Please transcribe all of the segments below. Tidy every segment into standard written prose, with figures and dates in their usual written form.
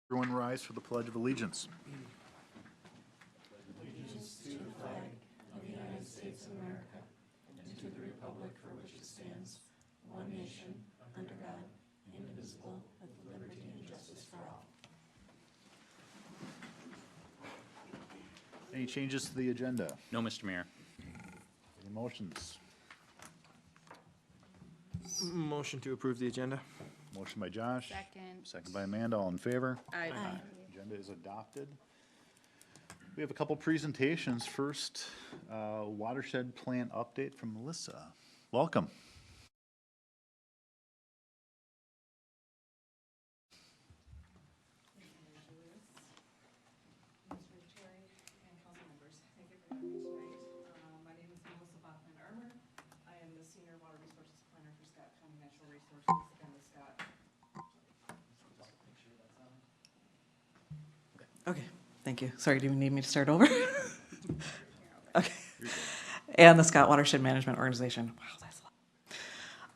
Everyone rise for the Pledge of Allegiance. Allegiance to the flag of the United States of America and to the republic for which it stands, one nation, under God, indivisible, with liberty and justice for all. Any changes to the agenda? No, Mr. Mayor. Any motions? Motion to approve the agenda. Motion by Josh. Second. Second by Amanda. All in favor? Aye. Agenda is adopted. We have a couple presentations. First, watershed plan update from Melissa. Welcome. Mr. Terry and council members, thank you for having me tonight. My name is Melissa Bachman-Armour. I am the Senior Water Resources Planner for Scott County Natural Resources and the Scott. Okay, thank you. Sorry, do you need me to start over? Okay. And the Scott Watershed Management Organization. Wow, that's a lot.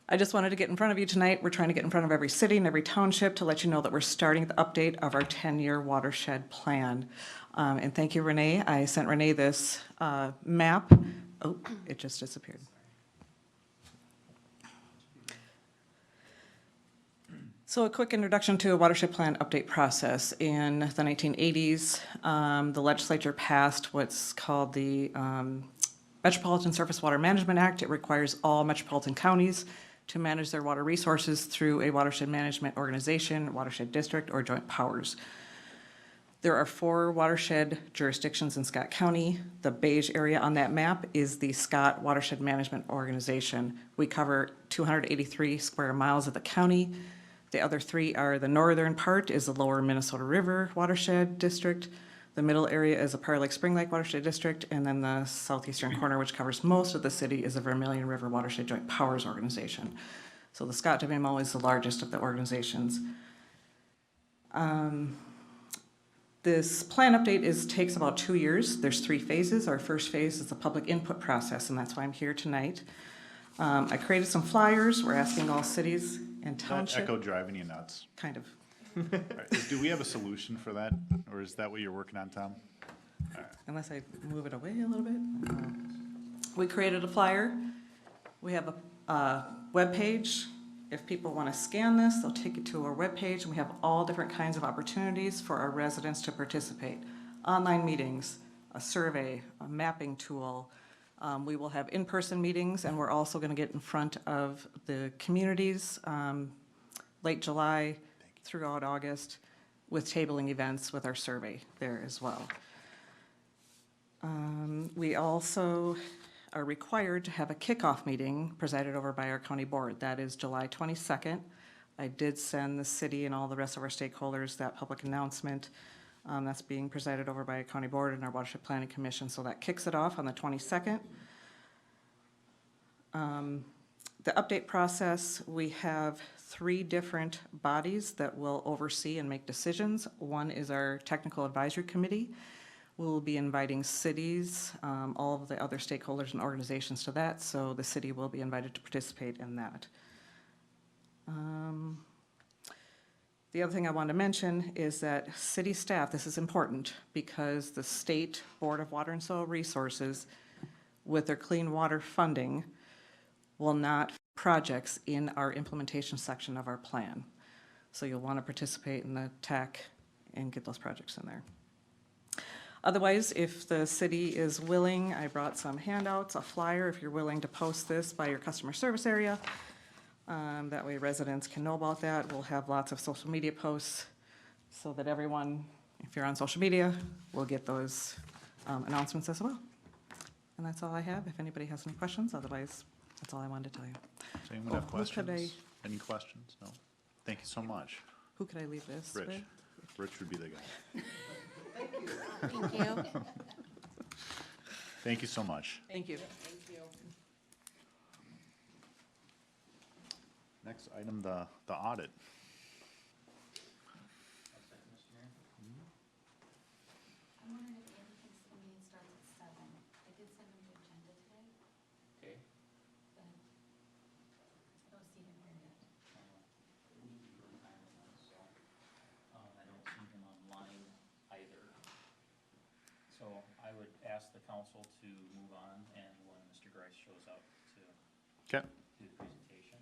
I just wanted to get in front of you tonight. We're trying to get in front of every city and every township to let you know that we're starting the update of our 10-year watershed plan. And thank you, Renee. I sent Renee this map. Oh, it just disappeared. So a quick introduction to a watershed plan update process. In the 1980s, the legislature passed what's called the Metropolitan Surface Water Management Act. It requires all metropolitan counties to manage their water resources through a watershed management organization, watershed district, or joint powers. There are 4 watershed jurisdictions in Scott County. The beige area on that map is the Scott Watershed Management Organization. We cover 283 square miles of the county. The other 3 are the northern part is the Lower Minnesota River Watershed District. The middle area is the Prior Lake Spring Lake Watershed District, and then the southeastern corner, which covers most of the city, is the Vermilion River Watershed Joint Powers Organization. So the Scott WMO is the largest of the organizations. This plan update takes about 2 years. There's 3 phases. Our first phase is the public input process, and that's why I'm here tonight. I created some flyers. We're asking all cities and That townships. Echo driving you nuts. Kind of. All right, do we have a solution for that, or is that what you're working on, Tom? Unless I move it away a little bit. We created a flyer. We have a webpage. If people want to scan this, they'll take it to our webpage, and we have all different kinds of opportunities for our residents to participate. Online meetings, a survey, a mapping tool. We will have in-person meetings, and we're also going to get in front of the communities late July throughout August with tabling events with our survey there as well. We also are required to have a kickoff meeting presided over by our county board. That is July 22nd. I did send the city and all the rest of our stakeholders that public announcement. That's being presided over by a county board and our Watershed Planning Commission, so that kicks it off on the 22nd. The update process, we have 3 different bodies that will oversee and make decisions. One is our Technical Advisory Committee. We'll be inviting cities, all of the other stakeholders and organizations to that, so the city will be invited to participate in that. The other thing I want to mention is that city staff, this is important because the State Board of Water and Soil Resources, with their clean water funding, will not projects in our implementation section of our plan. So you'll want to participate in the TAC and get those projects in there. Otherwise, if the city is willing, I brought some handouts, a flyer, if you're willing to post this by your customer service area. That way residents can know about that. We'll have lots of social media posts so that everyone, if you're on social media, will get those announcements as well. And that's all I have. If anybody has any questions, otherwise, that's all I wanted to tell you. Does anyone have who could questions? Any questions? No? Thank you so much. Who could I leave this Rich. with? Rich would be the guy. Thank you. Thank you so much. Thank you. Next item, the audit. I'm wondering if Andy thinks the meeting starts at 7. I did send him the agenda today. Okay. But I don't see him here yet. I don't see him would ask the council to move on, and when Mr. Grice shows up to Okay. do the presentation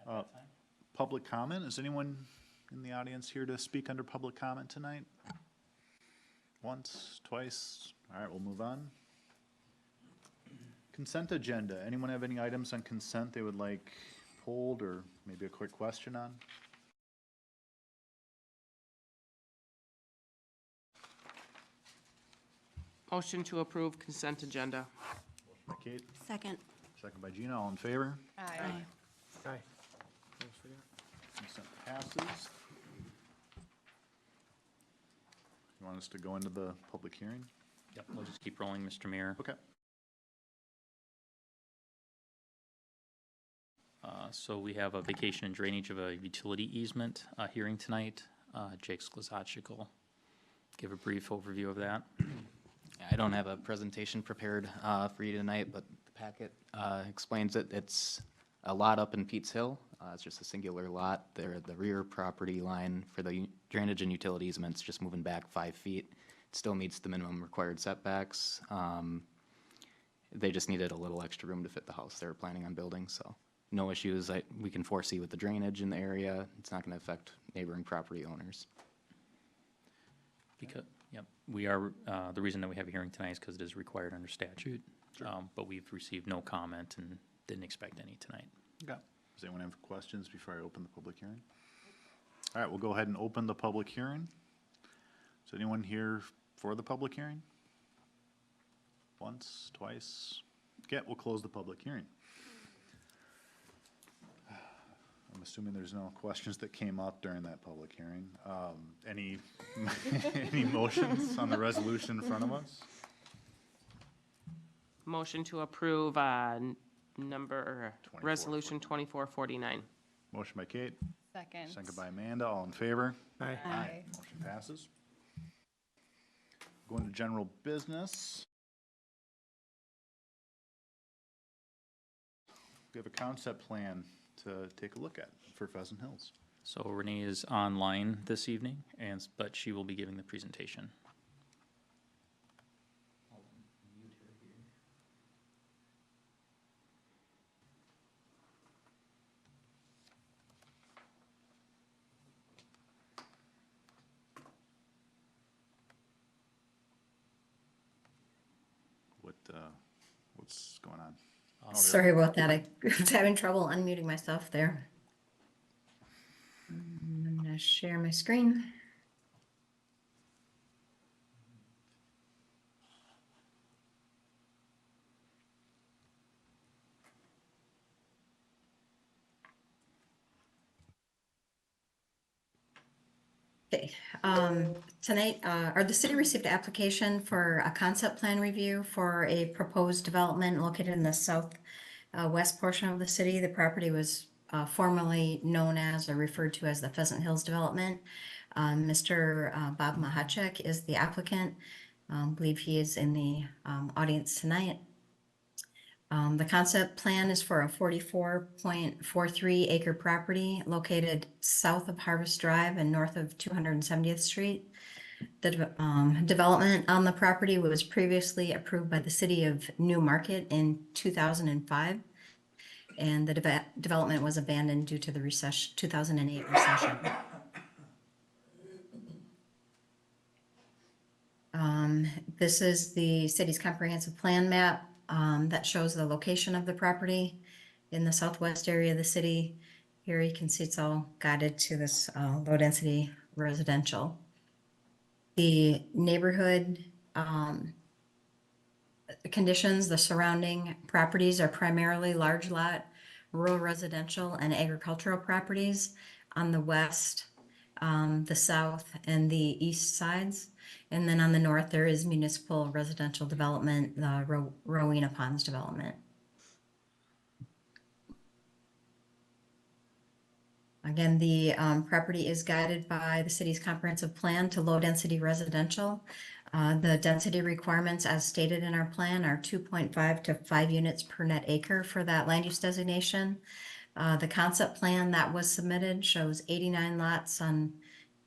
at Uh, that time. Public comment, is anyone in the audience here to speak under public comment tonight? Once, twice, all right, we'll move on. Consent agenda, anyone have any items on consent they would like pulled, or maybe a quick question on? Motion to approve consent agenda. By Kate, Second. second by Gina, all in favor? Aye. Aye. Consent passes. You want us to go into the public hearing? Yep, we'll just keep rolling, Mr. Mayor. Okay. So we have a vacation and drainage of a utility easement hearing tonight. Jake Sklizachik will give a brief overview of that. I don't have a presentation prepared for you tonight, but the packet explains it. It's a lot up in Pete's Hill. It's just a singular lot. There, the rear property line for the drainage and utility easement's just moving back 5 feet. It still meets the minimum required setbacks. They just needed a little extra room to fit the house they were planning on building, so no issues we can foresee with the drainage in the area. It's not going to affect neighboring property owners. Because, yep, we are, the reason that we have a hearing tonight is because it is required under statute. But we've received no comment and didn't expect any tonight. Okay. Does anyone have questions before I open the public hearing? All right, we'll go ahead and open the public hearing. Is anyone here for the public hearing? Once, twice? Okay, we'll close the public hearing. I'm assuming there's no questions that came up during that public hearing. Any, any motions on the resolution in front of us? Motion to approve number, 24. resolution 2449. Motion by Kate, Second. second by Amanda, all in favor? Aye. Aye. Motion passes. Going to general business. We have a concept plan to take a look at for Pheasant Hills. So Renee is online this evening, but she will be giving the presentation. What's going on? Oh, there- Sorry about that. I was having trouble unmuting myself there. I'm gonna share my screen. Okay, tonight, the city received an application for a concept plan review for a proposed development located in the south west portion of the city. The property was formerly known as or referred to as the Pheasant Hills Development. Mr. Bob Mahachek is the applicant. I believe he is in the audience tonight. The concept plan is for a 44.43 acre property located south of Harvest Drive and north of 270th Street. The development on the property was previously approved by the city of New Market in 2005. And the development was abandoned due to the 2008 recession. This is the city's comprehensive plan map that shows the location of the property in the southwest area of the city. Here you can see it's all guided to this low density residential. The neighborhood conditions, the surrounding properties are primarily large lot, rural residential and agricultural properties on the west, the south and the east sides. And then on the north, there is municipal residential development, the Rowena Ponds development. Again, the property is guided by the city's comprehensive plan to low density residential. The density requirements as stated in our plan are 2.5 to 5 units per net acre for that land use designation. The concept plan that was submitted shows 89 lots on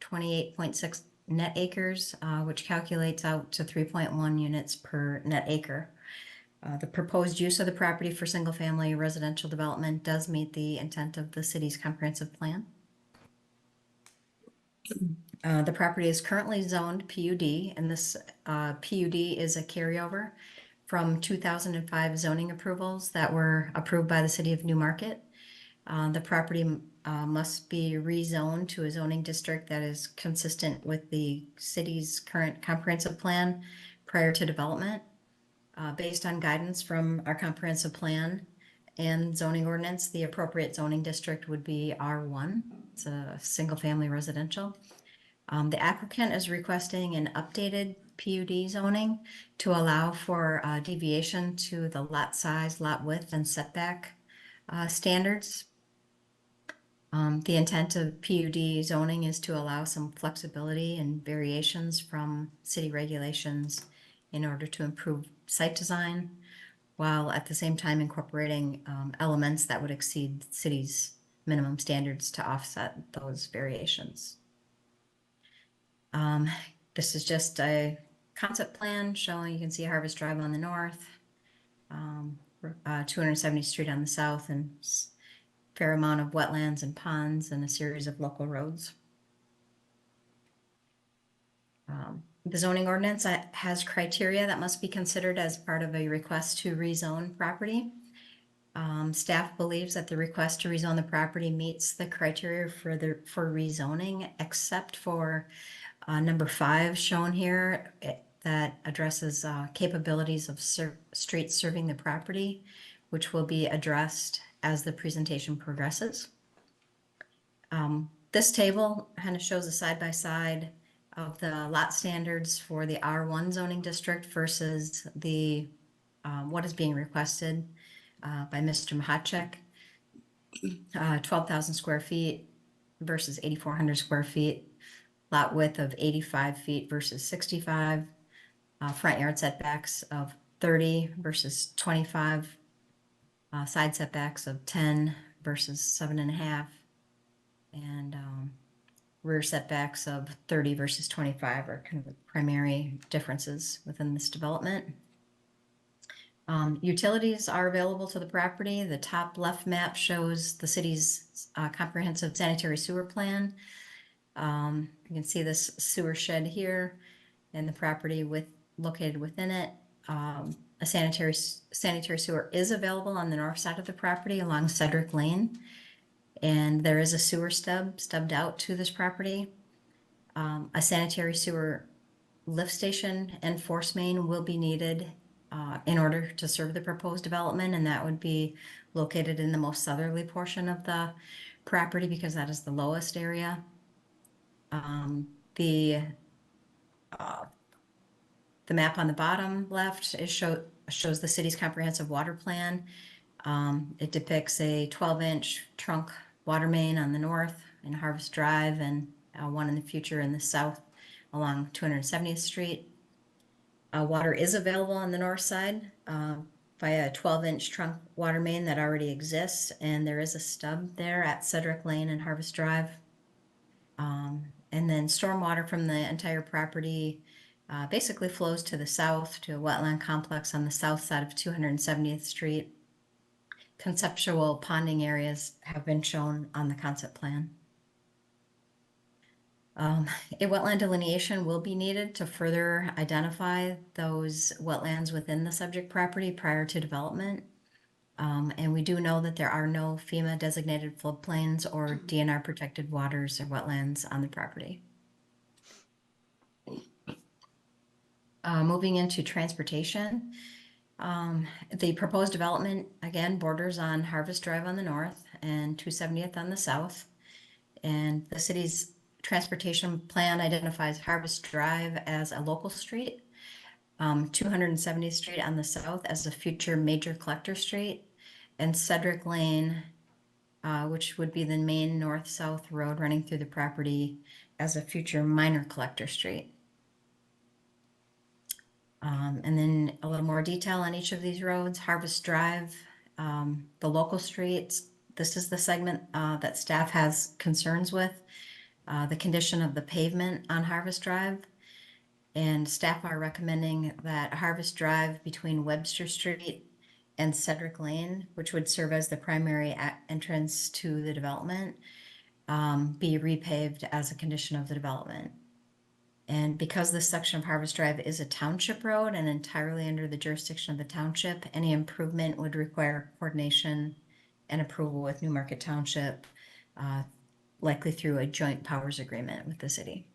28.6 net acres, which calculates out to 3.1 units per net acre. The proposed use of the property for single-family residential development does meet the intent of the city's comprehensive plan. The property is currently zoned PUD, and this PUD is a carryover from 2005 zoning approvals that were approved by the city of Newmarket. The property must be rezoned to a zoning district that is consistent with the city's current comprehensive plan prior to development. Based on guidance from our comprehensive plan and zoning ordinance, the appropriate zoning district would be R1. It's a single-family residential. The applicant is requesting an updated PUD zoning to allow for deviation to the lot size, lot width, and setback standards. The intent of PUD zoning is to allow some flexibility and variations from city regulations in order to improve site design, while at the same time incorporating elements that would exceed the city's minimum standards to offset those variations. This is just a concept plan showing, you can see Harvest Drive on the north, 270th Street on the south, and fair amount of wetlands and ponds and a series of local roads. The zoning ordinance has criteria that must be considered as part of a request to rezone property. Staff believes that the request to rezone the property meets the criteria for rezoning, except for number 5 shown here that addresses capabilities of streets serving the property, which will be addressed as the presentation progresses. This table kind of shows a side-by-side of the lot standards for the R1 zoning district versus the what is being requested by Mr. Mahacek. 12,000 square feet versus 8,400 square feet. Lot width of 85 feet versus 65. Front yard setbacks of 30 versus 25. Side setbacks of 10 versus 7.5. And rear setbacks of 30 versus 25 are kind of the primary differences within this development. Utilities are available to the property. The top left map shows the city's comprehensive sanitary sewer plan. You can see this sewer shed here and the property located within it. A sanitary sewer is available on the north side of the property along Cedric Lane. And there is a sewer stubbed out to this property. A sanitary sewer lift station and force main will be needed in order to serve the proposed development, and that would be located in the most southerly portion of the property because that is the lowest area. The map on the bottom left shows the city's comprehensive water plan. It depicts a 12-inch trunk water main on the north in Harvest Drive and one in the future in the south along 270th Street. Water is available on the north side via a 12-inch trunk water main that already exists, and there is a stub there at Cedric Lane and Harvest Drive. And then stormwater from the entire property basically flows to the south to a wetland complex on the south side of 270th Street. Conceptual ponding areas have been shown on the concept plan. A wetland delineation will be needed to further identify those wetlands within the subject property prior to development. And we do know that there are no FEMA designated floodplains or DNR protected waters or wetlands on the property. Moving into transportation. The proposed development, again, borders on Harvest Drive on the north and 270th on the south. And the city's transportation plan identifies Harvest Drive as a local street, 270th Street on the south as a future major collector street, and Cedric Lane, which would be the main north-south road running through the property, as a future minor collector street. And then a little more detail on each of these roads. Harvest Drive, the local streets, this is the segment that staff has concerns with. the condition of the pavement on Harvest Drive. And staff are recommending that Harvest Drive between Webster Street and Cedric Lane, which would serve as the primary entrance to the development, be repaved as a condition of the development. And because this section of Harvest Drive is a township road and entirely under the jurisdiction of the township, any improvement would require coordination and approval with Newmarket Township, likely through a joint powers agreement with the city.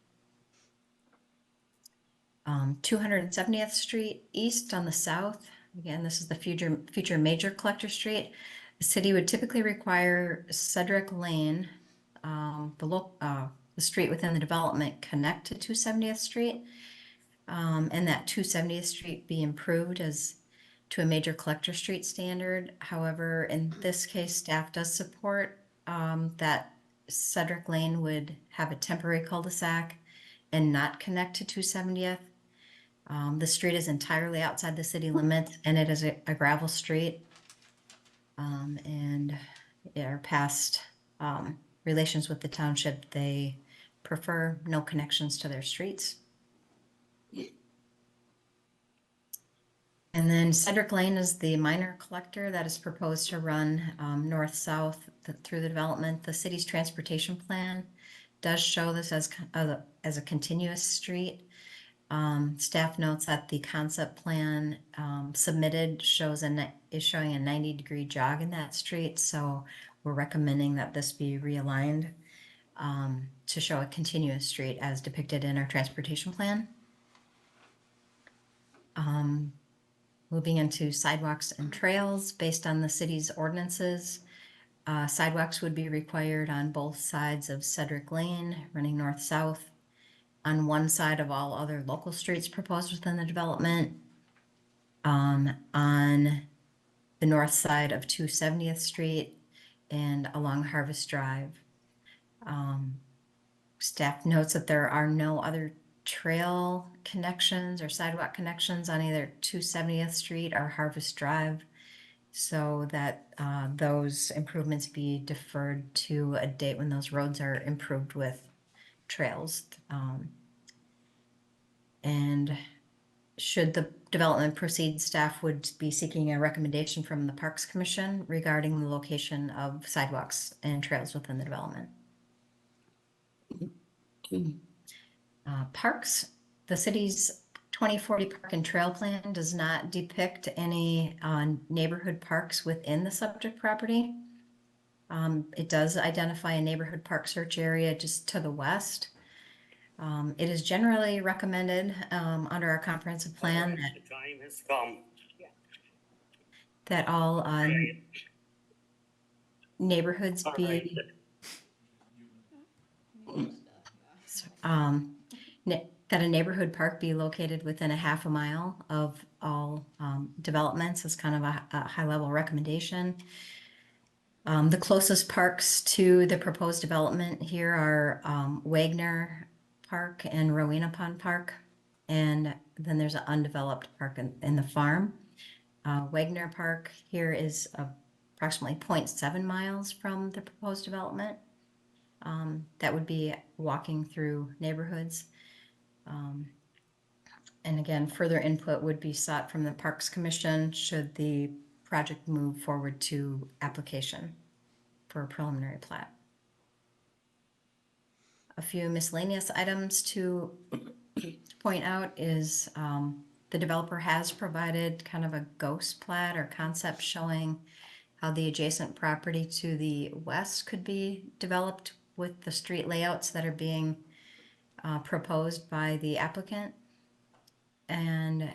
270th Street East on the south. Again, this is the future major collector street. The city would typically require Cedric Lane, the street within the development, connect to 270th Street, and that 270th Street be improved as to a major collector street standard. However, in this case, staff does support that Cedric Lane would have a temporary cul-de-sac and not connect to 270th. The street is entirely outside the city limits, and it is a gravel street. And our past relations with the township, they prefer no connections to their streets. And then Cedric Lane is the minor collector that is proposed to run north-south through the development. The city's transportation plan does show this as a continuous street. Staff notes that the concept plan submitted is showing a 90-degree jog in that street, so we're recommending that this be realigned to show a continuous street as depicted in our transportation plan. Moving into sidewalks and trails, based on the city's ordinances, sidewalks would be required on both sides of Cedric Lane, running north-south, on one side of all other local streets proposed within the development, on the north side of 270th Street, and along Harvest Drive. Staff notes that there are no other trail connections or sidewalk connections on either 270th Street or Harvest Drive, so that those improvements be deferred to a date when those roads are improved with trails. And should the development proceed, staff would be seeking a recommendation from the Parks Commission regarding the location of sidewalks and trails within the development. Parks, the city's 2040 Park and Trail Plan does not depict any neighborhood parks within the subject property. It does identify a neighborhood park search area just to the west. It is generally recommended under our comprehensive plan The time has come. that all neighborhoods be that a neighborhood park be located within a half a mile of all developments is kind of a high-level recommendation. The closest parks to the proposed development here are Wagner Park and Rowena Pond Park, and then there's an undeveloped park in the farm. Wagner Park here is approximately 0.7 miles from the proposed development. That would be walking through neighborhoods. And again, further input would be sought from the Parks Commission should the project move forward to application for a preliminary plat. A few miscellaneous items to point out is the developer has provided kind of a ghost plat or concept showing how the adjacent property to the west could be developed with the street layouts that are being proposed by the applicant. And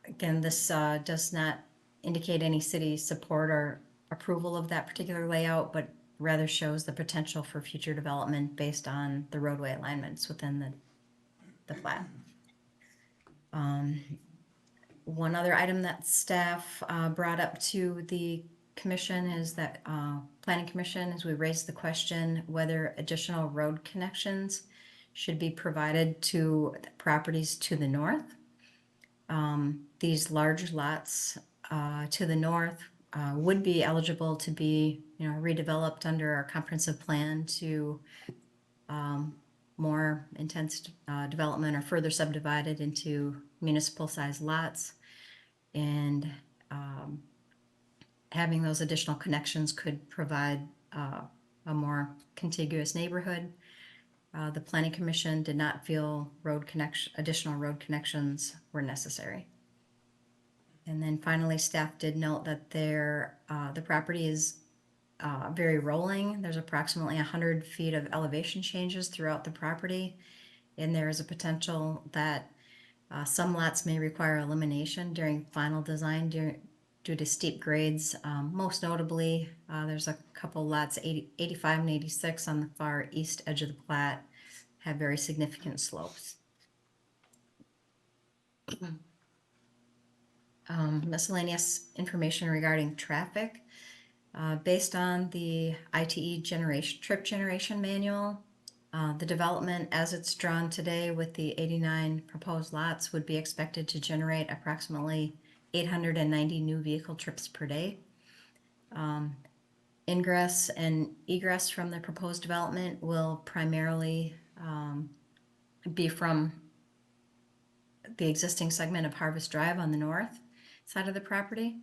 again, this does not indicate any city support or approval of that particular layout, but rather shows the potential for future development based on the roadway alignments within the plat. One other item that staff brought up to the commission is that planning commission, as we raised the question whether additional road connections should be provided to the properties to the north. These large lots to the north would be eligible to be, redeveloped under our comprehensive plan to more intense development are further subdivided into municipal-sized lots. And having those additional connections could provide a more contiguous neighborhood. The Planning Commission did not feel additional road connections were necessary. And then finally, staff did note that the property is very rolling. There's approximately 100 feet of elevation changes throughout the property. And there is a potential that some lots may require elimination during final design due to steep grades. Most notably, there's a couple lots, 85 and 86 on the far east edge of the plat, have very significant slopes. Miscellaneous information regarding traffic. Based on the ITE trip generation manual, the development as it's drawn today with the 89 proposed lots would be expected to generate approximately 890 new vehicle trips per day. Ingress and egress from the proposed development will primarily be from the existing segment of Harvest Drive on the north side of the property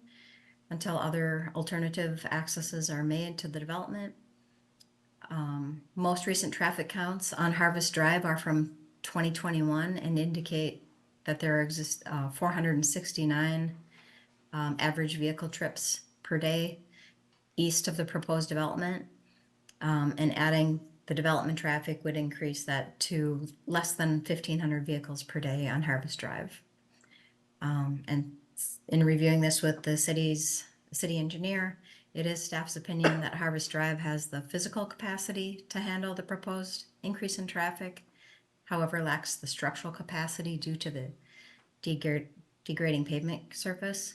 until other alternative accesses are made to the development. Most recent traffic counts on Harvest Drive are from 2021 and indicate that there exist 469 average vehicle trips per day east of the proposed development. And adding the development traffic would increase that to less than 1,500 vehicles per day on Harvest Drive. And in reviewing this with the city engineer, it is staff's opinion that Harvest Drive has the physical capacity to handle the proposed increase in traffic, however, lacks the structural capacity due to the degrading pavement surface.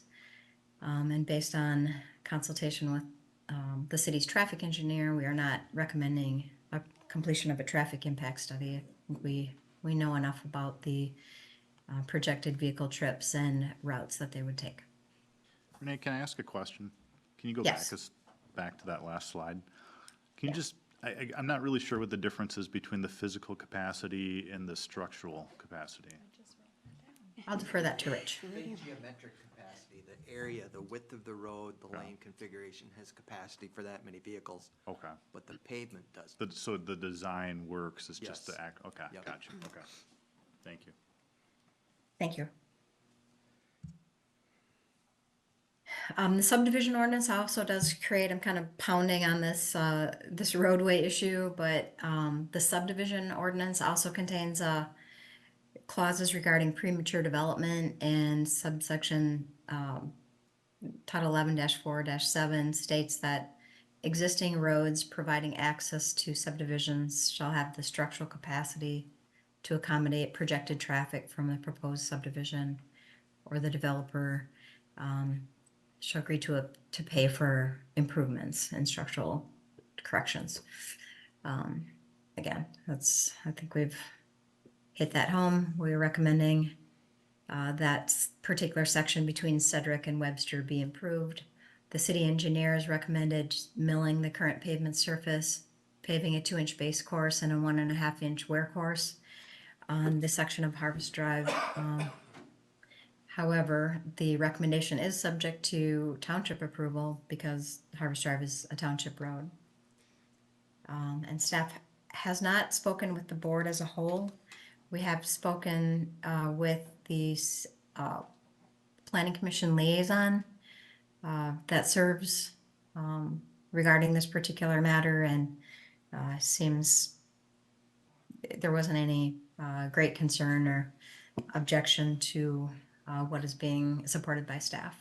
And based on consultation with the city's traffic engineer, we are not recommending a completion of a traffic impact study. We know enough about the projected vehicle trips and routes that they would take. Renee, can I ask a question? Can you go Yes. back to that last slide? Can you just, I'm not really sure what the difference is between the physical capacity and the structural capacity. I'll defer that to Rich. The geometric capacity, the area, the width of the road, the lane configuration has capacity for that many vehicles, Okay. but the pavement doesn't. So the design works, it's just the Yes. act, okay, Yep. gotcha, okay. Thank you. Thank you. The subdivision ordinance also does create, I'm kind of pounding on this, this roadway issue, but the subdivision ordinance also contains clauses regarding premature development, and subsection Title 11-4-7 states that existing roads providing access to subdivisions shall have the structural capacity to accommodate projected traffic from the proposed subdivision, or the developer shall agree to pay for improvements and structural corrections. Again, I think we've hit that home. We're recommending that particular section between Cedric and Webster be improved. The city engineer has recommended milling the current pavement surface, paving a 2-inch base course and a 1.5-inch wear course on this section of Harvest Drive. However, the recommendation is subject to township approval because Harvest Drive is a township road. And staff has not spoken with the board as a whole. We have spoken with the Planning Commission liaison that serves regarding this particular matter, and seems there wasn't any great concern or objection to what is being supported by staff.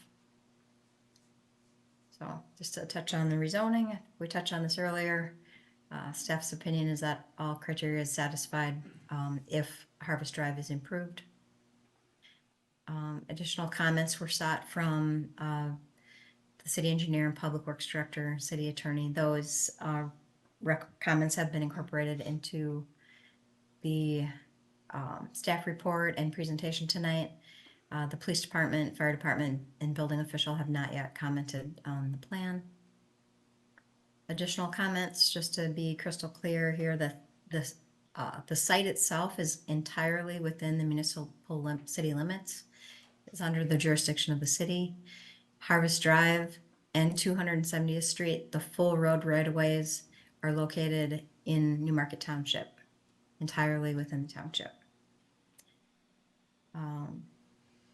So just to touch on the rezoning, we touched on this earlier. Staff's opinion is that all criteria is satisfied if Harvest Drive is improved. Additional comments were sought from the city engineer and public works director, city attorney. Those comments have been incorporated into the staff report and presentation tonight. The police department, fire department, and building official have not yet commented on the plan. Additional comments, just to be crystal clear here, that the site itself is entirely within the city limits. It's under the jurisdiction of the city. Harvest Drive and 270th Street, the full road right-of-ways are located in Newmarket Township, entirely within the township.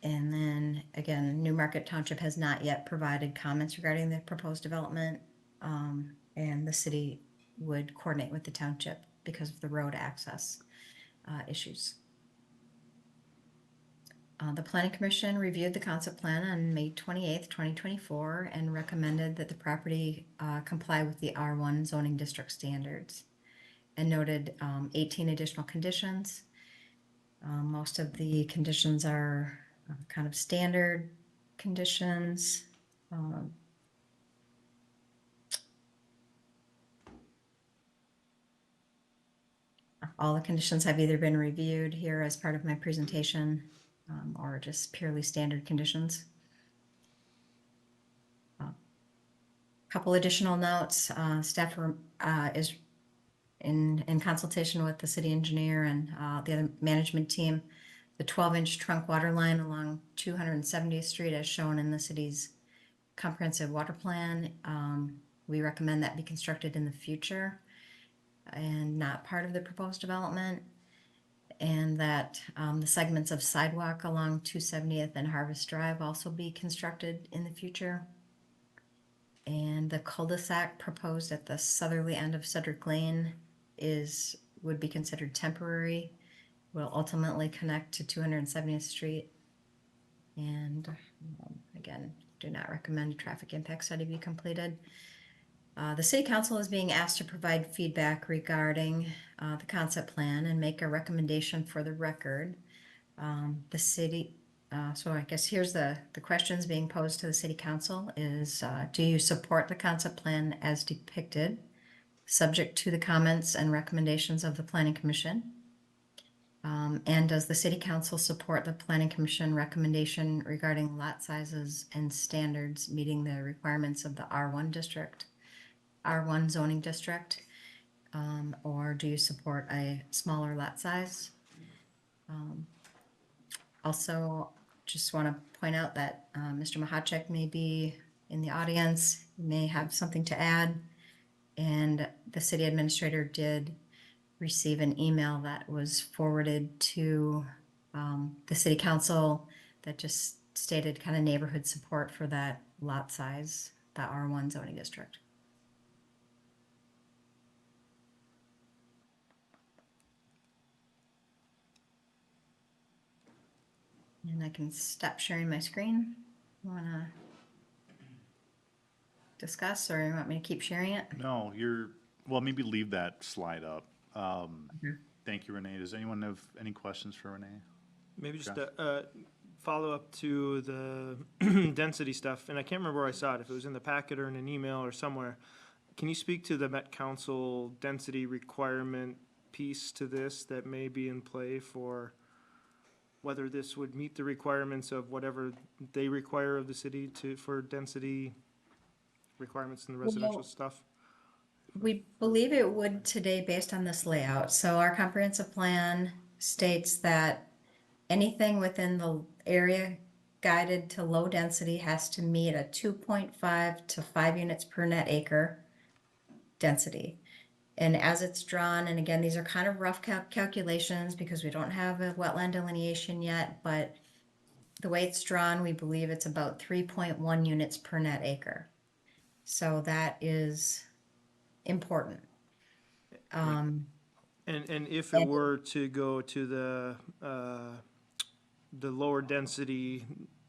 And then, again, Newmarket Township has not yet provided comments regarding the proposed development, and the city would coordinate with the township because of the road access issues. The Planning Commission reviewed the concept plan on May 28th, 2024, and recommended that the property comply with the R1 zoning district standards, and noted 18 additional conditions. Most of the conditions are kind of standard conditions. All the conditions have either been reviewed here as part of my presentation, or just purely standard conditions. Couple additional notes. Staff is in consultation with the city engineer and the other management team. The 12-inch trunk water line along 270th Street, as shown in the city's comprehensive water plan, we recommend that be constructed in the future and not part of the proposed development. And that the segments of sidewalk along 270th and Harvest Drive also be constructed in the future. And the cul-de-sac proposed at the southerly end of Cedric Lane would be considered temporary, will ultimately connect to 270th Street. And again, do not recommend a traffic impact study be completed. The City Council is being asked to provide feedback regarding the concept plan and make a recommendation for the record. The city, so I guess here's the questions being posed to the City Council is, do you support the concept plan as depicted, subject to the comments and recommendations of the Planning Commission? And does the City Council support the Planning Commission recommendation regarding lot sizes and standards meeting the requirements of the R1 district? R1 zoning district, or do you support a smaller lot size? Also, just want to point out that Mr. Mahacek may be in the audience, may have something to add, and the city administrator did receive an email that was forwarded to the City Council that just stated kind of neighborhood support for that lot size, the R1 zoning district. And I can stop sharing my screen. You want to discuss, or you want me to keep sharing it? No, well, maybe leave that slide up. Thank you, Renee. Does anyone have any questions for Renee? Maybe just Josh? a follow up to the density stuff, and I can't remember where I saw it, if it was in the packet or in an email or somewhere. Can you speak to the Met Council density requirement piece to this that may be in play for whether this would meet the requirements of whatever they require of the city for density requirements in the residential Well, stuff? We believe it would today based on this layout. So our comprehensive plan states that anything within the area guided to low density has to meet a 2.5 to 5 units per net acre density. And as it's drawn, and again, these are kind of rough calculations because we don't have a wetland delineation yet, but the way it's drawn, we believe it's about 3.1 units per net acre. So that is important. And if it were to go to the lower density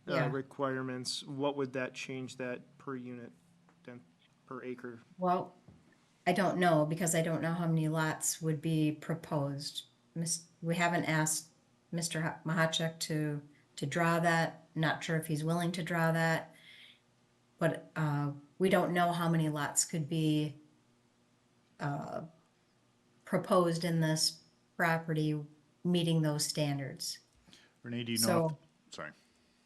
Yeah. requirements, what would that change that per unit, per acre? Well, I don't know because I don't know how many lots would be proposed. We haven't asked Mr. Mahacek to draw that. Not sure if he's willing to draw that. But we don't know how many lots could be proposed in this property meeting those standards. Renee, do you know, So, sorry.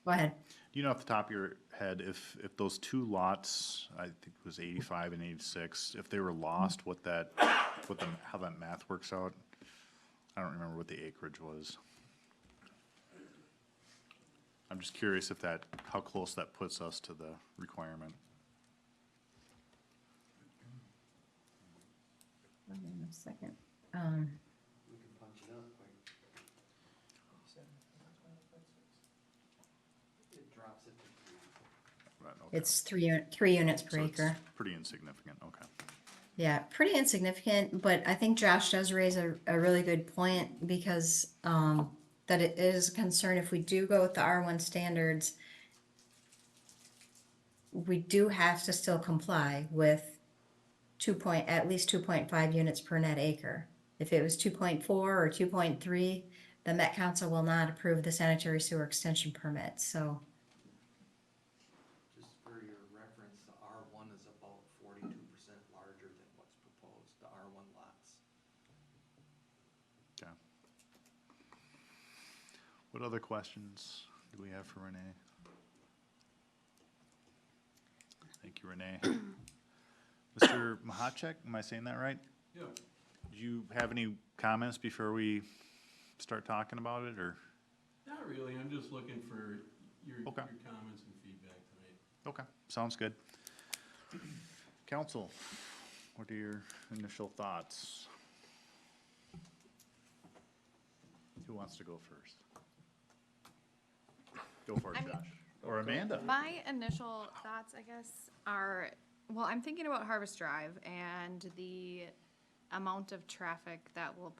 go ahead. you know off the top of your head, if those two lots, I think it was 85 and 86, if they were lost, how that math works out? I don't remember what the acreage was. I'm just curious how close that puts us to the requirement. Hold on a second. We can punch it up quick. It drops it to 3. Right, okay. It's 3 units per So it's acre. pretty insignificant, okay. Yeah, pretty insignificant, but I think Josh does raise a really good point because that it is a concern if we do go with the R1 standards, we do have to still comply with at least 2.5 units per net acre. If it was 2.4 or 2.3, the Met Council will not approve the sanitary sewer extension permit, so. Just for your reference, the R1 is about 42% larger than what's proposed, the R1 lots. Okay. What other questions do we have for Renee? Thank you, Renee. Mr. Mahacek, am I saying that right? Yeah, Do you have any comments before we start talking about it, or? not really, I'm just looking for your Okay. comments and feedback tonight. Okay, sounds good. Council, what are your initial thoughts? Who wants to go first? Go for it, I mean- Josh. Or Amanda. My initial thoughts, I guess, are, well, I'm thinking about Harvest Drive and the amount of traffic that will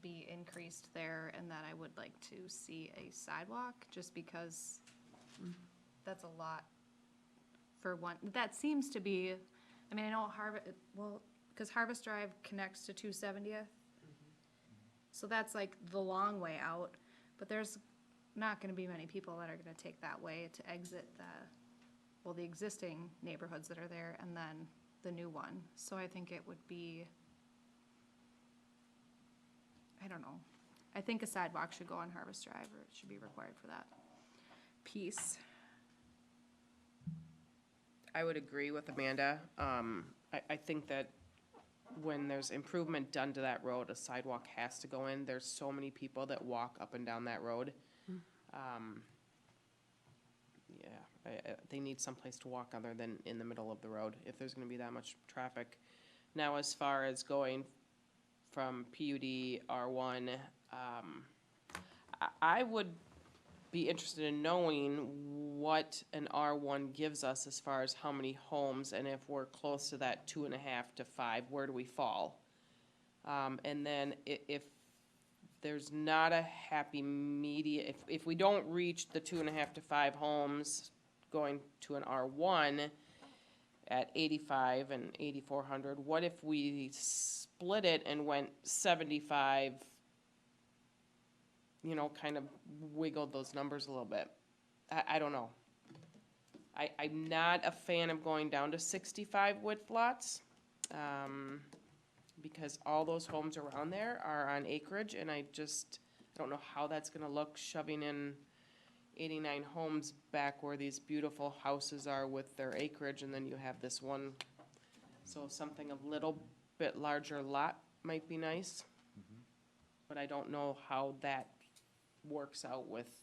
be increased there, and that I would like to see a sidewalk, just because that's a lot for one. That seems to be, I mean, I know because Harvest Drive connects to 270th. So that's like the long way out, but there's not gonna be many people that are gonna take that way to exit the existing neighborhoods that are there and then the new one. So I think it would be, I don't know. I think a sidewalk should go on Harvest Drive, or it should be required for that piece. I would agree with Amanda. I think that when there's improvement done to that road, a sidewalk has to go in. There's so many people that walk up and down that road. They need someplace to walk other than in the middle of the road, if there's gonna be that much traffic. Now, as far as going from PUD R1, I would be interested in knowing what an R1 gives us as far as how many homes, and if we're close to that 2.5 to 5, where do we fall? And then if there's not a happy median, if we don't reach the 2.5 to 5 homes going to an R1 at 85 and 8,400, what if we split it and went 75, kind of wiggled those numbers a little bit? I don't know. I'm not a fan of going down to 65 width lots, because all those homes around there are on acreage, and I don't know how that's gonna look, shoving in 89 homes back where these beautiful houses are with their acreage, and then you have this one. So something a little bit larger lot might be nice. But I don't know how that works out with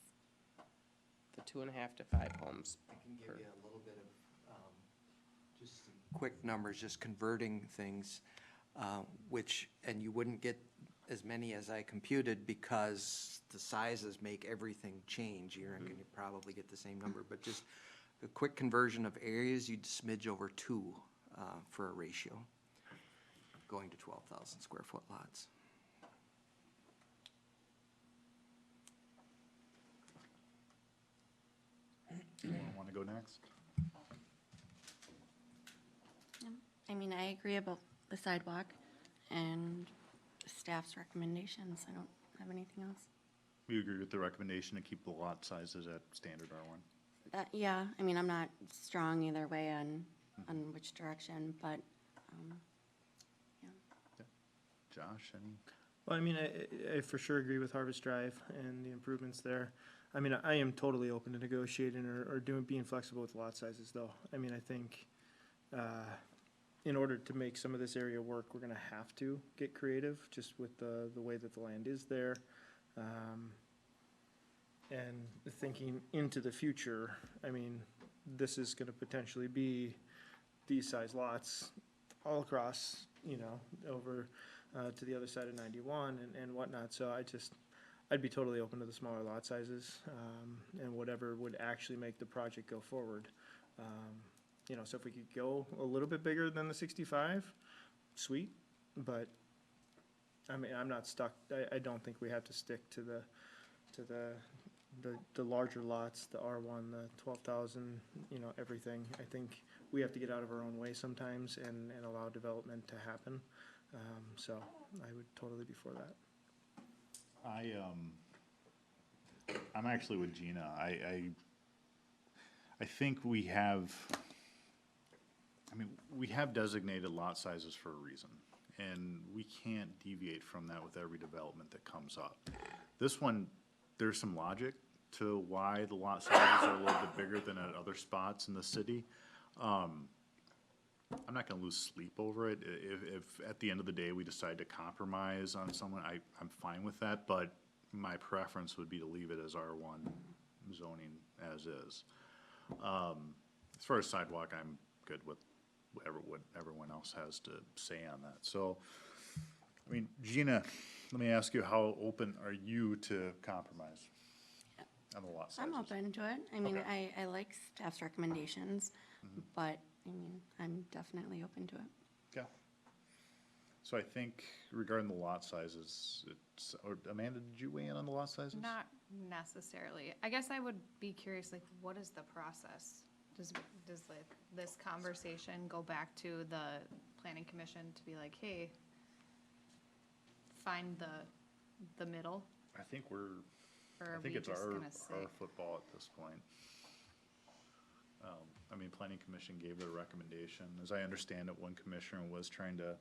the 2.5 to 5 homes. I can give you a little bit of, just some quick numbers, just converting things, and you wouldn't get as many as I computed because the sizes make everything change. You're not gonna probably get the same number, but just a quick conversion of areas, you'd smidge over 2 for a ratio, going to 12,000 square foot lots. Anyone want to go next? I mean, I agree about the sidewalk and staff's recommendations. I don't have anything else. You agree with the recommendation to keep the lot sizes at standard R1? Yeah, I mean, I'm not strong either way on which direction, but, yeah. Josh, any? Well, I mean, I for sure agree with Harvest Drive and the improvements there. I mean, I am totally open to negotiating or being flexible with lot sizes, though. I mean, I think, in order to make some of this area work, we're gonna have to get creative, just with the way that the land is there. And thinking into the future, I mean, this is gonna potentially be these size lots all across, over, to the other side of 91 and whatnot, so I'd be totally open to the smaller lot sizes, and whatever would actually make the project go forward. So if we could go a little bit bigger than the 65, sweet, but, I mean, I'm not stuck, I don't think we have to stick to the larger lots, the R1, the 12,000, everything. I think we have to get out of our own way sometimes and allow development to happen. So I would totally be for that. I'm actually with Gina. I think we have designated lot sizes for a reason, and we can't deviate from that with every development that comes up. This one, there's some logic to why the lot sizes are a little bit bigger than at other spots in the city. I'm not gonna lose sleep over it. If at the end of the day we decide to compromise on someone, I'm fine with that, but my preference would be to leave it as R1 zoning as is. As far as sidewalk, I'm good with what everyone else has to say on that. So, I mean, Gina, let me ask you, how open are you to compromise on the lot sizes? I'm open to it. I mean, Okay. I like staff's recommendations, but, I mean, I'm definitely open to it. Okay. So I think regarding the lot sizes, or Amanda, did you weigh in on the lot sizes? Not necessarily. I guess I would be curious, like, what is the process? Does like this conversation go back to the planning commission to be like, hey, find the middle? I think Or I are think we it's just our gonna say? football at this point. I mean, planning commission gave their recommendation. As I understand it, one commissioner was trying to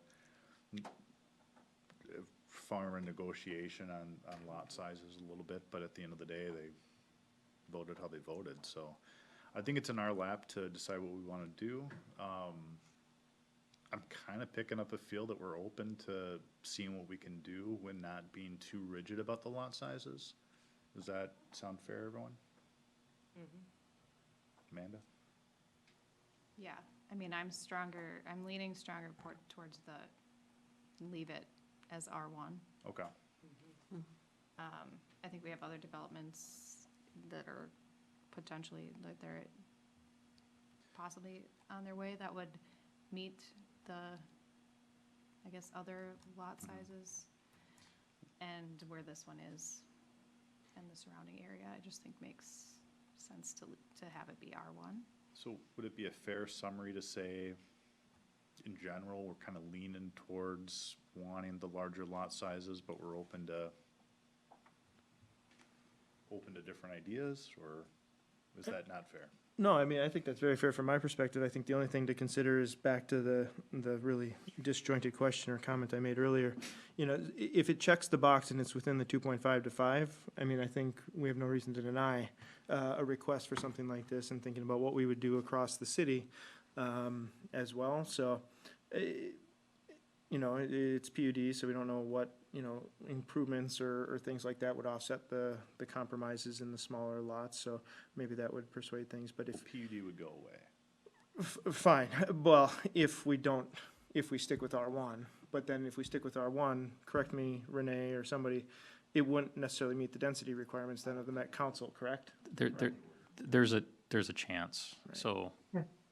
farm a negotiation on lot sizes a little bit, but at the end of the day, they voted how they voted, so I think it's in our lap to decide what we wanna do. I'm kinda picking up a feel that we're open to seeing what we can do when not being too rigid about the lot sizes. Does that sound fair, everyone? Amanda? Yeah, I mean, I'm leaning stronger towards leave it as R1. Okay. I think we have other developments that are potentially, that they're possibly on their way that would meet the, I guess, other lot sizes. And where this one is and the surrounding area, I just think makes sense to have it be R1. So would it be a fair summary to say, in general, we're kind of leaning towards wanting the larger lot sizes, but we're open to different ideas, or is that not fair? No, I mean, I think that's very fair from my perspective. I think the only thing to consider is back to the really disjointed question or comment I made earlier. If it checks the box and it's within the 2.5 to 5, I mean, I think we have no reason to deny a request for something like this, and thinking about what we would do across the city as well. So, it's PUD, so we don't know what, improvements or things like that would offset the compromises in the smaller lots, so maybe that would persuade things, but if, PUD would go away. fine, well, if we stick with R1, but then if we stick with R1, correct me, Renee, or somebody, it wouldn't necessarily meet the density requirements then of the Met Council, correct? There's a chance. Right. So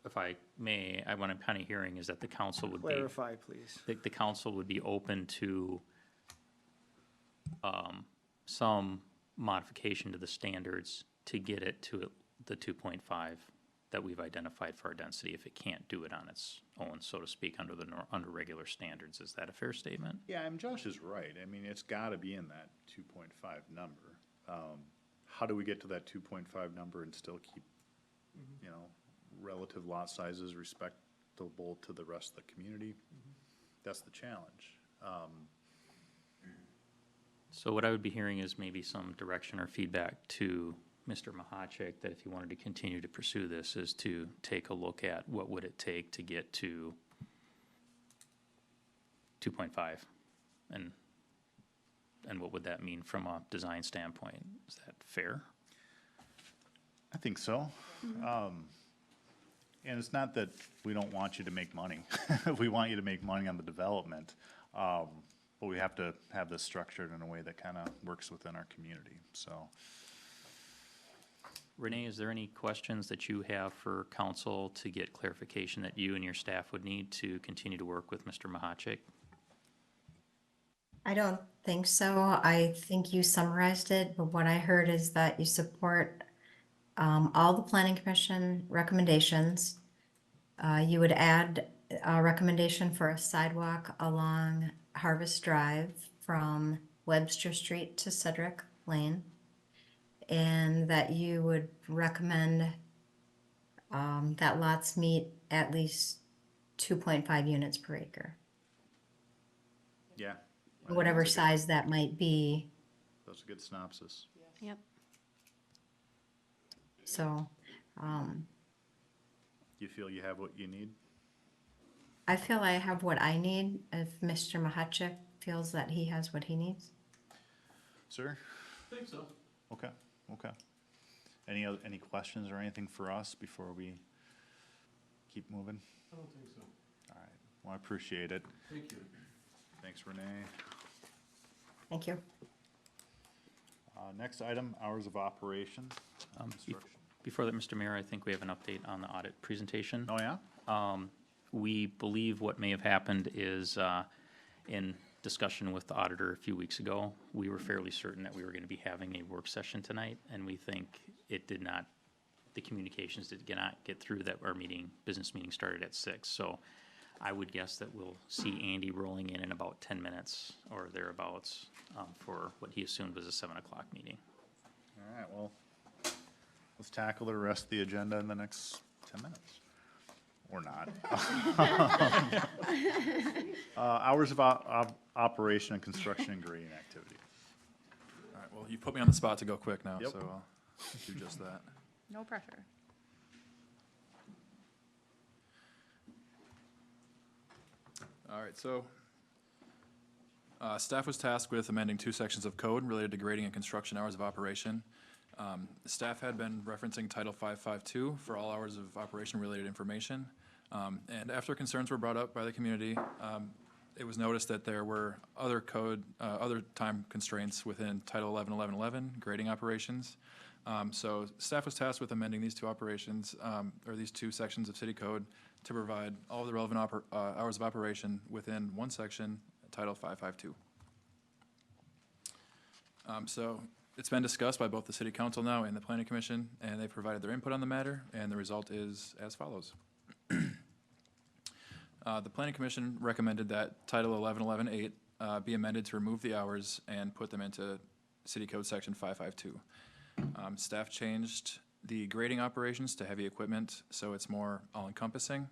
if I may, what I'm kind of hearing is that the council would be, Clarify, please. the council would be open to some modification to the standards to get it to the 2.5 that we've identified for our density, if it can't do it on its own, so to speak, under regular standards. Is that a fair statement? Yeah, I mean, Josh is right. I mean, it's gotta be in that 2.5 number. How do we get to that 2.5 number and still keep, relative lot sizes respectable to the rest of the community? That's the challenge. So what I would be hearing is maybe some direction or feedback to Mr. Mahachik that if he wanted to continue to pursue this, is to take a look at what would it take to get to 2.5, and what would that mean from a design standpoint? Is that fair? I think so. And it's not that we don't want you to make money. We want you to make money on the development. But we have to have this structured in a way that kind of works within our community, so. Renee, is there any questions that you have for council to get clarification that you and your staff would need to continue to work with Mr. Mahachik? I don't think so. I think you summarized it, but what I heard is that you support all the planning commission recommendations. You would add a recommendation for a sidewalk along Harvest Drive from Webster Street to Cedric Lane. And that you would recommend that lots meet at least 2.5 units per acre. Yeah. Whatever size that might be. That's a good synopsis. Yep. So, You feel you have what you need? I feel I have what I need. If Mr. Mahachik feels that he has what he needs. Sir? I think so. Okay, okay. Any questions or anything for us before we keep moving? I don't think so. All right, well, I appreciate it. Thank you. Thanks, Renee. Thank you. Next item, hours of operation. Construction. Before that, Mr. Mayor, I think we have an update on the audit presentation. Oh, yeah? We believe what may have happened is, in discussion with the auditor a few weeks ago, we were fairly certain that we were going to be having a work session tonight, and we think it did not, the communications did not get through, that our business meeting started at 6. So I would guess that we'll see Andy rolling in about 10 minutes or thereabouts for what he assumed was a 7 o'clock meeting. All right, well, let's tackle the rest of the agenda in the next 10 minutes. Or not. Hours of operation and construction and grading activity. All right, well, you put me on the spot to go quick now, Yep. so I'll do just that. No pressure. All right, so staff was tasked with amending 2 sections of code related to grading and construction hours of operation. Staff had been referencing Title 552 for all hours of operation related information. And after concerns were brought up by the community, it was noticed that there were other time constraints within Title 111111, grading operations. So staff was tasked with amending these 2 operations, or these 2 sections of city code to provide all of the relevant hours of operation within one section, Title 552. So it's been discussed by both the city council now and the planning commission, and they provided their input on the matter, and the result is as follows. The planning commission recommended that Title 1111.8 be amended to remove the hours and put them into city code section 552. Staff changed the grading operations to heavy equipment, so it's more all-encompassing.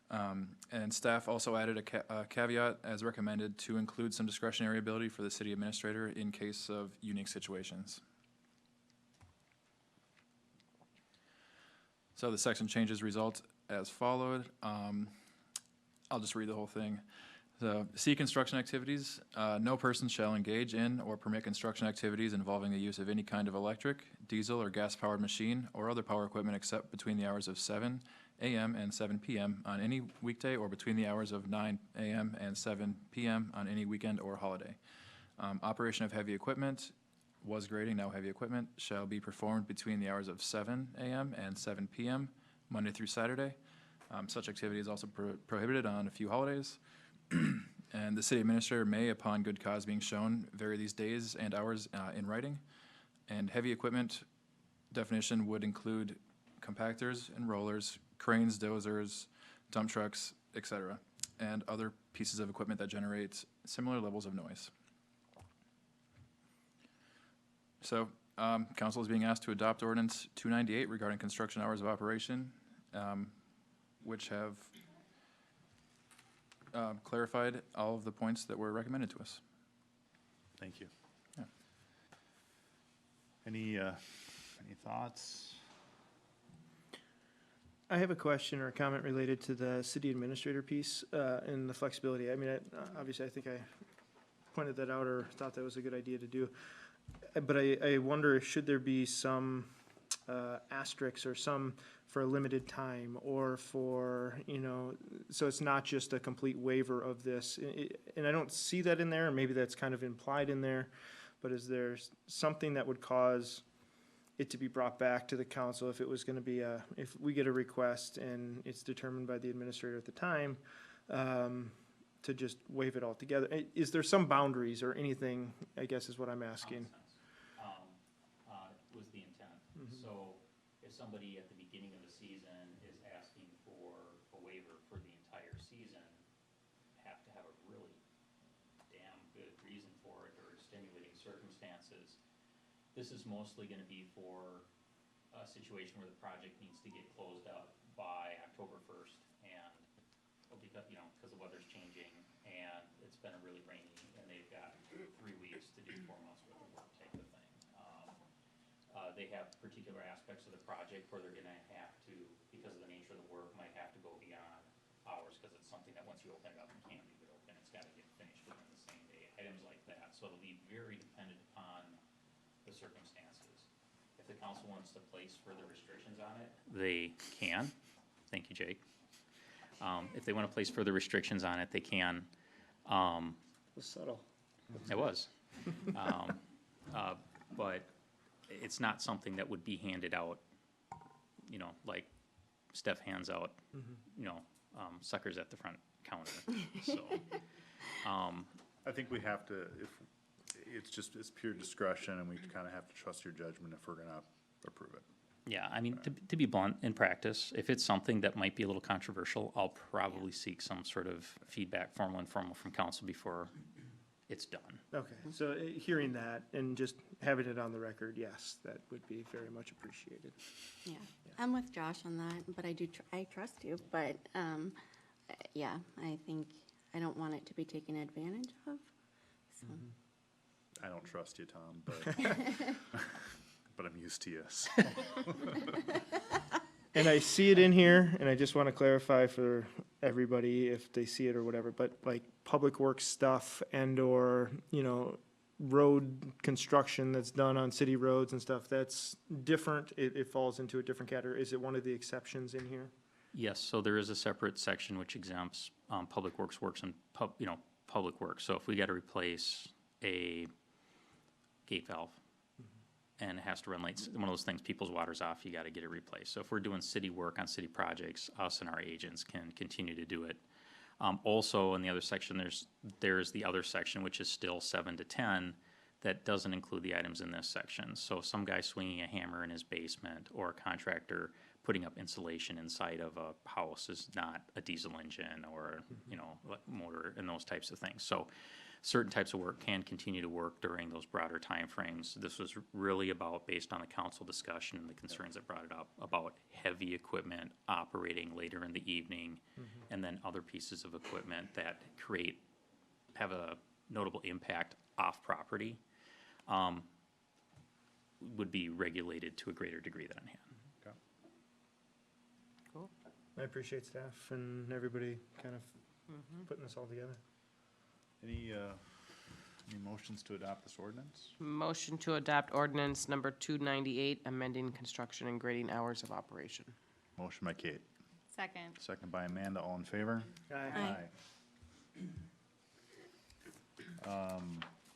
And staff also added a caveat as recommended to include some discretionary ability for the city administrator in case of unique situations. So the section changes result as followed. I'll just read the whole thing. So, C, construction activities. No person shall engage in or permit construction activities involving the use of any kind of electric, diesel, or gas-powered machine or other power equipment except between the hours of 7 a.m. and 7 p.m. on any weekday or between the hours of 9 a.m. and 7 p.m. on any weekend or holiday. Operation of heavy equipment, was grading, now heavy equipment, shall be performed between the hours of 7 a.m. and 7 p.m. Monday through Saturday. Such activity is also prohibited on a few holidays. And the city administrator may, upon good cause being shown, vary these days and hours in writing. And heavy equipment definition would include compactors and rollers, cranes, dozers, dump trucks, etc., and other pieces of equipment that generate similar levels of noise. So, council is being asked to adopt ordinance 298 regarding construction hours of operation, which have clarified all of the points that were recommended to us. Thank you. Yeah. any thoughts? I have a question or a comment related to the city administrator piece, and the flexibility. I mean, obviously, I think I pointed that out or thought that was a good idea to do. But I wonder, should there be some, asterisks or some for a limited time or for, so it's not just a complete waiver of this. And I don't see that in there, and maybe that's kind of implied in there, but is there something that would cause it to be brought back to the council if it was gonna be if we get a request and it's determined by the administrator at the time, to just waive it all together? Is there some boundaries or anything, I guess is what I'm asking? Was the intent. So if somebody at the beginning of the season is asking for a waiver for the entire season, have to have a really damn good reason for it or extenuating circumstances. This is mostly gonna be for a situation where the project needs to get closed up by October 1st. And, well, because, because the weather's changing and it's been really rainy and they've got 3 weeks to do 4 months worth of work type of thing. They have particular aspects of the project where they're gonna have to, because of the nature of the work, might have to go beyond hours, because it's something that once you open it up, you can't leave it open, it's gotta get finished within the same day, items like that, so it'll be very dependent upon the circumstances. If the council wants to place further restrictions on it, they can, thank you, Jake. If they wanna place further restrictions on it, they can. It was subtle. It was. But it's not something that would be handed out, like Steph hands out, suckers at the front counter, so. I think we have to, it's pure discretion, and we kind of have to trust your judgment if we're gonna approve it. Yeah, I mean, to be blunt, in practice, if it's something that might be a little controversial, I'll probably seek some sort of feedback, formal, informal, from council before it's done. Okay, so hearing that and just having it on the record, yes, that would be very much appreciated. Yeah, I'm with Josh on that, but I trust you, but, yeah, I think, I don't want it to be taken advantage of, so. I don't trust you, Tom, but, but I'm used to you, so. And I see it in here, and I just want to clarify for everybody if they see it or whatever, but like public works stuff and/or, road construction that's done on city roads and stuff, that's different. It falls into a different category. Is it one of the exceptions in here? Yes, so there is a separate section which exempts, public works and public works. So if we gotta replace a gate valve, and it has to run like, one of those things, people's water's off, you gotta get it replaced. So if we're doing city work on city projects, us and our agents can continue to do it. Also, in the other section, there's the other section, which is still 7 to 10, that doesn't include the items in this section. So some guy swinging a hammer in his basement, or a contractor putting up insulation inside of a house is not a diesel engine or, motor and those types of things. So certain types of work can continue to work during those broader timeframes. This was really about, based on the council discussion and the concerns that brought it up, about heavy equipment operating later in the evening, and then other pieces of equipment that have a notable impact off property, would be regulated to a greater degree than on hand. Okay. Cool. I appreciate staff and everybody kind of putting this all together. Any motions to adopt this ordinance? Motion to adopt ordinance number 298, amending construction and grading hours of operation. Motion by Kate, Second. second by Amanda, all in favor? Aye.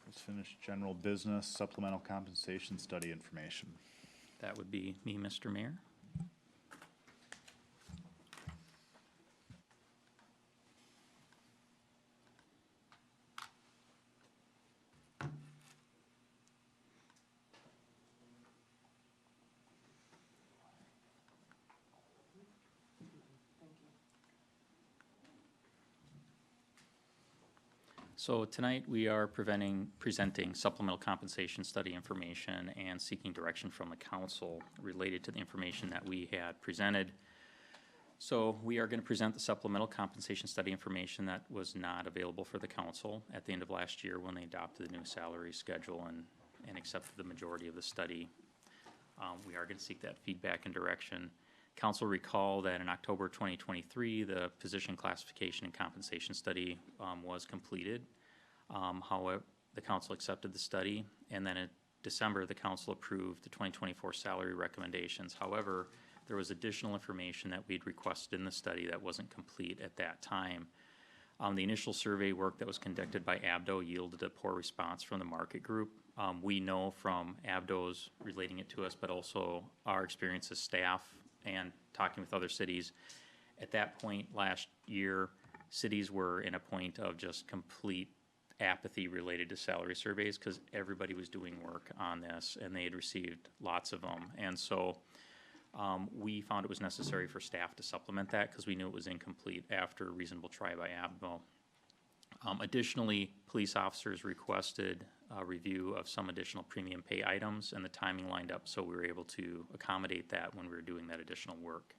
Let's finish general business, supplemental compensation study information. That would be me, Mr. Mayor. So tonight, we are presenting supplemental compensation study information and seeking direction from the council related to the information that we had presented. So we are going to present the supplemental compensation study information that was not available for the council at the end of last year when they adopted the new salary schedule and accepted the majority of the study. We are gonna seek that feedback and direction. Council recall that in October 2023, the position classification and compensation study was completed. However, the council accepted the study, and then in December, the council approved the 2024 salary recommendations. However, there was additional information that we'd requested in the study that wasn't complete at that time. The initial survey work that was conducted by ABDO yielded a poor response from the market group. We know from ABDO's relating it to us, but also our experience as staff and talking with other cities. At that point last year, cities were in a point of just complete apathy related to salary surveys because everybody was doing work on this and they had received lots of them. And so we found it was necessary for staff to supplement that because we knew it was incomplete after a reasonable try by ABDO. Additionally, police officers requested a review of some additional premium pay items, and the timing lined up so we were able to accommodate that when we were doing that additional work.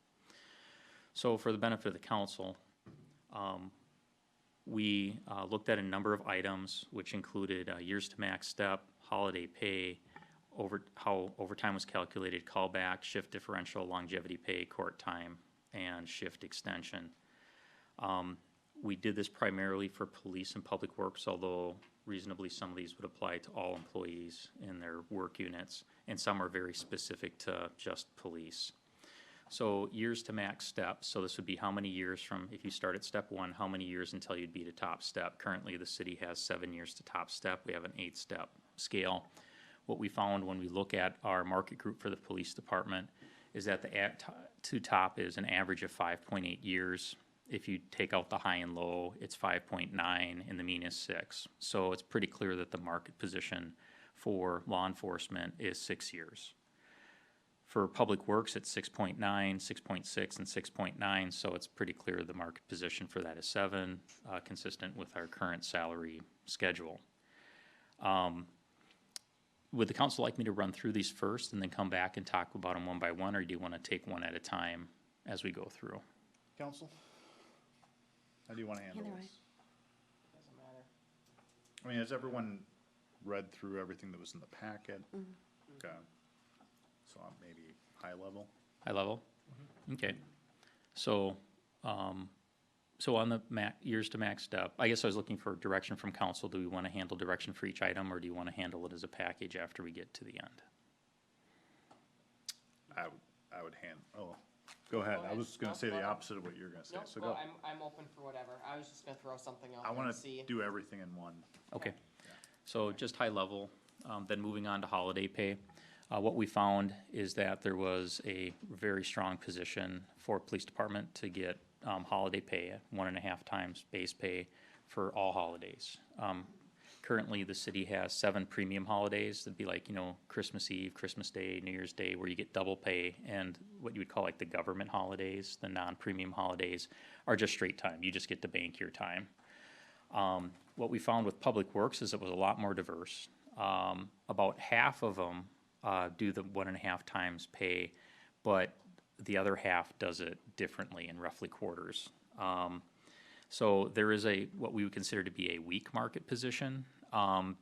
So for the benefit of the council, we looked at a number of items which included years to max step, holiday pay, how overtime was calculated, callback, shift differential, longevity pay, court time, and shift extension. We did this primarily for police and public works, although reasonably some of these would apply to all employees in their work units, and some are very specific to just police. So years to max step, so this would be how many years from, if you start at step one, how many years until you'd be to top step. Currently, the city has 7 years to top step. We have an 8-step scale. What we found when we look at our market group for the police department is that the to top is an average of 5.8 years. If you take out the high and low, it's 5.9 and the mean is 6. So it's pretty clear that the market position for law enforcement is 6 years. For public works, it's 6.9, 6.6, and 6.9, so it's pretty clear the market position for that is 7, consistent with our current salary schedule. Would the council like me to run through these first and then come back and talk about them one by one, or do you want to take one at a time as we go through? Council? How do you want to handle Either way. this? I mean, has everyone read through everything that was in the packet? Okay. So maybe high level? High level? Okay. So, so on the years to max step, I guess I was looking for direction from council. Do we want to handle direction for each item, or do you want to handle it as a package after we get to the end? I would go ahead. I was gonna say the opposite of what you're gonna say, so go. I'm open for whatever. I was just gonna throw something out I there wanna and see. do everything in one. Okay. So just high level, then moving on to holiday pay. What we found is that there was a very strong position for police department to get holiday pay at 1.5 times base pay for all holidays. Currently, the city has 7 premium holidays. That'd be like, Christmas Eve, Christmas Day, New Year's Day, where you get double pay, and what you would call like the government holidays, the non-premium holidays, are just straight time. You just get to bank your time. What we found with public works is it was a lot more diverse. About half of them do the 1.5 times pay, but the other half does it differently in roughly quarters. So there is what we would consider to be a weak market position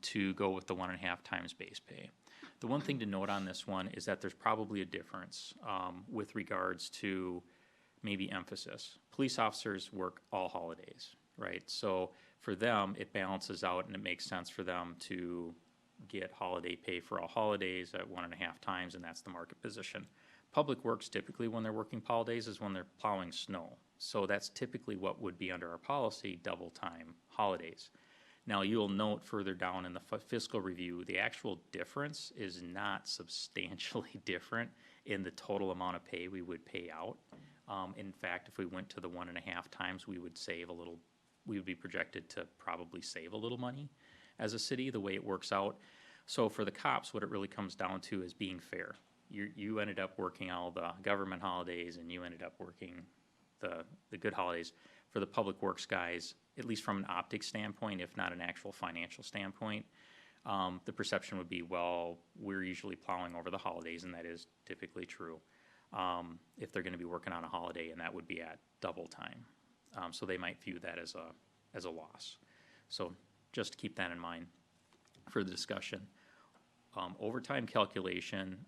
to go with the 1.5 times base pay. The one thing to note on this one is that there's probably a difference with regards to maybe emphasis. Police officers work all holidays, right? So for them, it balances out and it makes sense for them to get holiday pay for all holidays at 1.5 times, and that's the market position. Public works typically when they're working holidays is when they're plowing snow. So that's typically what would be under our policy, double time holidays. Now you'll note further down in the fiscal review, the actual difference is not substantially different in the total amount of pay we would pay out. In fact, if we went to the 1.5 times, we would be projected to probably save a little money as a city, the way it works out. So for the cops, what it really comes down to is being fair. You ended up working all the government holidays, and you ended up working the good holidays. For the public works guys, at least from an optics standpoint, if not an actual financial standpoint, the perception would be, well, we're usually plowing over the holidays, and that is typically true. If they're going to be working on a holiday, and that would be at double time. So they might view that as a loss. So just keep that in mind for the discussion. Overtime calculation,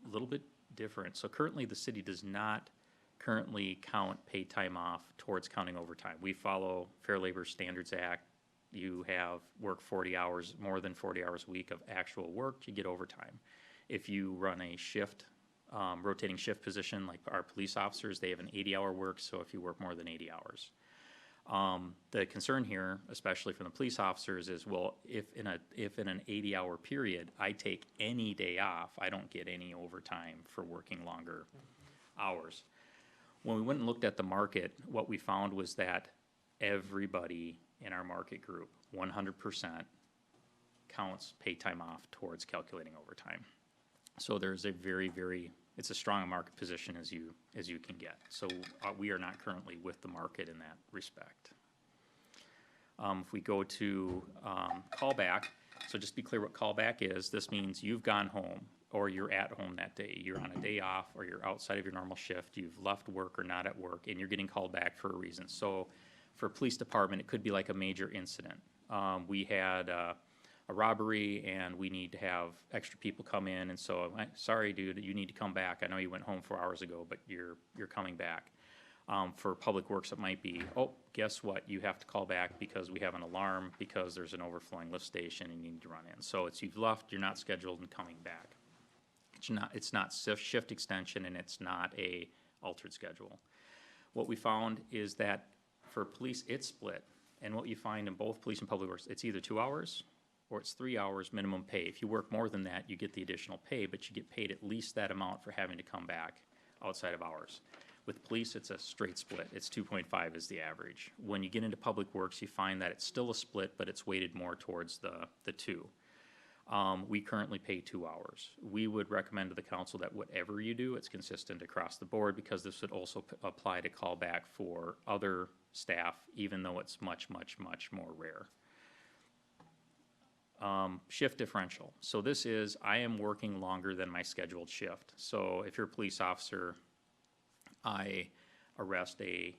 a little bit different. So currently, the city does not currently count paid time off towards counting overtime. We follow Fair Labor Standards Act. You have work 40 hours, more than 40 hours a week of actual work, you get overtime. If you run a shift, rotating shift position, like our police officers, they have an 80-hour work, so if you work more than 80 hours. The concern here, especially from the police officers, is, well, if in an 80-hour period, I take any day off, I don't get any overtime for working longer hours. When we went and looked at the market, what we found was that everybody in our market group, 100%, counts paid time off towards calculating overtime. So there's a it's a strong market position as you can get. So we are not currently with the market in that respect. If we go to callback, so just be clear what callback is. This means you've gone home or you're at home that day. You're on a day off or you're outside of your normal shift. You've left work or not at work and you're getting called back for a reason. So for police department, it could be like a major incident. We had a robbery and we need to have extra people come in, and so, sorry dude, you need to come back. I know you went home 4 hours ago, but you're coming back. For public works, it might be, oh, guess what? You have to call back because we have an alarm because there's an overflowing lift station and you need to run in. So you've left, you're not scheduled and coming back. It's not shift extension and it's not a altered schedule. What we found is that for police, it's split. And what you find in both police and public works, it's either 2 hours or it's 3 hours minimum pay. If you work more than that, you get the additional pay, but you get paid at least that amount for having to come back outside of hours. With police, it's a straight split. It's 2.5 is the average. When you get into public works, you find that it's still a split, but it's weighted more towards the two. We currently pay 2 hours. We would recommend to the council that whatever you do, it's consistent across the board, because this would also apply to callback for other staff, even though it's much, much, much more rare. Shift differential. So this is, I am working longer than my scheduled shift. So if you're a police officer, I arrest a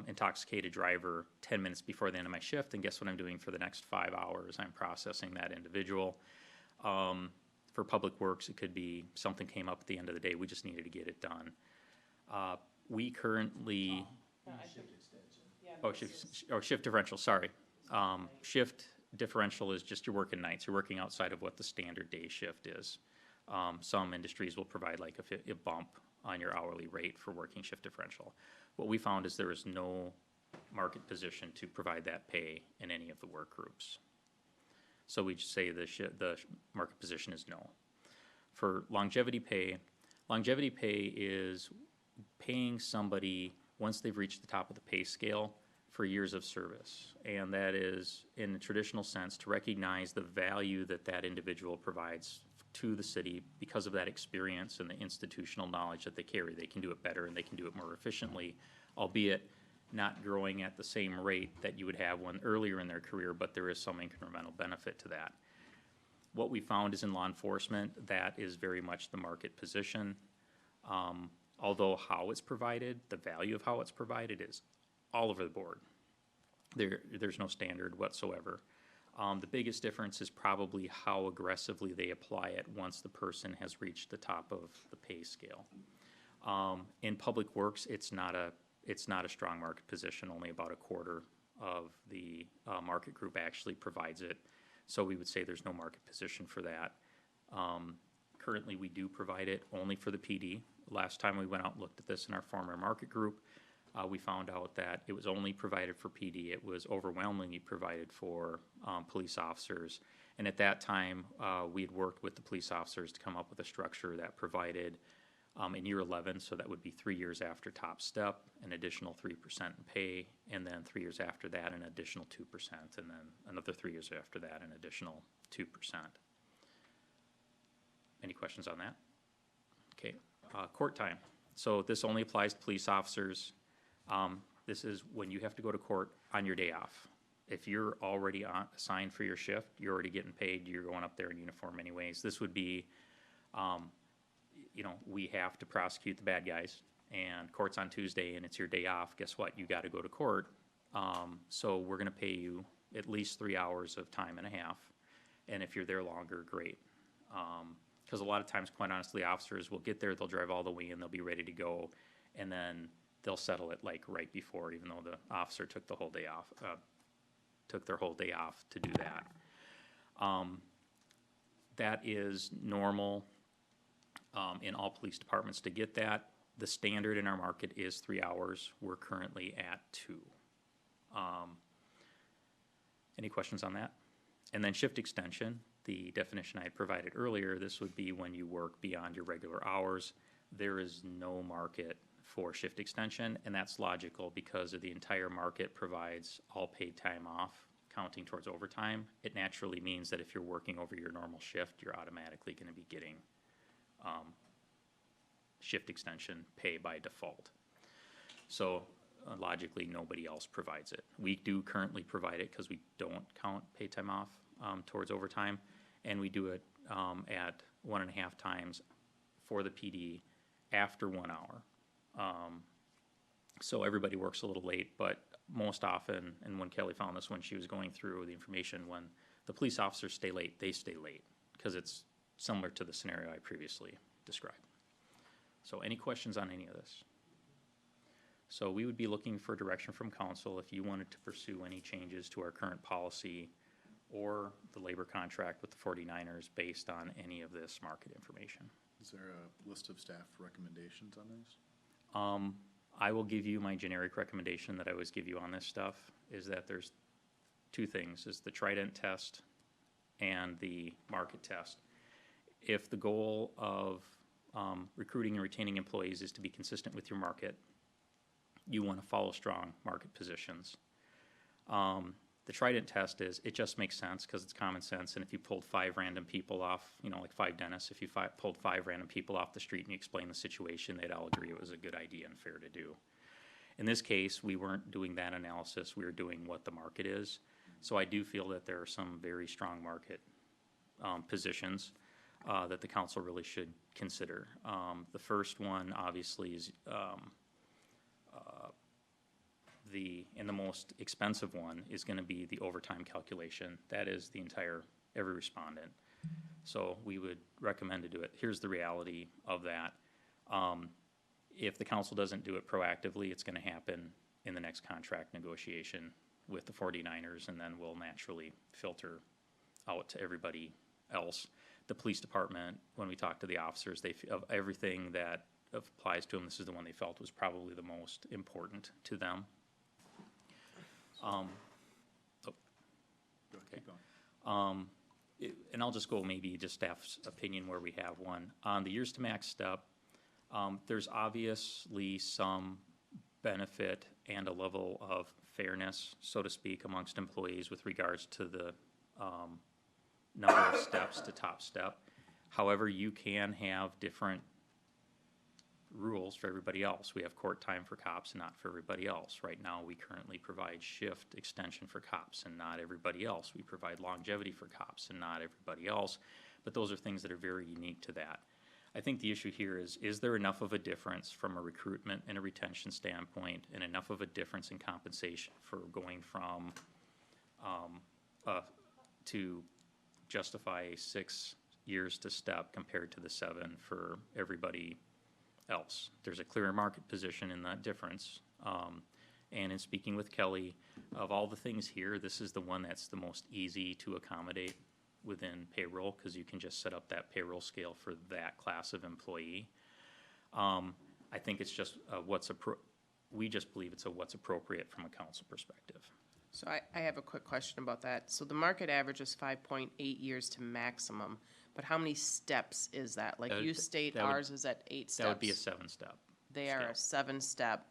intoxicated driver 10 minutes before the end of my shift, and guess what I'm doing for the next 5 hours? I'm processing that individual. For public works, it could be something came up at the end of the day, we just needed to get it done. We currently, shift differential, sorry. Shift differential is just you're working nights, you're working outside of what the standard day shift is. Some industries will provide like a bump on your hourly rate for working shift differential. What we found is there is no market position to provide that pay in any of the work groups. So we just say the market position is no. For longevity pay is paying somebody once they've reached the top of the pay scale for years of service. And that is, in the traditional sense, to recognize the value that that individual provides to the city because of that experience and the institutional knowledge that they carry. They can do it better and they can do it more efficiently, albeit not growing at the same rate that you would have when earlier in their career, but there is some incremental benefit to that. What we found is in law enforcement, that is very much the market position. Although how it's provided, the value of how it's provided is all over the board. There's no standard whatsoever. The biggest difference is probably how aggressively they apply it once the person has reached the top of the pay scale. In public works, it's not a strong market position. Only about a quarter of the market group actually provides it. So we would say there's no market position for that. Currently, we do provide it only for the PD. Last time we went out and looked at this in our former market group, we found out that it was only provided for PD. It was overwhelmingly provided for police officers. And at that time, we had worked with the police officers to come up with a structure that provided in year 11, so that would be 3 years after top step, an additional 3% in pay, and then 3 years after that, an additional 2%, and then another 3 years after that, an additional 2%. Any questions on that? Okay, court time. So this only applies to police officers. This is when you have to go to court on your day off. If you're already assigned for your shift, you're already getting paid, you're going up there in uniform anyways. This would be, we have to prosecute the bad guys, and court's on Tuesday and it's your day off. Guess what? You got to go to court. So we're going to pay you at least 3 hours of time and a half. And if you're there longer, great. Because a lot of times, quite honestly, officers will get there, they'll drive all the way in, they'll be ready to go, and then they'll settle it like right before, even though the officer took the whole day off, took their whole day off to do that. That is normal in all police departments to get that. The standard in our market is 3 hours. We're currently at 2. Any questions on that? And then shift extension, the definition I had provided earlier, this would be when you work beyond your regular hours. There is no market for shift extension, and that's logical because of the entire market provides all paid time off, counting towards overtime. It naturally means that if you're working over your normal shift, you're automatically going to be getting shift extension pay by default. So logically, nobody else provides it. We do currently provide it because we don't count paid time off towards overtime, and we do it at 1.5 times for the PD after 1 hour. So everybody works a little late, but most often, and when Kelly found this when she was going through the information, when the police officers stay late, they stay late because it's similar to the scenario I previously described. So any questions on any of this? So we would be looking for direction from council if you wanted to pursue any changes to our current policy or the labor contract with the 49ers based on any of this market information. Is there a list of staff recommendations on these? I will give you my generic recommendation that I always give you on this stuff, is that there's 2 things, is the Trident test and the market test. If the goal of recruiting and retaining employees is to be consistent with your market, you want to follow strong market positions. The Trident test is, it just makes sense because it's common sense, and if you pulled 5 random people off, like 5 dentists, if you pulled 5 random people off the street and you explained the situation, they'd all agree it was a good idea and fair to do. In this case, we weren't doing that analysis, we were doing what the market is. So I do feel that there are some very strong market positions that the council really should consider. The first one, obviously, is the most expensive one is going to be the overtime calculation. That is every respondent. So we would recommend to do it. Here's the reality of that. If the council doesn't do it proactively, it's going to happen in the next contract negotiation with the 49ers, and then we'll naturally filter out to everybody else. The police department, when we talk to the officers, of everything that applies to them, this is the one they felt was probably the most important to them. Keep going. And I'll just go maybe just staff's opinion where we have one. On the years to max step, there's obviously some benefit and a level of fairness, so to speak, amongst employees with regards to the number of steps to top step. However, you can have different rules for everybody else. We have court time for cops and not for everybody else. Right now, we currently provide shift extension for cops and not everybody else. We provide longevity for cops and not everybody else. But those are things that are very unique to that. I think the issue here is there enough of a difference from a recruitment and a retention standpoint and enough of a difference in compensation for going from to justify 6 years to step compared to the 7 for everybody else? There's a clear market position in that difference. And in speaking with Kelly, of all the things here, this is the one that's the most easy to accommodate within payroll because you can just set up that payroll scale for that class of employee. I think it's just we just believe it's what's appropriate from a council perspective. So I have a quick question about that. So the market average is 5.8 years to maximum, but how many steps is that? Like you state ours is at 8 steps. That would be a 7-step. They are a 7-step,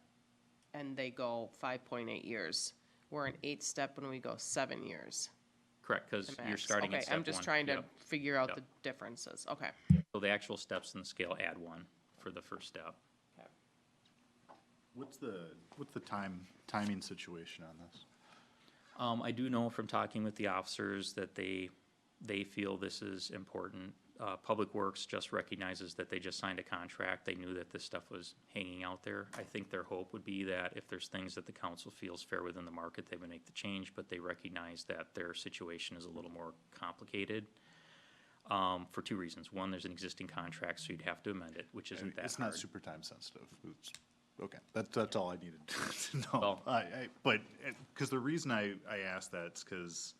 and they go 5.8 years. We're an 8-step when we go 7 years. Correct, because you're starting at step 1. Okay, I'm just trying to Yep. figure out Yep. the differences. Okay. So the actual steps in the scale add 1 for the first step. What's the timing situation on this? I do know from talking with the officers that they feel this is important. Public Works just recognizes that they just signed a contract. They knew that this stuff was hanging out there. I think their hope would be that if there's things that the council feels fair within the market, they would make the change, but they recognize that their situation is a little more complicated. for two reasons. One, there's an existing contract, so you'd have to amend it, which isn't that It's not hard. super time sensitive. It's, okay, that's all I needed to know. Well- But, because the reason I asked that is because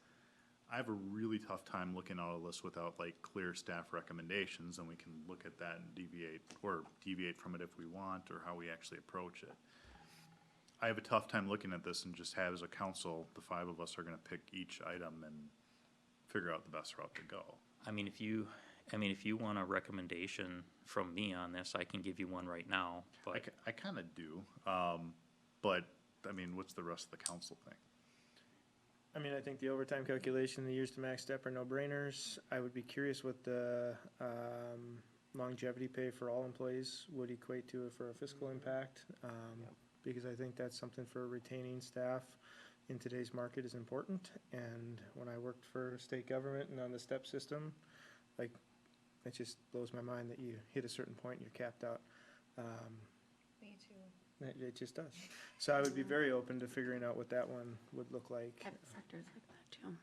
I have a really tough time looking at all this without like clear staff recommendations, and we can look at that and deviate from it if we want, or how we actually approach it. I have a tough time looking at this and just have as a council, the five of us are gonna pick each item and figure out the best route to go. I mean, if you want a recommendation from me on this, I can give you one right now, but I kinda do, but, I mean, what's the rest of the council think? I mean, I think the overtime calculation, the years to max step are no-brainers. I would be curious what the longevity pay for all employees would equate to for a fiscal impact. Because I think that's something for retaining staff in today's market is important. And when I worked for state government and on the step system, like, it just blows my mind that you hit a certain point and you're capped out. Me too. It just does. So I would be very open to figuring out what that one would look like. Private sectors like that too.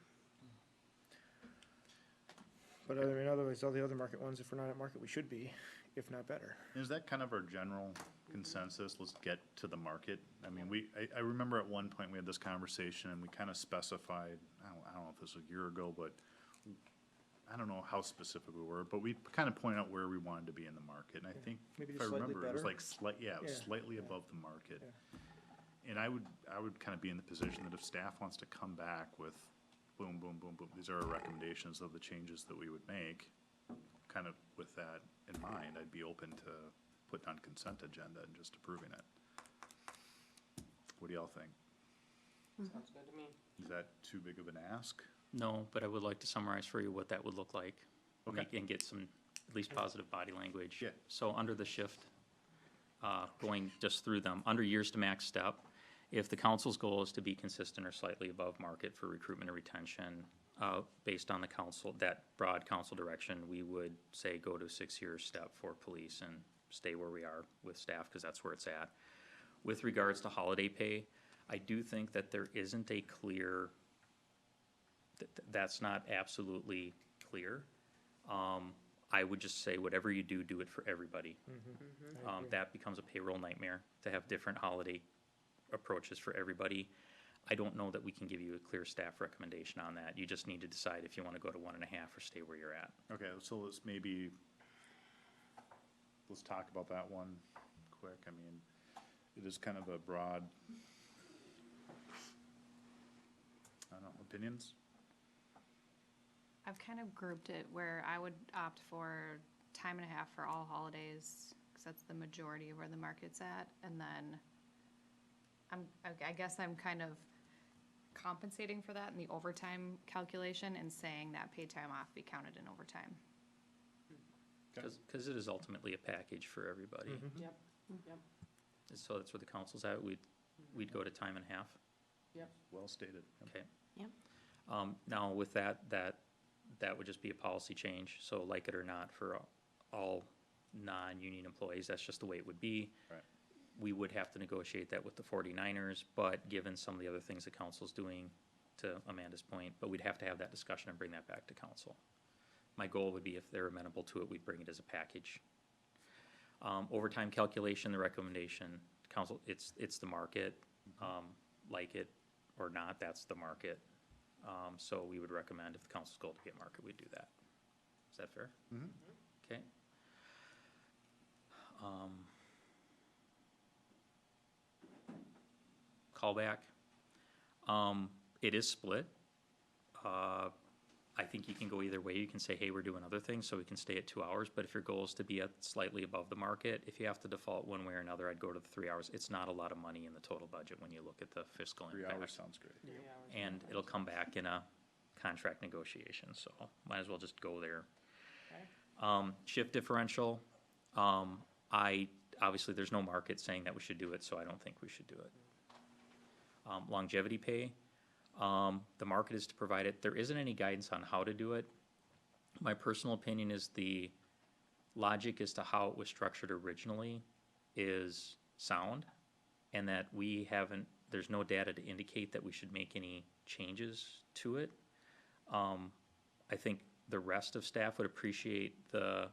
But otherwise, all the other market ones, if we're not at market, we should be, if not better. Is that kind of our general consensus? Let's get to the market. I mean, I remember at one point we had this conversation and we kind of specified, I don't know if this was a year ago, but I don't know how specific we were, but we kind of pointed out where we wanted to be in the market. And I think, Maybe if I just slightly remember, it was better? like it was Yeah. slightly above the market. Yeah. And I would kind of be in the position that if staff wants to come back with boom, boom, boom, boom, these are our recommendations of the changes that we would make, kind of with that in mind, I'd be open to putting on consent agenda and just approving it. What do y'all think? Sounds good to me. Is that too big of an ask? no, but I would like to summarize for you what that would look like. Okay. And get some, at least positive body language. Yeah. So under the shift, going just through them, under years to max step, if the council's goal is to be consistent or slightly above market for recruitment and retention, based on the council, that broad council direction, we would say go to 6-year step for police and stay where we are with staff, because that's where it's at. With regards to holiday pay, I do think that there isn't a clear, that's not absolutely clear. I would just say whatever you do, do it for everybody. That becomes a payroll nightmare to have different holiday approaches for everybody. I don't know that we can give you a clear staff recommendation on that. You just need to decide if you want to go to 1.5 or stay where you're at. Okay, so let's talk about that one quick. I mean, it is kind of a broad, I don't know, opinions? I've kind of grouped it where I would opt for 1.5 time for all holidays, because that's the majority of where the market's at, and then I guess I'm kind of compensating for that in the overtime calculation and saying that paid time off be counted in overtime. Because it is ultimately a package for everybody. Yep, yep, So that's where the council's at. We'd go to 1.5 time. yep. Well stated. Okay. Yep. Now with that would just be a policy change, so like it or not, for all non-union employees, that's just the way it would be. Right. We would have to negotiate that with the 49ers, but given some of the other things the council's doing, to Amanda's point, but we'd have to have that discussion and bring that back to council. My goal would be if they're amenable to it, we'd bring it as a package. Overtime calculation, the recommendation, council, it's the market, like it or not, that's the market. So we would recommend if the council's goal to get market, we'd do that. Is that fair? Mhm. Okay. Callback. It is split. I think you can go either way. You can say, hey, we're doing other things, so we can stay at 2 hours, but if your goal is to be at slightly above the market, if you have to default one way or another, I'd go to the 3 hours. It's not a lot of money in the total budget when you look at the fiscal 3 impact. hours sounds great. 3 hours. And it'll come back in a contract negotiation, so might as well just go there. Okay. Shift differential, obviously, there's no market saying that we should do it, so I don't think we should do it. Longevity pay, the market is to provide it. There isn't any guidance on how to do it. My personal opinion is the logic as to how it was structured originally is sound, and that there's no data to indicate that we should make any changes to it. I think The rest of staff would appreciate the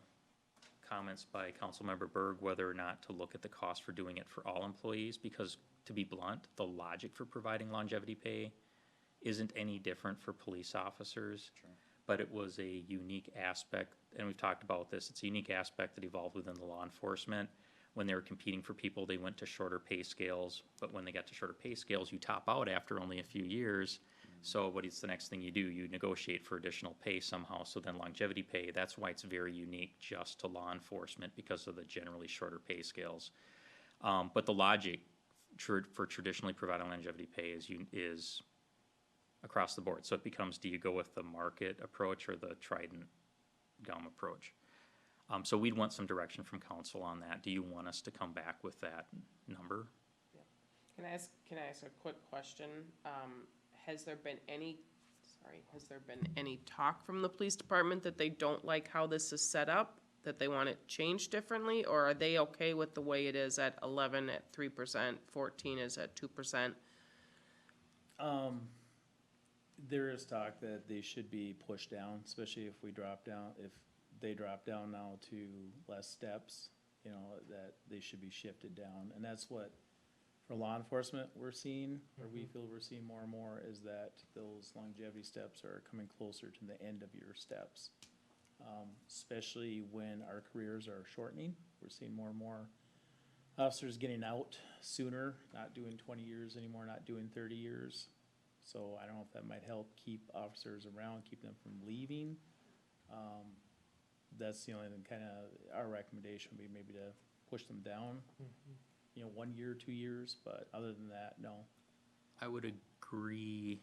comments by Councilmember Berg, whether or not to look at the cost for doing it for all employees, because to be blunt, the logic for providing longevity pay isn't any different for police officers. But it was a unique aspect, and we've talked about this, it's a unique aspect that evolved within the law enforcement. When they were competing for people, they went to shorter pay scales, but when they got to shorter pay scales, you top out after only a few years. So what is the next thing you do? You negotiate for additional pay somehow, so then longevity pay, that's why it's very unique just to law enforcement because of the generally shorter pay scales. But the logic for traditionally providing longevity pay is across the board. So it becomes, do you go with the market approach or the Trident gum approach? So we'd want some direction from council on that. Do you want us to come back with that number? Can I ask a quick question? Has there been any talk from the police department that they don't like how this is set up? That they want it changed differently, or are they okay with the way it is at 11 at 3%, 14 is at 2%? There is talk that they should be pushed down, especially if they drop down now to less steps, that they should be shifted down. And that's what, for law enforcement, we're seeing, or we feel we're seeing more and more, is that those longevity steps are coming closer to the end of your steps. Especially when our careers are shortening. We're seeing more and more officers getting out sooner, not doing 20 years anymore, not doing 30 years. So I don't know if that might help keep officers around, keep them from leaving. That's the only thing, kind of, our recommendation would be maybe to push them down, 1 year, 2 years, but other than that, no. I would agree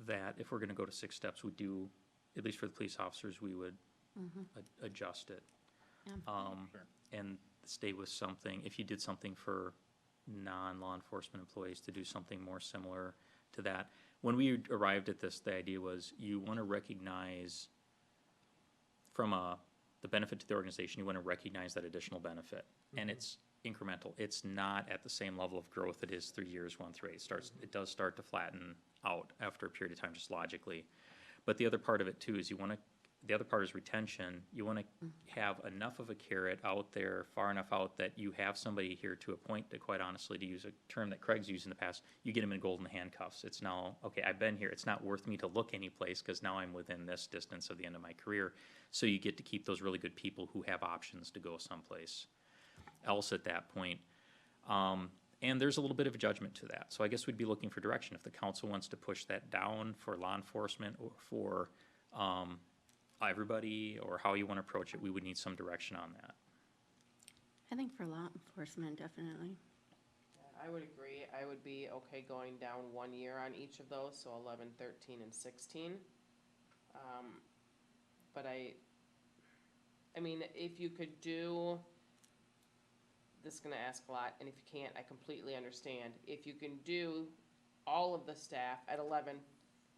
that if we're gonna go to 6 steps, we do, at least for the police officers, we would adjust it. Yeah. And stay with something, if you did something for non-law enforcement employees, to do something more similar to that. When we arrived at this, the idea was you want to recognize from the benefit to the organization, you want to recognize that additional benefit. And it's incremental. It's not at the same level of growth it is 3 years, 1 through 8. It does start to flatten out after a period of time, just logically. But the other part of it too is the other part is retention. You want to have enough of a carrot out there, far enough out that you have somebody here to a point that, quite honestly, to use a term that Craig's used in the past, you get them in golden handcuffs. It's now, okay, I've been here. It's not worth me to look anyplace because now I'm within this distance of the end of my career. So you get to keep those really good people who have options to go someplace else at that point. And there's a little bit of a judgment to that. So I guess we'd be looking for direction. If the council wants to push that down for law enforcement or for everybody, or how you want to approach it, we would need some direction on that. I think for law enforcement, definitely. I would agree. I would be okay going down 1 year on each of those, so 11, 13, and 16. But I mean, if you could do, this is gonna ask a lot, and if you can't, I completely understand. If you can do all of the staff at 11,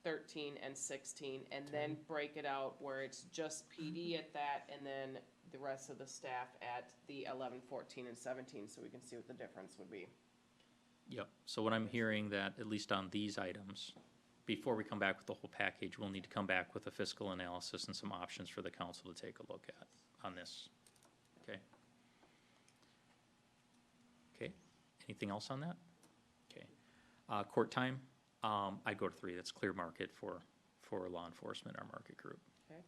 13, and 16, and then break it out where it's just PD at that, and then the rest of the staff at the 11, 14, and 17, so we can see what the difference would be. Yep. So what I'm hearing that, at least on these items, before we come back with the whole package, we'll need to come back with a fiscal analysis and some options for the council to take a look at on this. Okay? Okay. Anything else on that? Okay. Court time, I'd go to 3. That's clear market for law enforcement, our market group. Okay.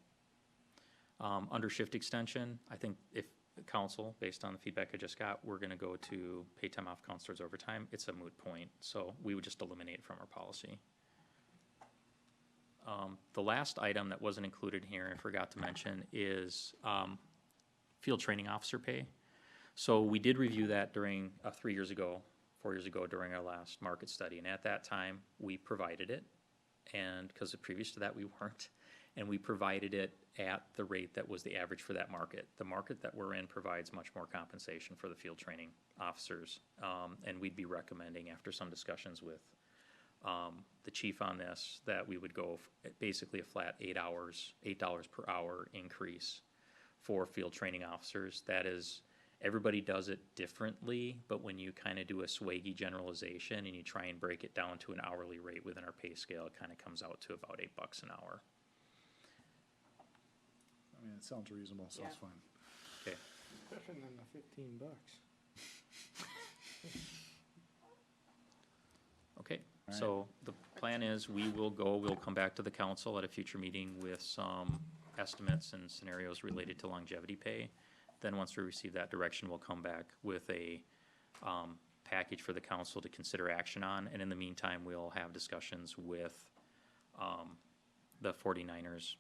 Under shift extension, I think if the council, based on the feedback I just got, we're gonna go to pay time off counselors overtime, it's a moot point, so we would just eliminate it from our policy. The last item that wasn't included here, I forgot to mention, is field training officer pay. So we did review that during 4 years ago, during our last market study, and at that time, we provided it, and because previous to that, we weren't, and we provided it at the rate that was the average for that market. The market that we're in provides much more compensation for the field training officers, and we'd be recommending, after some discussions with the chief on this, that we would go basically a flat $8 per hour increase for field training officers. That is, everybody does it differently, but when you kind of do a swaggy generalization and you try and break it down to an hourly rate within our pay scale, it kind of comes out to about $8 an hour. I mean, it sounds reasonable, so it's Yeah. fine. Okay. Better than the $15. Okay, All right. so the plan is we'll come back to the council at a future meeting with some estimates and scenarios related to longevity pay. Then once we receive that direction, we'll come back with a, package for the council to consider action on. And in the meantime, we'll have discussions with, the 49ers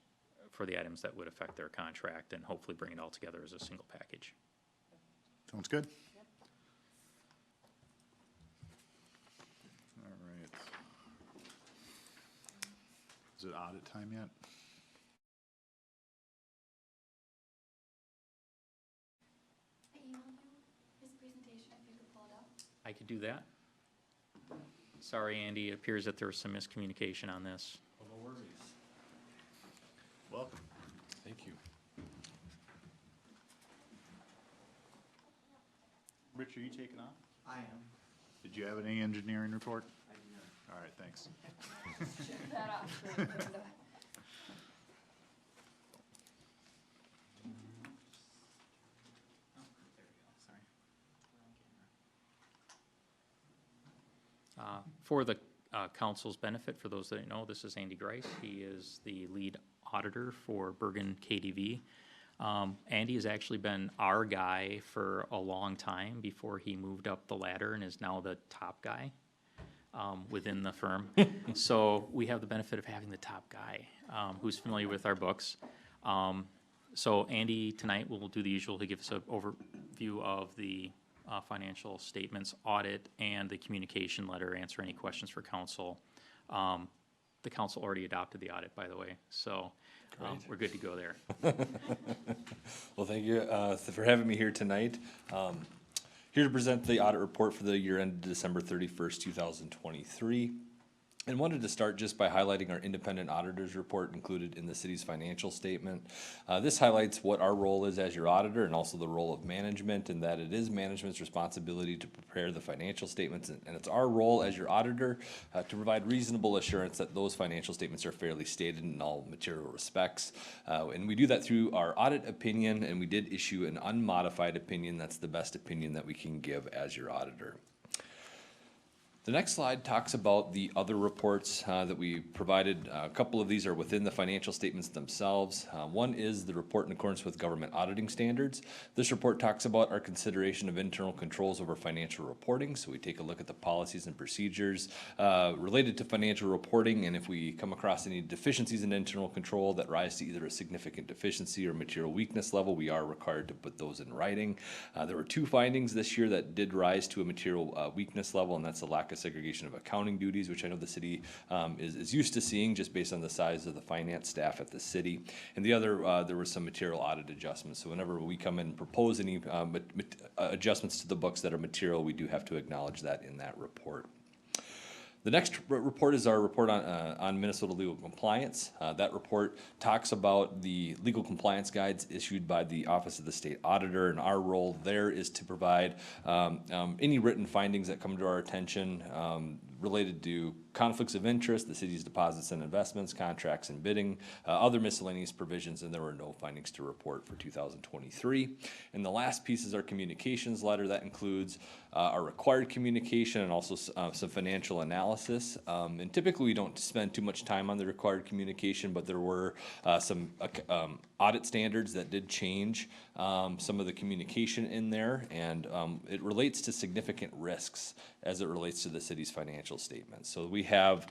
for the items that would affect their contract and hopefully bring it all together as a single package. Sounds good? All right. Is it audit time yet? I emailed you his presentation, if you could pull it up. I could do that. Sorry, Andy, it appears that there was some miscommunication on this. No worries. Welcome. Thank you. Rich, are you taking off? I am. Did you have any engineering report? I did not. All right, thanks. That off. For the council's benefit, for those that don't know, this is Andy Grice. He is the lead auditor for Bergen KDV. Andy has actually been our guy for a long time before he moved up the ladder and is now the top guy within the firm. So we have the benefit of having the top guy who's familiar with our books. So Andy tonight will do the usual. He'll give us an overview of the financial statements, audit, and the communication letter, answer any questions for council. The council already adopted the audit, by the way, so we're good to go there. Well, thank you for having me here tonight. Here to present the audit report for the year ended December 31st, 2023. And wanted to start just by highlighting our independent auditor's report included in the city's financial statement. This highlights what our role is as your auditor and also the role of management, and that it is management's responsibility to prepare the financial statements, and it's our role as your auditor to provide reasonable assurance that those financial statements are fairly stated in all material respects. And we do that through our audit opinion, and we did issue an unmodified opinion. That's the best opinion that we can give as your auditor. The next slide talks about the other reports that we provided. A couple of these are within the financial statements themselves. One is the report in accordance with government auditing standards. This report talks about our consideration of internal controls over financial reporting. So we take a look at the policies and procedures related to financial reporting, and if we come across any deficiencies in internal control that rise to either a significant deficiency or material weakness level, we are required to put those in writing. There were two findings this year that did rise to a material weakness level, and that's the lack of segregation of accounting duties, which I know the city is used to seeing just based on the size of the finance staff at the city. And the other, there were some material audit adjustments. So whenever we come in and propose any adjustments to the books that are material, we do have to acknowledge that in that report. The next report is our report on Minnesota legal compliance. That report talks about the legal compliance guides issued by the Office of the State Auditor, and our role there is to provide any written findings that come to our attention related to conflicts of interest, the city's deposits and investments, contracts and bidding, other miscellaneous provisions, and there were no findings to report for 2023. And the last piece is our communications letter. That includes our required communication and also some financial analysis. And typically we don't spend too much time on the required communication, but there were some audit standards that did change some of the communication in there, and it relates to significant risks as it relates to the city's financial statements. So we have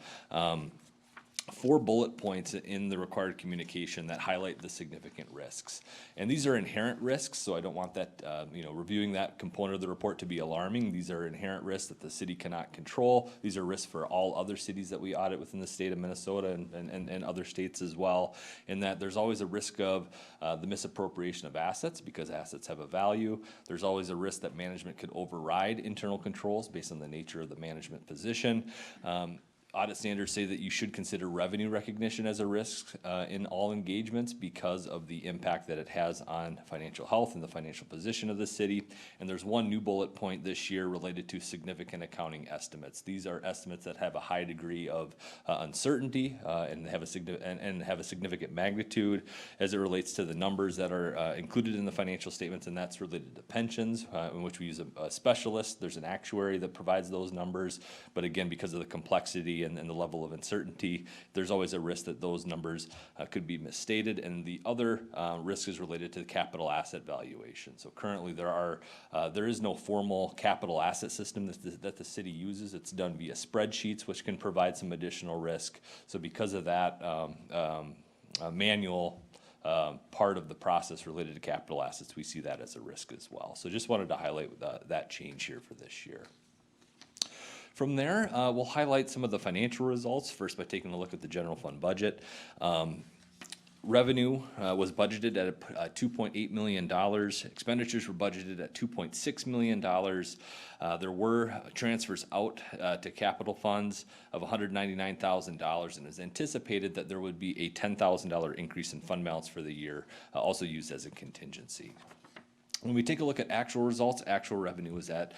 4 bullet points in the required communication that highlight the significant risks. And these are inherent risks, so I don't want that, reviewing that component of the report to be alarming. These are inherent risks that the city cannot control. These are risks for all other cities that we audit within the state of Minnesota and other states as well, in that there's always a risk of the misappropriation of assets because assets have a value. There's always a risk that management could override internal controls based on the nature of the management position. Audit standards say that you should consider revenue recognition as a risk in all engagements because of the impact that it has on financial health and the financial position of the city. And there's one new bullet point this year related to significant accounting estimates. These are estimates that have a high degree of uncertainty and have a significant magnitude as it relates to the numbers that are included in the financial statements, and that's related to pensions, in which we use a specialist. There's an actuary that provides those numbers, but again, because of the complexity and the level of uncertainty, there's always a risk that those numbers could be misstated. And the other risk is related to the capital asset valuation. So currently there is no formal capital asset system that the city uses. It's done via spreadsheets, which can provide some additional risk. So because of that manual part of the process related to capital assets, we see that as a risk as well. So just wanted to highlight that change here for this year. From there, we'll highlight some of the financial results, first by taking a look at the general fund budget. Revenue was budgeted at $2.8 million. Expenditures were budgeted at $2.6 million. There were transfers out to capital funds of $199,000, and it was anticipated that there would be a $10,000 increase in fund balance for the year, also used as a contingency. When we take a look at actual results, actual revenue was at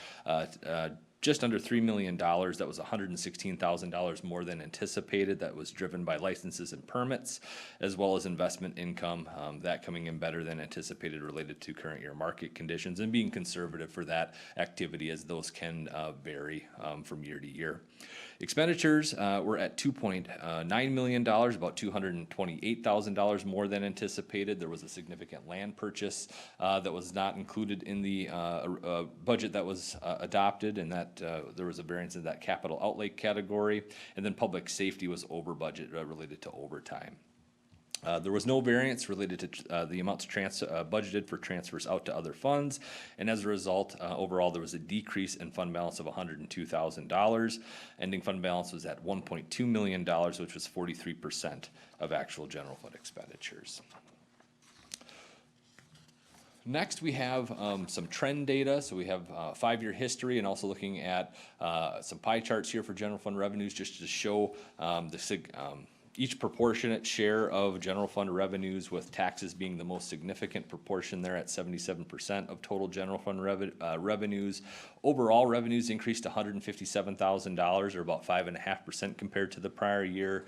just under $3 million. That was $116,000 more than anticipated. That was driven by licenses and permits, as well as investment income, that coming in better than anticipated related to current year market conditions and being conservative for that activity, as those can vary from year to year. Expenditures were at $2.9 million, about $228,000 more than anticipated. There was a significant land purchase that was not included in the budget that was adopted, and that there was a variance in that capital outlay category. And then public safety was over budget related to overtime. There was no variance related to the amounts budgeted for transfers out to other funds, and as a result, overall there was a decrease in fund balance of $102,000. Ending fund balance was at $1.2 million, which was 43% of actual general fund expenditures. Next, we have some trend data. So we have 5-year history, and also looking at some pie charts here for general fund revenues, just to show each proportionate share of general fund revenues, with taxes being the most significant proportion there at 77% of total general fund revenues. Overall revenues increased to $157,000, or about 5.5% compared to the prior year.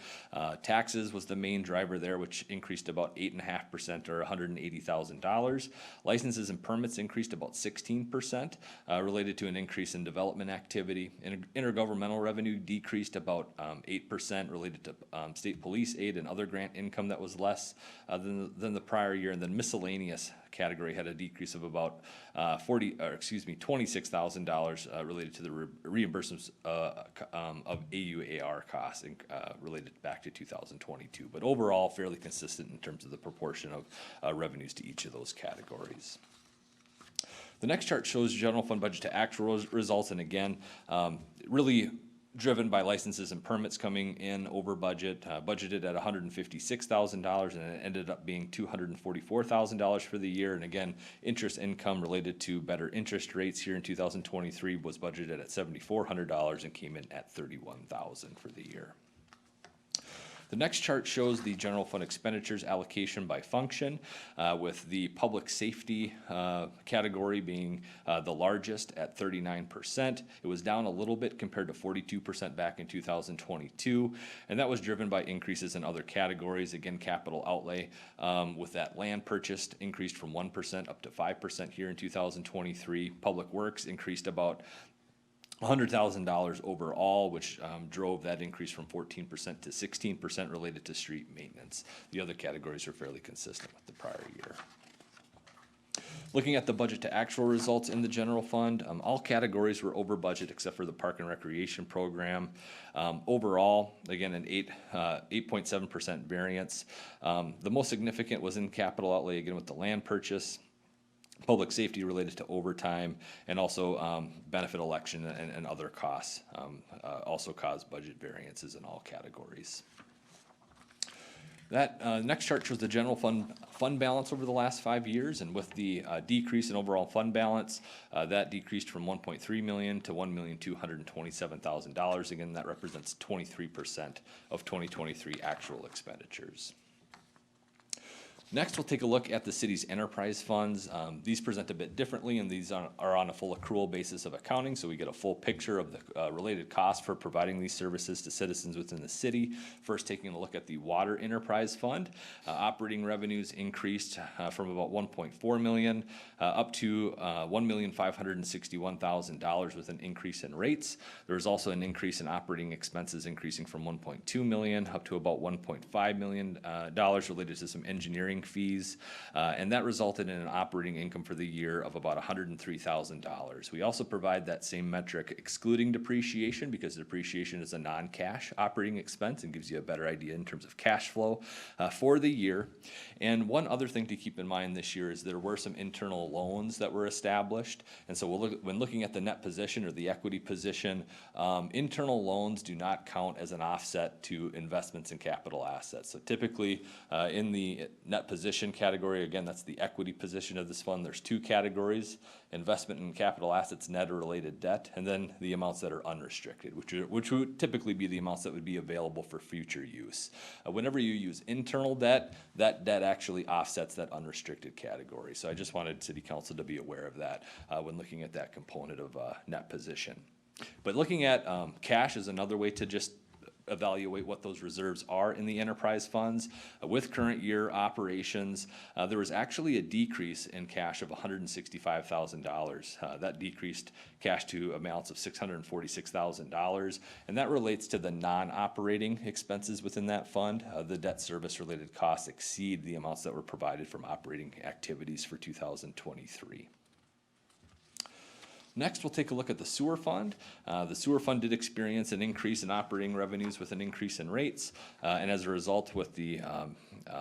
Taxes was the main driver there, which increased about 8.5%, or $180,000. Licenses and permits increased about 16%, related to an increase in development activity. Intergovernmental revenue decreased about 8%, related to state police aid and other grant income that was less than the prior year. And then miscellaneous category had a decrease of about $26,000 related to the reimbursements of AUAR costs related back to 2022. But overall, fairly consistent in terms of the proportion of revenues to each of those categories. The next chart shows general fund budget to actual results, and again, really driven by licenses and permits coming in over budget, budgeted at $156,000, and it ended up being $244,000 for the year. And again, interest income related to better interest rates here in 2023 was budgeted at $7,400 and came in at $31,000 for the year. The next chart shows the general fund expenditures allocation by function, with the public safety category being the largest at 39%. It was down a little bit compared to 42% back in 2022, and that was driven by increases in other categories. Again, capital outlay with that land purchased increased from 1% up to 5% here in 2023. Public works increased about $100,000 overall, which drove that increase from 14% to 16% related to street maintenance. The other categories are fairly consistent with the prior year. Looking at the budget to actual results in the general fund, all categories were over budget except for the park and recreation program. Overall, again, an 8.7% variance. The most significant was in capital outlay, again with the land purchase, public safety related to overtime, and also benefit election and other costs also caused budget variances in all categories. That next chart shows the general fund balance over the last 5 years, and with the decrease in overall fund balance, that decreased from 1.3 million to $1,227,000. Again, that represents 23% of 2023 actual expenditures. Next, we'll take a look at the city's enterprise funds. These present a bit differently, and these are on a full accrual basis of accounting, so we get a full picture of the related costs for providing these services to citizens within the city. First, taking a look at the water enterprise fund. Operating revenues increased from about 1.4 million up to $1,561,000 with an increase in rates. There was also an increase in operating expenses, increasing from 1.2 million up to about $1.5 million related to some engineering fees, and that resulted in an operating income for the year of about $103,000. We also provide that same metric excluding depreciation, because depreciation is a non-cash operating expense and gives you a better idea in terms of cash flow for the year. And one other thing to keep in mind this year is there were some internal loans that were established, and so when looking at the net position or the equity position, internal loans do not count as an offset to investments in capital assets. So typically in the net position category, again, that's the equity position of this fund, there's two categories: investment in capital assets, net or related debt, and then the amounts that are unrestricted, which would typically be the amounts that would be available for future use. Whenever you use internal debt, that debt actually offsets that unrestricted category. So I just wanted City Council to be aware of that when looking at that component of net position. But looking at cash is another way to just evaluate what those reserves are in the enterprise funds. With current year operations, there was actually a decrease in cash of $165,000. That decreased cash to amounts of $646,000, and that relates to the non-operating expenses within that fund. The debt service related costs exceed the amounts that were provided from operating activities for 2023. Next, we'll take a look at the sewer fund. The sewer fund did experience an increase in operating revenues with an increase in rates, and as a result with the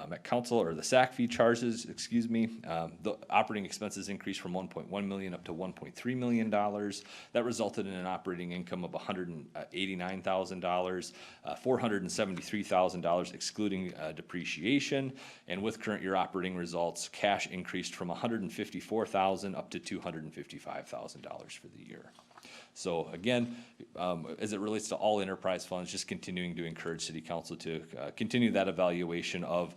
Met Council or the SAC fee charges, the operating expenses increased from 1.1 million up to $1.3 million. That resulted in an operating income of $189,000, $473,000 excluding depreciation, and with current year operating results, cash increased from $154,000 up to $255,000 for the year. So again, as it relates to all enterprise funds, just continuing to encourage City Council to continue that evaluation of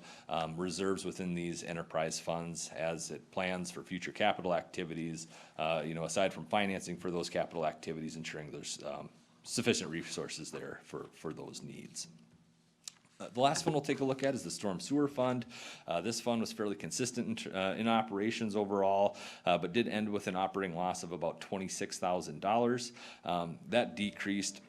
reserves within these enterprise funds as it plans for future capital activities, aside from financing for those capital activities, ensuring there's sufficient resources there for those needs. The last one we'll take a look at is the Storm Sewer Fund. This fund was fairly consistent in operations overall, but did end with an operating loss of about $26,000. That decreased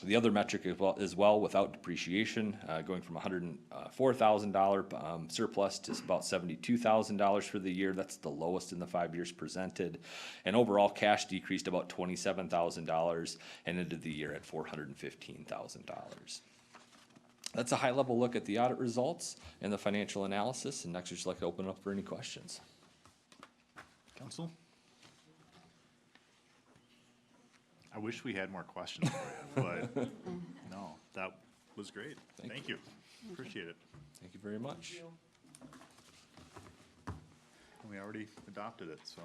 the other metric as well without depreciation, going from $104,000 surplus to about $72,000 for the year. That's the lowest in the 5 years presented. And overall cash decreased about $27,000 and ended the year at $415,000. That's a high-level look at the audit results and the financial analysis. And next, I'd just like to open up for any questions. Council? I wish we had more questions for you, but no, that was great. Thank you. Appreciate it. Thank you very much. We already adopted it, so.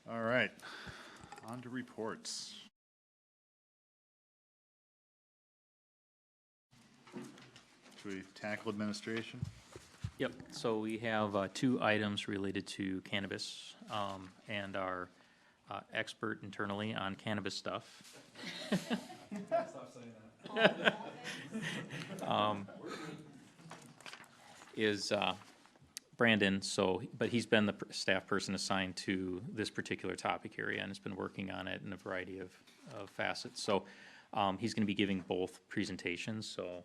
All right, on to reports. Should we tackle administration? Yep, so we have 2 items related to cannabis and our expert internally on cannabis stuff. Stop saying that. Is Brandon, but he's been the staff person assigned to this particular topic area and has been working on it in a variety of facets. So he's going to be giving both presentations, so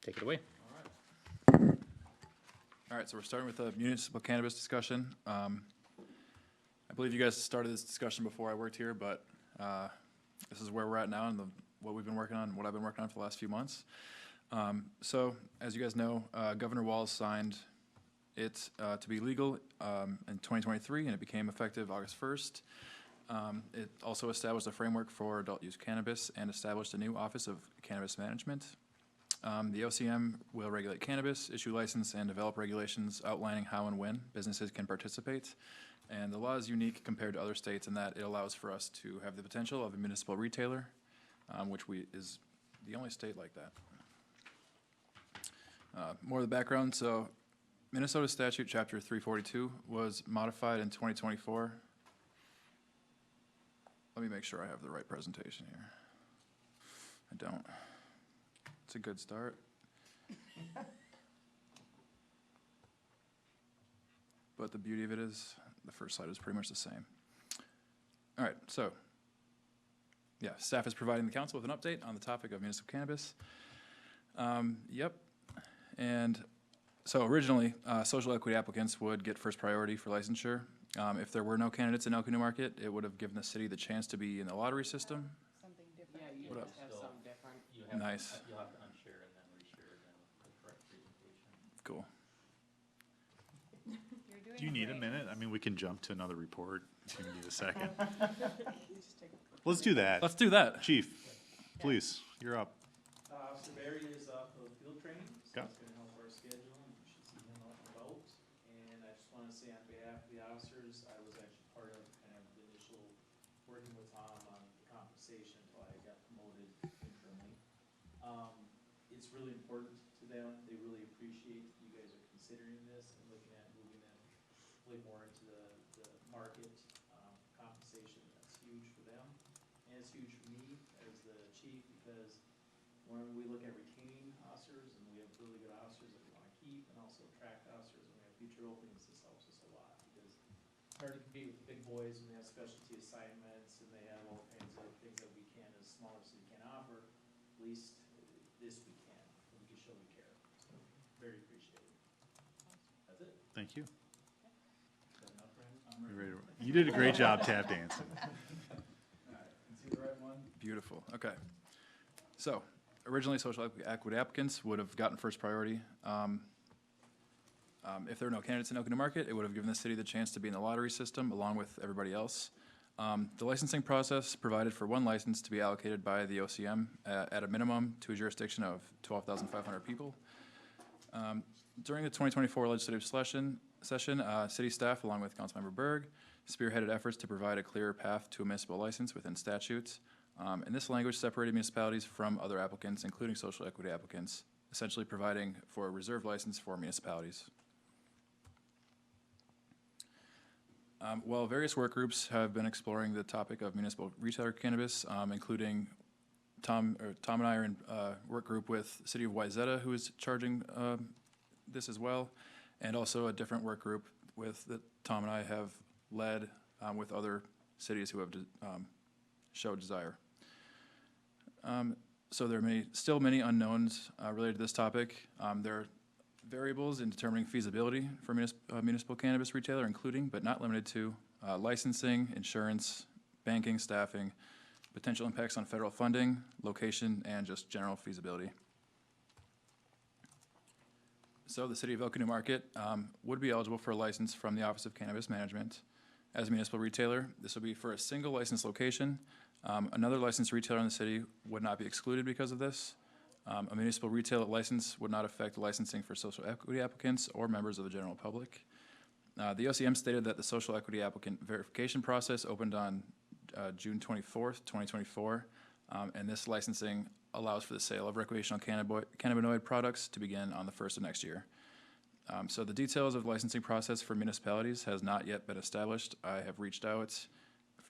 take it away. All right, so we're starting with the municipal cannabis discussion. I believe you guys started this discussion before I worked here, but this is where we're at now and what we've been working on, what I've been working on for the last few months. So, as you guys know, Governor Walz signed it to be legal in 2023, and it became effective August 1st. It also established a framework for adult use cannabis and established a new Office of Cannabis Management. The OCM will regulate cannabis, issue license, and develop regulations outlining how and when businesses can participate. And the law is unique compared to other states in that it allows for us to have the potential of a municipal retailer, which is the only state like that. More of the background, so Minnesota Statute Chapter 342 was modified in 2024. Let me make sure I have the right presentation here. I don't. It's a good start. But the beauty of it is, the first slide is pretty much the same. All right, so, yeah, staff is providing the council with an update on the topic of municipal cannabis. Yep, and so originally, social equity applicants would get first priority for licensure. If there were no candidates in Elko New Market, it would have given the city the chance to be in the lottery system. Something different. Yeah, you What have up? to have something different. Nice, You'll have to unshare and then reshare again with the correct presentation. cool. You're doing Do you need a great. minute? I mean, we can jump to another report if you need a second. Let's do that. Let's do that. Chief, please, you're up. Officer Barry is off of field training, so Okay. it's gonna help our schedule, and you should see him out and about. And I just wanna say on behalf of the officers, I was actually part of kind of the initial working with Tom on the compensation until I got promoted internally. It's really important to them, they really appreciate you guys are considering this and looking at moving them way more into the market, compensation, that's huge for them. And it's huge for me as the chief, because when we look at retaining officers, and we have really good officers that we wanna keep, and also attract officers, and we have future openings, this helps us a lot, because it's hard to compete with the big boys when they have specialty assignments, and they have all kinds of things that we can, as smaller city can offer. At least this we can show we care, so very appreciated. That's it. Thank you. Is that enough, Brandon? I'm You ready. ready to- You did a great job tap dancing. All right, can see the right one? Beautiful, okay. So, originally, social equity applicants would have gotten first priority. If there were no candidates in Elko New Market, it would have given the city the chance to be in the lottery system along with everybody else. The licensing process provided for one license to be allocated by the OCM at a minimum to a jurisdiction of 12,500 people. During the 2024 legislative session, city staff, along with Councilmember Berg, spearheaded efforts to provide a clearer path to a municipal license within statutes. And this language separated municipalities from other applicants, including social equity applicants, essentially providing for a reserve license for municipalities. While various work groups have been exploring the topic of municipal retailer cannabis, including Tom and I are in a work group with City of Wayzata, who is charging this as well, and also a different work group that Tom and I have led with other cities who have showed desire. So there are still many unknowns related to this topic. There are variables in determining feasibility for municipal cannabis retailer, including but not limited to licensing, insurance, banking, staffing, potential impacts on federal funding, location, and just general feasibility. So the city of Elko New Market would be eligible for a license from the Office of Cannabis Management. As a municipal retailer, this will be for a single licensed location. Another licensed retailer in the city would not be excluded because of this. A municipal retail license would not affect licensing for social equity applicants or members of the general public. The OCM stated that the social equity applicant verification process opened on June 24th, 2024, and this licensing allows for the sale of recreational cannabinoid products to begin on the 1st of next year. So the details of the licensing process for municipalities has not yet been established. I have reached out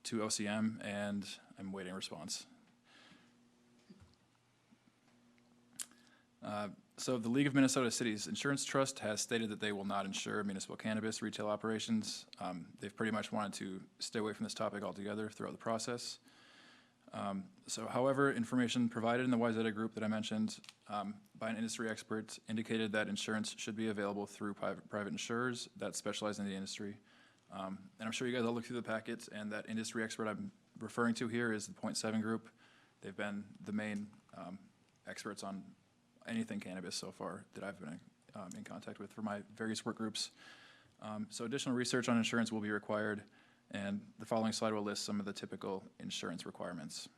to OCM and I'm waiting a response. So the League of Minnesota Cities Insurance Trust has stated that they will not insure municipal cannabis retail operations. They've pretty much wanted to stay away from this topic altogether throughout the process. So however, information provided in the Wayzata group that I mentioned by an industry expert indicated that insurance should be available through private insurers that specialize in the industry. And I'm sure you guys all looked through the packets, and that industry expert I'm referring to here is the .7 group. They've been the main experts on anything cannabis so far that I've been in contact with for my various work groups. So additional research on insurance will be required, And the following slide will list some of the typical insurance requirements.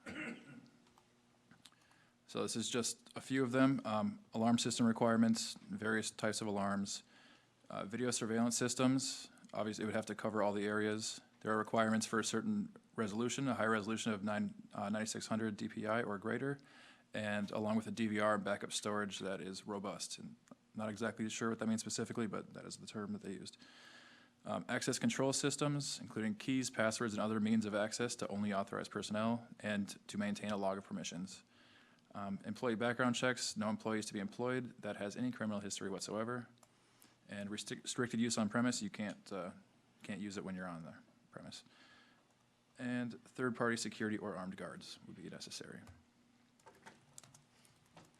So this is just a few of them. Alarm system requirements, various types of alarms. Video surveillance systems, obviously it would have to cover all the areas. There are requirements for a certain resolution, a high resolution of 9600 DPI or greater, and along with a DVR and backup storage that is robust. And not exactly sure what that means specifically, but that is the term that they used. Access control systems, including keys, passwords, and other means of access to only authorized personnel, and to maintain a log of permissions. Employee background checks, no employees to be employed that has any criminal history whatsoever. And restricted use on premise, you can't use it when you're on the premise. And third-party security or armed guards would be necessary.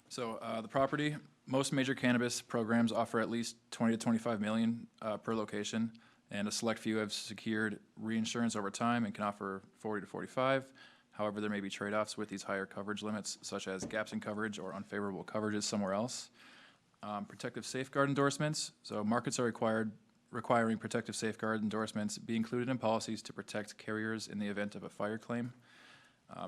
So the property, most major cannabis programs offer at least 20 to 25 million per location, and a select few have secured reinsurance over time and can offer 40 to 45. However, there may be trade-offs with these higher coverage limits, such as gaps in coverage or unfavorable coverages somewhere else. Protective safeguard endorsements. So markets are requiring protective safeguard endorsements be included in policies to protect carriers in the event of a fire claim.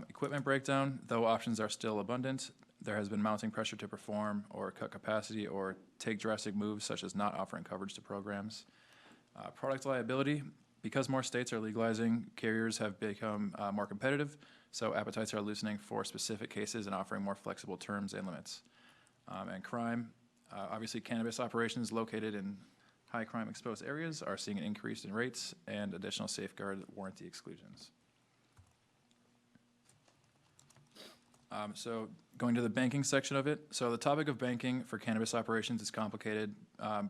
Equipment breakdown, though options are still abundant, there has been mounting pressure to perform or cut capacity or take drastic moves such as not offering coverage to programs. Product liability, because more states are legalizing, carriers have become more competitive, so appetites are loosening for specific cases and offering more flexible terms and limits. And crime, obviously cannabis operations located in high crime exposed areas are seeing an increase in rates and additional safeguard warranty exclusions. So going to the banking section of it. So the topic of banking for cannabis operations is complicated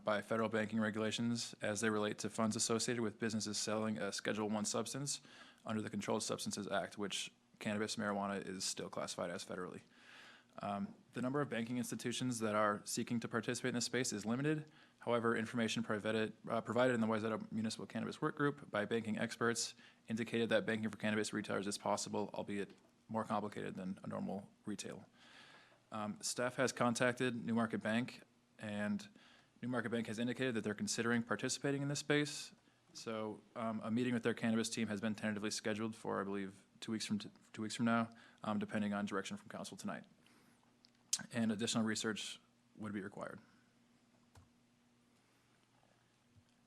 by federal banking regulations as they relate to funds associated with businesses selling a Schedule I substance under the Controlled Substances Act, which cannabis marijuana is still classified as federally. The number of banking institutions that are seeking to participate in this space is limited. However, information provided in the Wayzata Municipal Cannabis Work Group by banking experts indicated that banking for cannabis retailers is possible, albeit more complicated than a normal retail. Staff has contacted New Market Bank, and New Market Bank has indicated that they're considering participating in this space. So a meeting with their cannabis team has been tentatively scheduled for, I believe, 2 weeks from now, depending on direction from council tonight. And additional research would be required.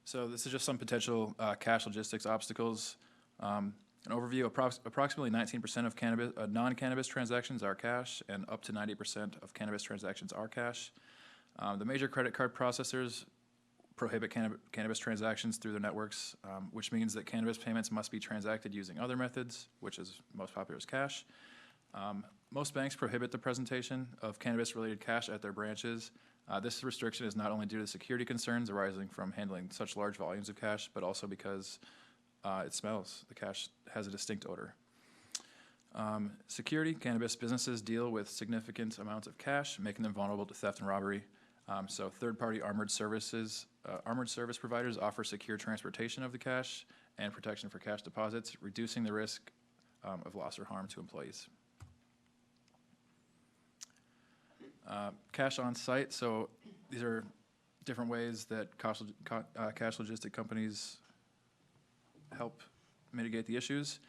So this is just some potential cash logistics obstacles. An overview, approximately 19% of cannabis, non-cannabis transactions are cash, and up to 90% of cannabis transactions are cash. The major credit card processors prohibit cannabis transactions through their networks, which means that cannabis payments must be transacted using other methods, which is most popular is cash. Most banks prohibit the presentation of cannabis-related cash at their branches. This restriction is not only due to security concerns arising from handling such large volumes of cash, but also because it smells. The cash has a distinct odor. Security, cannabis businesses deal with significant amounts of cash, making them vulnerable to theft and robbery. So third-party armored service providers offer secure transportation of the cash and protection for cash deposits, reducing the risk of loss or harm to employees. Cash on site, so these are different ways that cash logistic companies help mitigate the issues.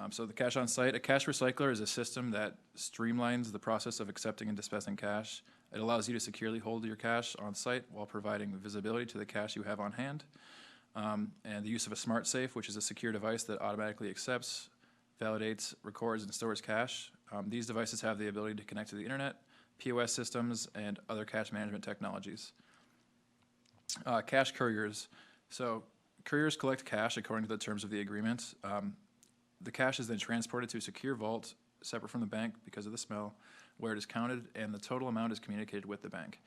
So the cash on site, a cash recycler is a system that streamlines the process of accepting and dispensing cash. It allows you to securely hold your cash on site while providing visibility to the cash you have on hand. And the use of a smart safe, which is a secure device that automatically accepts, validates, records, and stores cash. These devices have the ability to connect to the internet, POS systems, and other cash management technologies. Cash couriers. So couriers collect cash according to the terms of the agreement. The cash is then transported to a secure vault separate from the bank because of the smell, where it is counted and the total amount is communicated with the bank.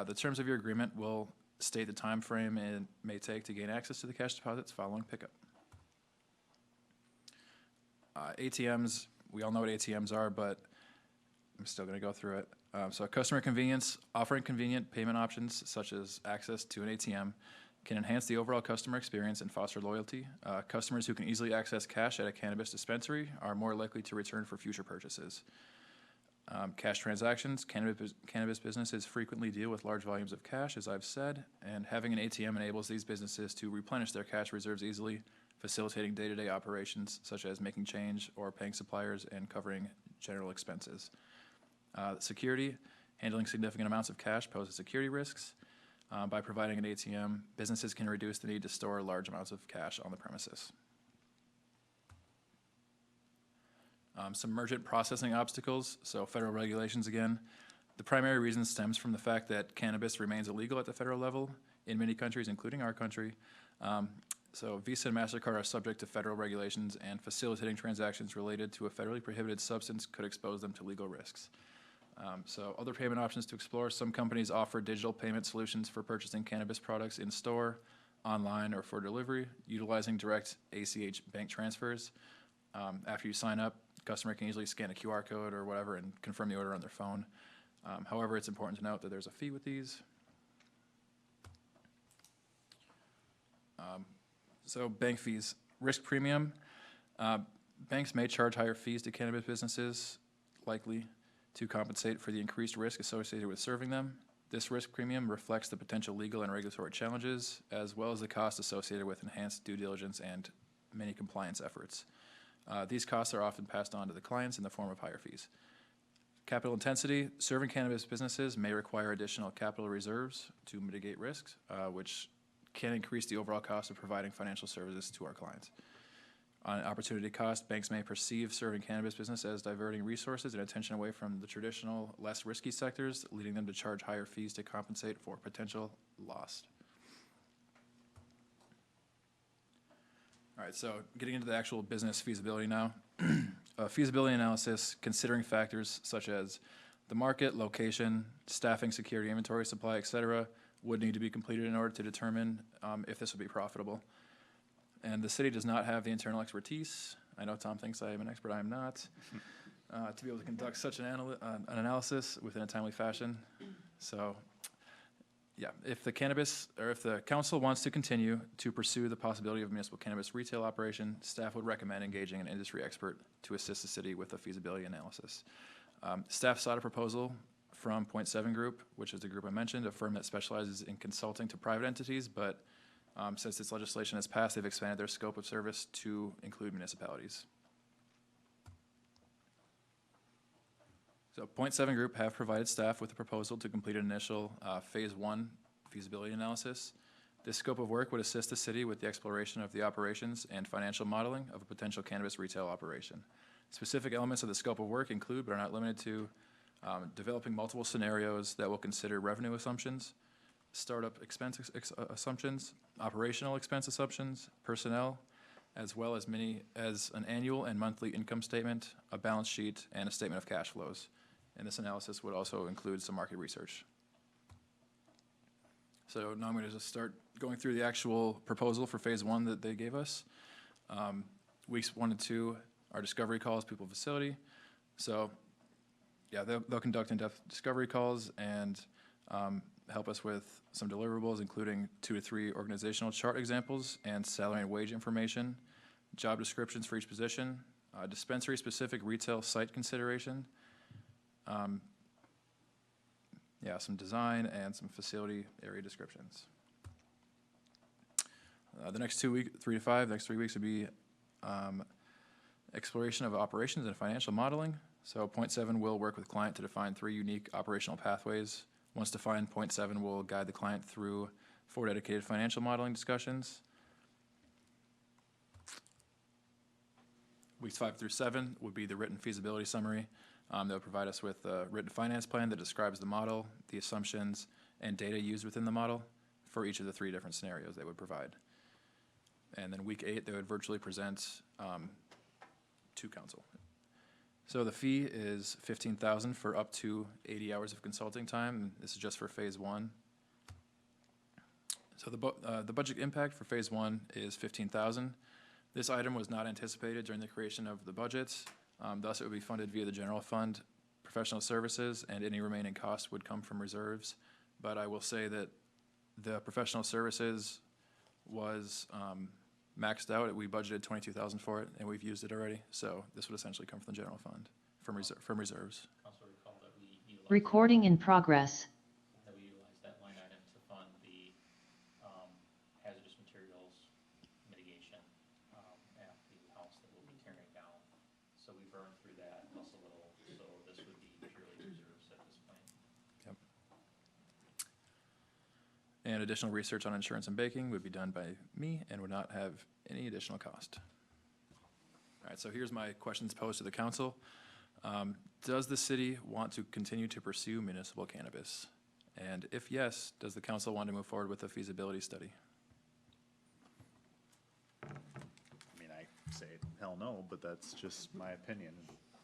The terms of your agreement will state the time frame it may take to gain access to the cash deposits following pickup. ATMs, we all know what ATMs are, but I'm still going to go through it. So customer convenience, offering convenient payment options such as access to an ATM can enhance the overall customer experience and foster loyalty. Customers who can easily access cash at a cannabis dispensary are more likely to return for future purchases. Cash transactions, cannabis businesses frequently deal with large volumes of cash, as I've said, and having an ATM enables these businesses to replenish their cash reserves easily, facilitating day-to-day operations such as making change or paying suppliers and covering general expenses. Security, handling significant amounts of cash poses security risks. By providing an ATM, businesses can reduce the need to store large amounts of cash on the premises. Some merchant processing obstacles, so federal regulations again. The primary reason stems from the fact that cannabis remains illegal at the federal level in many countries, including our country. So Visa and MasterCard are subject to federal regulations, and facilitating transactions related to a federally prohibited substance could expose them to legal risks. So other payment options to explore. Some companies offer digital payment solutions for purchasing cannabis products in store, online, or for delivery, utilizing direct ACH bank transfers. After you sign up, the customer can easily scan a QR code or whatever and confirm the order on their phone. However, it's important to note that there's a fee with these. So bank fees, risk premium. Banks may charge higher fees to cannabis businesses, likely to compensate for the increased risk associated with serving them. This risk premium reflects the potential legal and regulatory challenges, as well as the costs associated with enhanced due diligence and many compliance efforts. These costs are often passed on to the clients in the form of higher fees. Capital intensity, serving cannabis businesses may require additional capital reserves to mitigate risks, which can increase the overall cost of providing financial services to our clients. On opportunity cost, banks may perceive serving cannabis business as diverting resources and attention away from the traditional, less risky sectors, leading them to charge higher fees to compensate for potential loss. All right, so getting into the actual business feasibility now. A feasibility analysis considering factors such as the market, location, staffing, security, inventory, supply, et cetera, would need to be completed in order to determine if this would be profitable. And the city does not have the internal expertise. I know Tom thinks I am an expert, I am not, to be able to conduct such an analysis within a timely fashion. So, yeah, if the council wants to continue to pursue the possibility of municipal cannabis retail operation, staff would recommend engaging an industry expert to assist the city with a feasibility analysis. Staff sought a proposal from Point 7 Group, which is the group I mentioned, a firm that specializes in consulting to private entities, but since this legislation has passed, they've expanded their scope of service to include municipalities. So Point 7 Group have provided staff with a proposal to complete an initial phase 1 feasibility analysis. This scope of work would assist the city with the exploration of the operations and financial modeling of a potential cannabis retail operation. Specific elements of the scope of work include, but are not limited to, developing multiple scenarios that will consider revenue assumptions, startup expense assumptions, operational expense assumptions, personnel, as well as an annual and monthly income statement, a balance sheet, and a statement of cash flows. And this analysis would also include some market research. So now I'm going to just start going through the actual proposal for phase 1 that they gave us. Weeks 1 and 2 are discovery calls, people facility. So yeah, they'll conduct in-depth discovery calls and help us with some deliverables, including 2 to 3 organizational chart examples and salary and wage information, job descriptions for each position, dispensary-specific retail site consideration, some design and some facility area descriptions. The next 3 to 5 weeks would be exploration of operations and financial modeling. So Point 7 will work with client to define 3 unique operational pathways. Once defined, Point 7 will guide the client through 4 dedicated financial modeling discussions. Weeks 5 through 7 would be the written feasibility summary. They'll provide us with a written finance plan that describes the model, the assumptions, and data used within the model for each of the 3 different scenarios they would provide. And then week 8, they would virtually present to council. So the fee is $15,000 for up to 80 hours of consulting time. This is just for phase 1. So the budget impact for phase 1 is $15,000. This item was not anticipated during the creation of the budgets. Thus, it would be funded via the general fund, professional services, and any remaining costs would come from reserves. But I will say that the professional services was maxed out. We budgeted $22,000 for it, and we've used it already. So this would essentially come from the general fund, from reserves. Also recall that we utilized Recording in progress. that line item to fund the hazardous materials mitigation And additional research on insurance and banking would be done by me and would not have any additional cost. All right, so here's my questions posed to the council. Does the city want to continue to pursue municipal cannabis? And if yes, does the council want to move forward with a feasibility study? I mean, I say hell no, but that's just my opinion.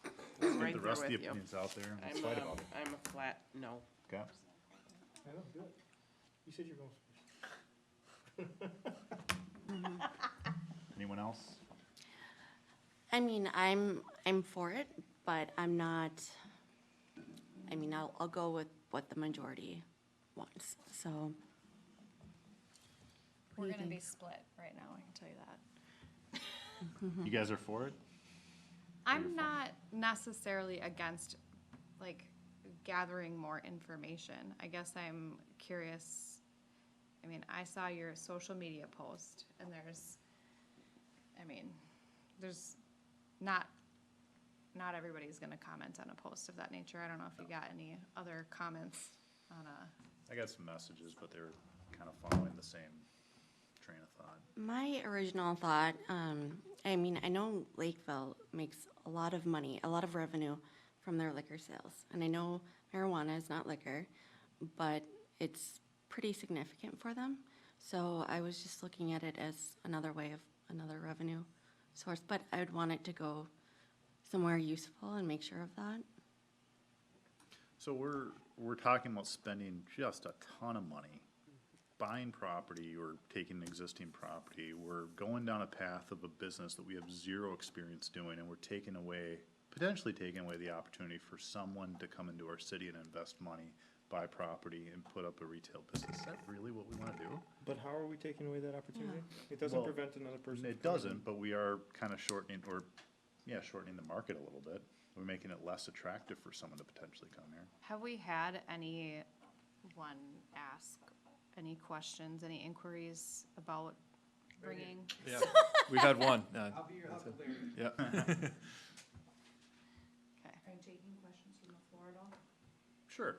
I'm Let's get right the there rest of the with you. opinions out there, and let's I'm fight a, about it. I'm a flat no. Okay? I know, good. You said you're going Anyone else? I mean, I'm for it, but I'm not, I mean, I'll go with what the majority wants, so. We're do you gonna be think? split right now, I can tell you that. You guys are for it? I'm not necessarily against, like, gathering more information. I guess I'm curious. I mean, I saw your social media post, and there's not everybody's gonna comment on a post of that nature. I don't know if you got any other comments on a, I got some messages, but they were kind of following the same train of thought. My original thought, I mean, I know Lakeville makes a lot of money, a lot of revenue from their liquor sales. And I know marijuana is not liquor, but it's pretty significant for them. So I was just looking at it as another way of another revenue source, but I would want it to go somewhere useful and make sure of that. So we're talking about spending just a ton of money, buying property or taking existing property. We're going down a path of a business that we have zero experience doing, and we're potentially taking away the opportunity for someone to come into our city and invest money, buy property, and put up a retail business. Is that really what we want to do? But how are we taking away that opportunity? It doesn't Well, prevent another person. It from coming doesn't, but we are kind of shortening the market a little bit. We're making it less attractive for someone to potentially come here. have we had anyone ask any questions, any inquiries about bringing? Yeah, we've had one. I'll be your huckleberry. Yeah. Okay. Are you taking questions from the floor at all? Sure.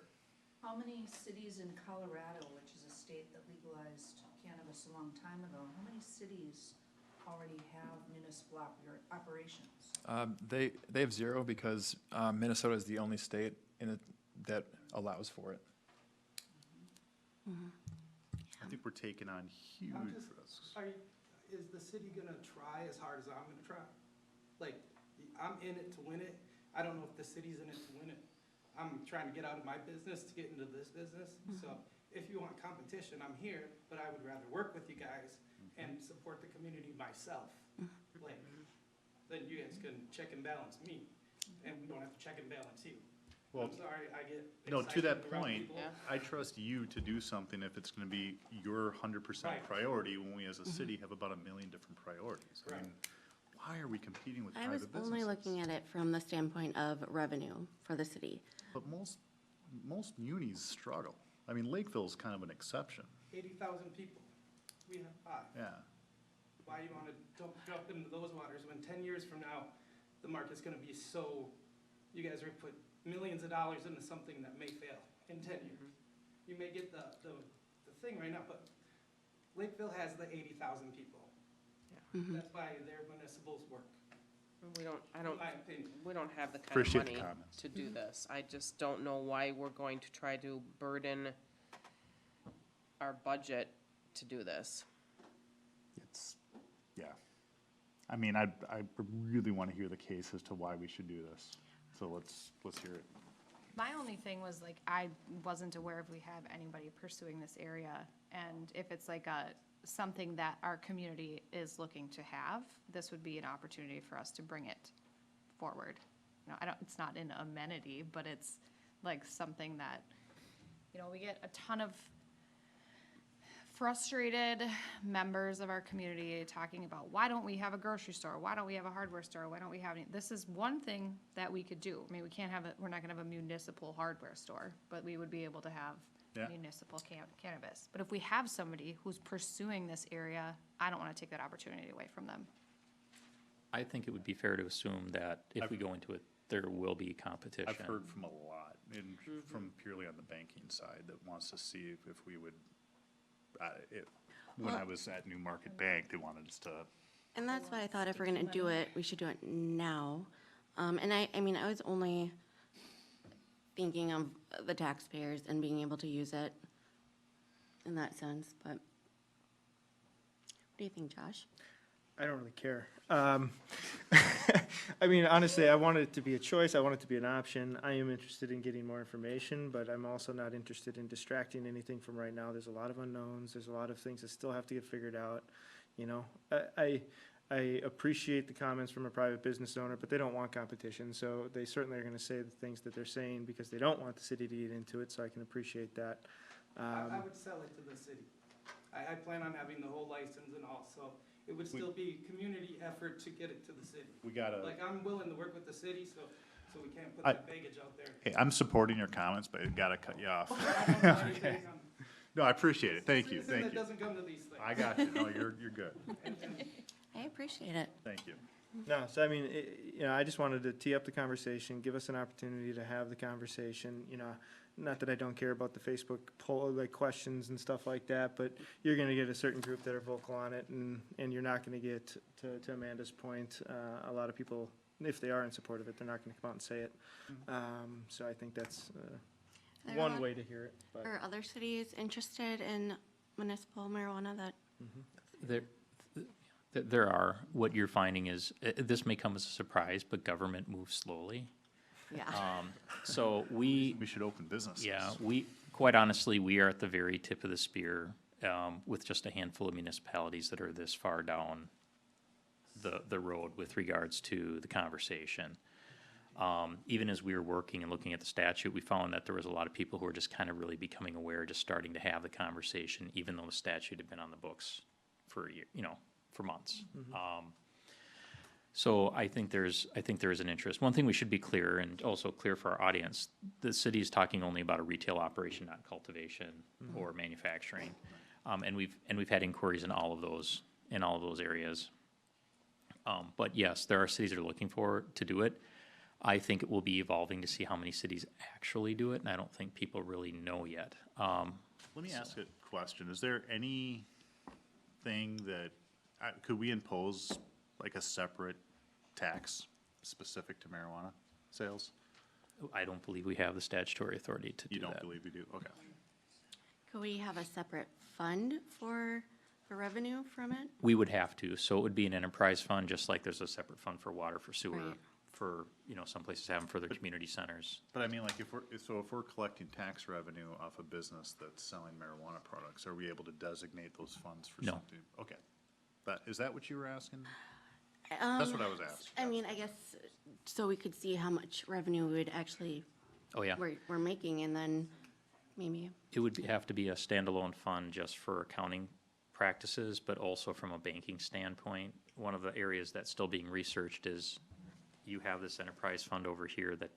How many cities in Colorado, which is a state that legalized cannabis a long time ago, how many cities already have municipal operations? They have zero because Minnesota is the only state that allows for it. I think we're taking on huge risks. Is the city gonna try as hard as I'm gonna try? Like, I'm in it to win it. I don't know if the city's in it to win it. I'm trying to get out of my business to get into this business. So if you want competition, I'm here, but I would rather work with you guys and support the community myself. Like, then you guys can check and balance me, and we don't have to check and balance you. Well, I'm sorry, I get no, to excited that around point, people. Yeah. I trust you to do something if it's gonna be your 100% Right. priority, when we as a city have about 1 million different priorities. I Right. mean, why are we competing with I private was businesses? only looking at it from the standpoint of revenue for the city. But most munis struggle. I mean, Lakeville's kind of an exception. 80,000 people. We have 5. Yeah. Why you wanna jump into those waters when 10 years from now, the market's gonna be so, you guys are gonna put millions of dollars into something that may fail in 10 years. You may get the thing right now, but Lakeville has the 80,000 people. That's why their municipals work, in my opinion. We don't have the kind of Appreciate the money comments. to do this. I just don't know why we're going to try to burden our budget to do this. Yeah. I mean, I really want to hear the case as to why we should do this. So let's hear it. My only thing was like, I wasn't aware if we have anybody pursuing this area, and if it's like something that our community is looking to have, this would be an opportunity for us to bring it forward. You know, it's not an amenity, but it's like something that, we get a ton of frustrated members of our community talking about, why don't we have a grocery store? Why don't we have a hardware store? Why don't we have any? This is one thing that we could do. I mean, we're not gonna have a municipal hardware store, but we would be able to have Yeah. municipal cannabis. But if we have somebody who's pursuing this area, I don't wanna take that opportunity away from them. I think it would be fair to assume that if we go into it, there will be competition. I've heard from a lot, and from purely on the banking side, that wants to see if we would When I Well- was at New Market Bank, they wanted us to, And that's why I thought if we're gonna do it, we should do it now. And I mean, I was only thinking of the taxpayers and being able to use it in that sense, but what do you think, Josh? I don't really care. I mean, honestly, I want it to be a choice. I want it to be an option. I am interested in getting more information, but I'm also not interested in distracting anything from right now. There's a lot of unknowns. There's a lot of things that still have to get figured out. You know, I appreciate the comments from a private business owner, but they don't want competition. So they certainly are going to say the things that they're saying because they don't want the city to get into it. So I can appreciate that. I would sell it to the city. I plan on having the whole license and all, so it would still be community effort to get it to the city. we gotta, Like, I'm willing to work with the city, so we can't put I- that baggage out there. hey, I'm supporting your comments, but I gotta cut you off. I don't know anything on No, I appreciate it. Thank you, citizen thank that you. doesn't come to these things. I got you. No, you're good. I appreciate it. Thank you. No, so I mean, you know, I just wanted to tee up the conversation, give us an opportunity to have the conversation, you know. Not that I don't care about the Facebook poll, like questions and stuff like that, but you're gonna get a certain group that are vocal on it, and you're not gonna get, to Amanda's point, a lot of people, if they are in support of it, they're not gonna come out and say it. So I think that's, There are a one lot- way to hear it, but. Are other cities interested in municipal marijuana that, There are, what you're finding is, this may come as a surprise, but government moves slowly. yeah. So we, We should open businesses. yeah, quite honestly, we are at the very tip of the spear, with just a handful of municipalities that are this far down the road with regards to the conversation. Even as we were working and looking at the statute, we found that there was a lot of people who were just kind of really becoming aware, just starting to have the conversation, even though the statute had been on the books for a year, for months. So I think there is an interest. One thing we should be clear, and also clear for our audience, the city is talking only about a retail operation, not cultivation or manufacturing. And we've had inquiries in all of those areas. But yes, there are cities that are looking to do it. I think it will be evolving to see how many cities actually do it, and I don't think people really know yet. Let me ask a question. Is there anything that, could we impose like a separate tax specific to marijuana sales? I don't believe we have the statutory authority to do You that. don't believe we do? Okay. Could we have a separate fund for revenue from it? We would have to, so it would be an enterprise fund, just like there's a separate fund for water, for sewer, Right. for, some places have them for their community centers. But I mean, like, if we're collecting tax revenue off a business that's selling marijuana products, are we able to designate those funds for No. something? Okay. Is that what you were asking? That's what I was asking. I mean, I guess, so we could see how much revenue we would actually, Oh, yeah. we're making, and then maybe, It would have to be a standalone fund just for accounting practices, but also from a banking standpoint. One of the areas that's still being researched is you have this enterprise fund over here that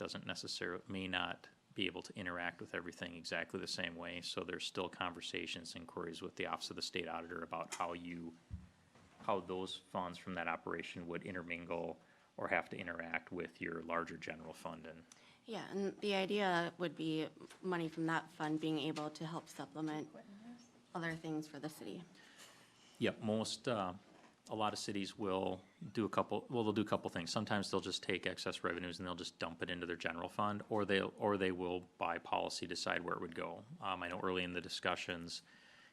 may not be able to interact with everything exactly the same way. So there's still conversations, inquiries with the Office of the State Auditor about how those funds from that operation would intermingle or have to interact with your larger general fund. And yeah, and the idea would be money from that fund being able to help supplement other things for the city. Yep, a lot of cities will do they'll do a couple things. Sometimes they'll just take excess revenues and they'll just dump it into their general fund, or they will by policy decide where it would go. I know early in the discussions,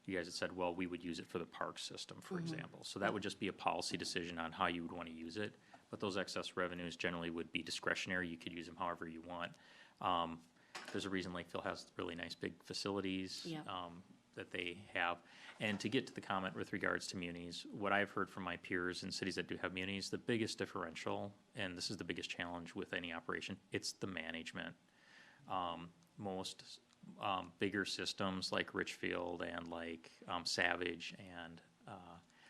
you guys had said, well, we would use it for the park system, for example. So that would just be a policy decision on how you would want to use it. But those excess revenues generally would be discretionary. You could use them however you want. There's a reason Lakeville has really nice big facilities. Yep. That they have. And to get to the comment with regards to munis, what I've heard from my peers in cities that do have munis, the biggest differential, and this is the biggest challenge with any operation, it's the management. Most bigger systems like Richfield and like Savage and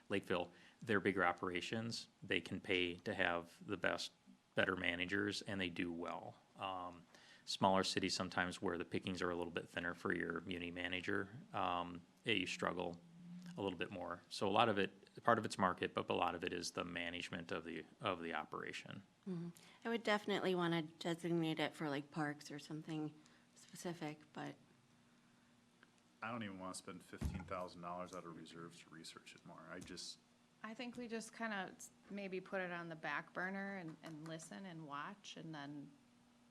Lakeville, they're bigger operations. They can pay to have the better managers, and they do well. Smaller cities sometimes where the pickings are a little bit thinner for your muni manager, you struggle a little bit more. So part of it's market, but a lot of it is the management of the operation. I would definitely want to designate it for like parks or something specific, but I don't even wanna spend $15,000 out of reserves to research it more. I think we just kind of maybe put it on the back burner and listen and watch, and then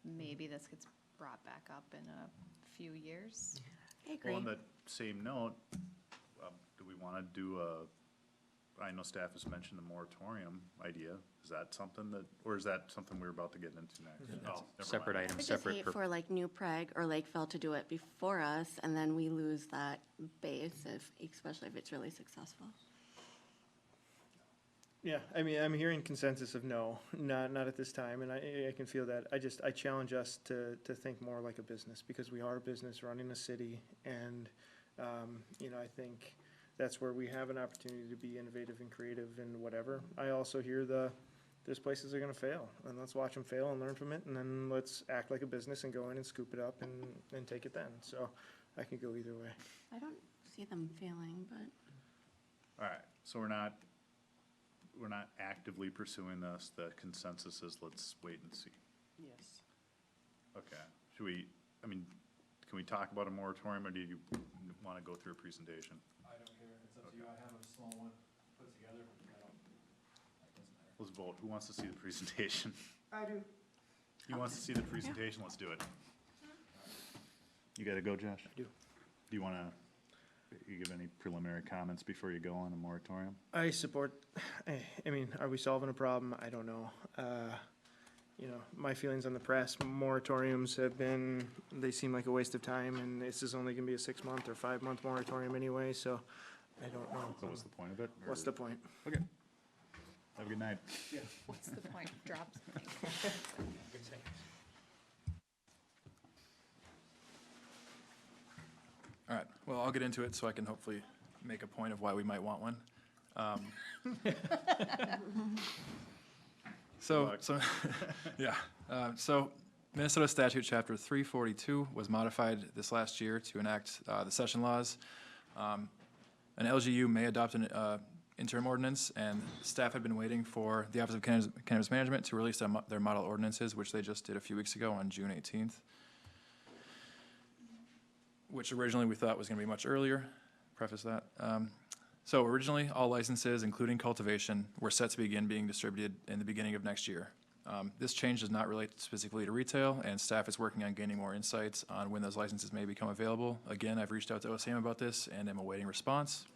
maybe this gets brought back up in a few years. I agree. Well, on that same note, do we wanna do I know staff has mentioned the moratorium idea. Is that something or is that something we're about to get into next? Oh, never Separate mind. item, I just separate. hate for like New Prague or Lakeville to do it before us, and then we lose that base, especially if it's really successful. Yeah, I mean, I'm hearing consensus of no, not at this time, and I can feel that. I challenge us to think more like a business, because we are a business running a city, and, I think that's where we have an opportunity to be innovative and creative and whatever. I also hear there's places that are gonna fail, and let's watch them fail and learn from it, and then let's act like a business and go in and scoop it up and take it then. So I can go either way. I don't see them failing, but All right, so we're not actively pursuing this. The consensus is let's wait and see. Yes. Okay, can we talk about a moratorium, or do you wanna go through a presentation? I don't care, it's up to you, I have a small one put together, Let's vote. Who wants to see the presentation? I do. He wants to see the presentation, let's do it. You gotta go, Josh? I do. Do you wanna, you give any preliminary comments before you go on a moratorium? I support, I mean, are we solving a problem? I don't know. My feelings on the press, moratoriums have been, they seem like a waste of time, and this is only gonna be a 6-month or 5-month moratorium anyway, so I don't know. So what's the point of it? What's the point? Okay. Have a good night. What's the point? Drop something. All right, well, I'll get into it so I can hopefully make a point of why we might want one. So, yeah, so Minnesota Statute Chapter 342 was modified this last year to enact the session laws. An LGU may adopt an interim ordinance, and staff had been waiting for the Office of Cannabis Management to release their model ordinances, which they just did a few weeks ago on June 18th. Which originally we thought was gonna be much earlier, preface that. So originally, all licenses, including cultivation, were set to begin being distributed in the beginning of next year. This change does not relate specifically to retail, and staff is working on gaining more insights on when those licenses may become available. Again, I've reached out to OCM about this and am awaiting response.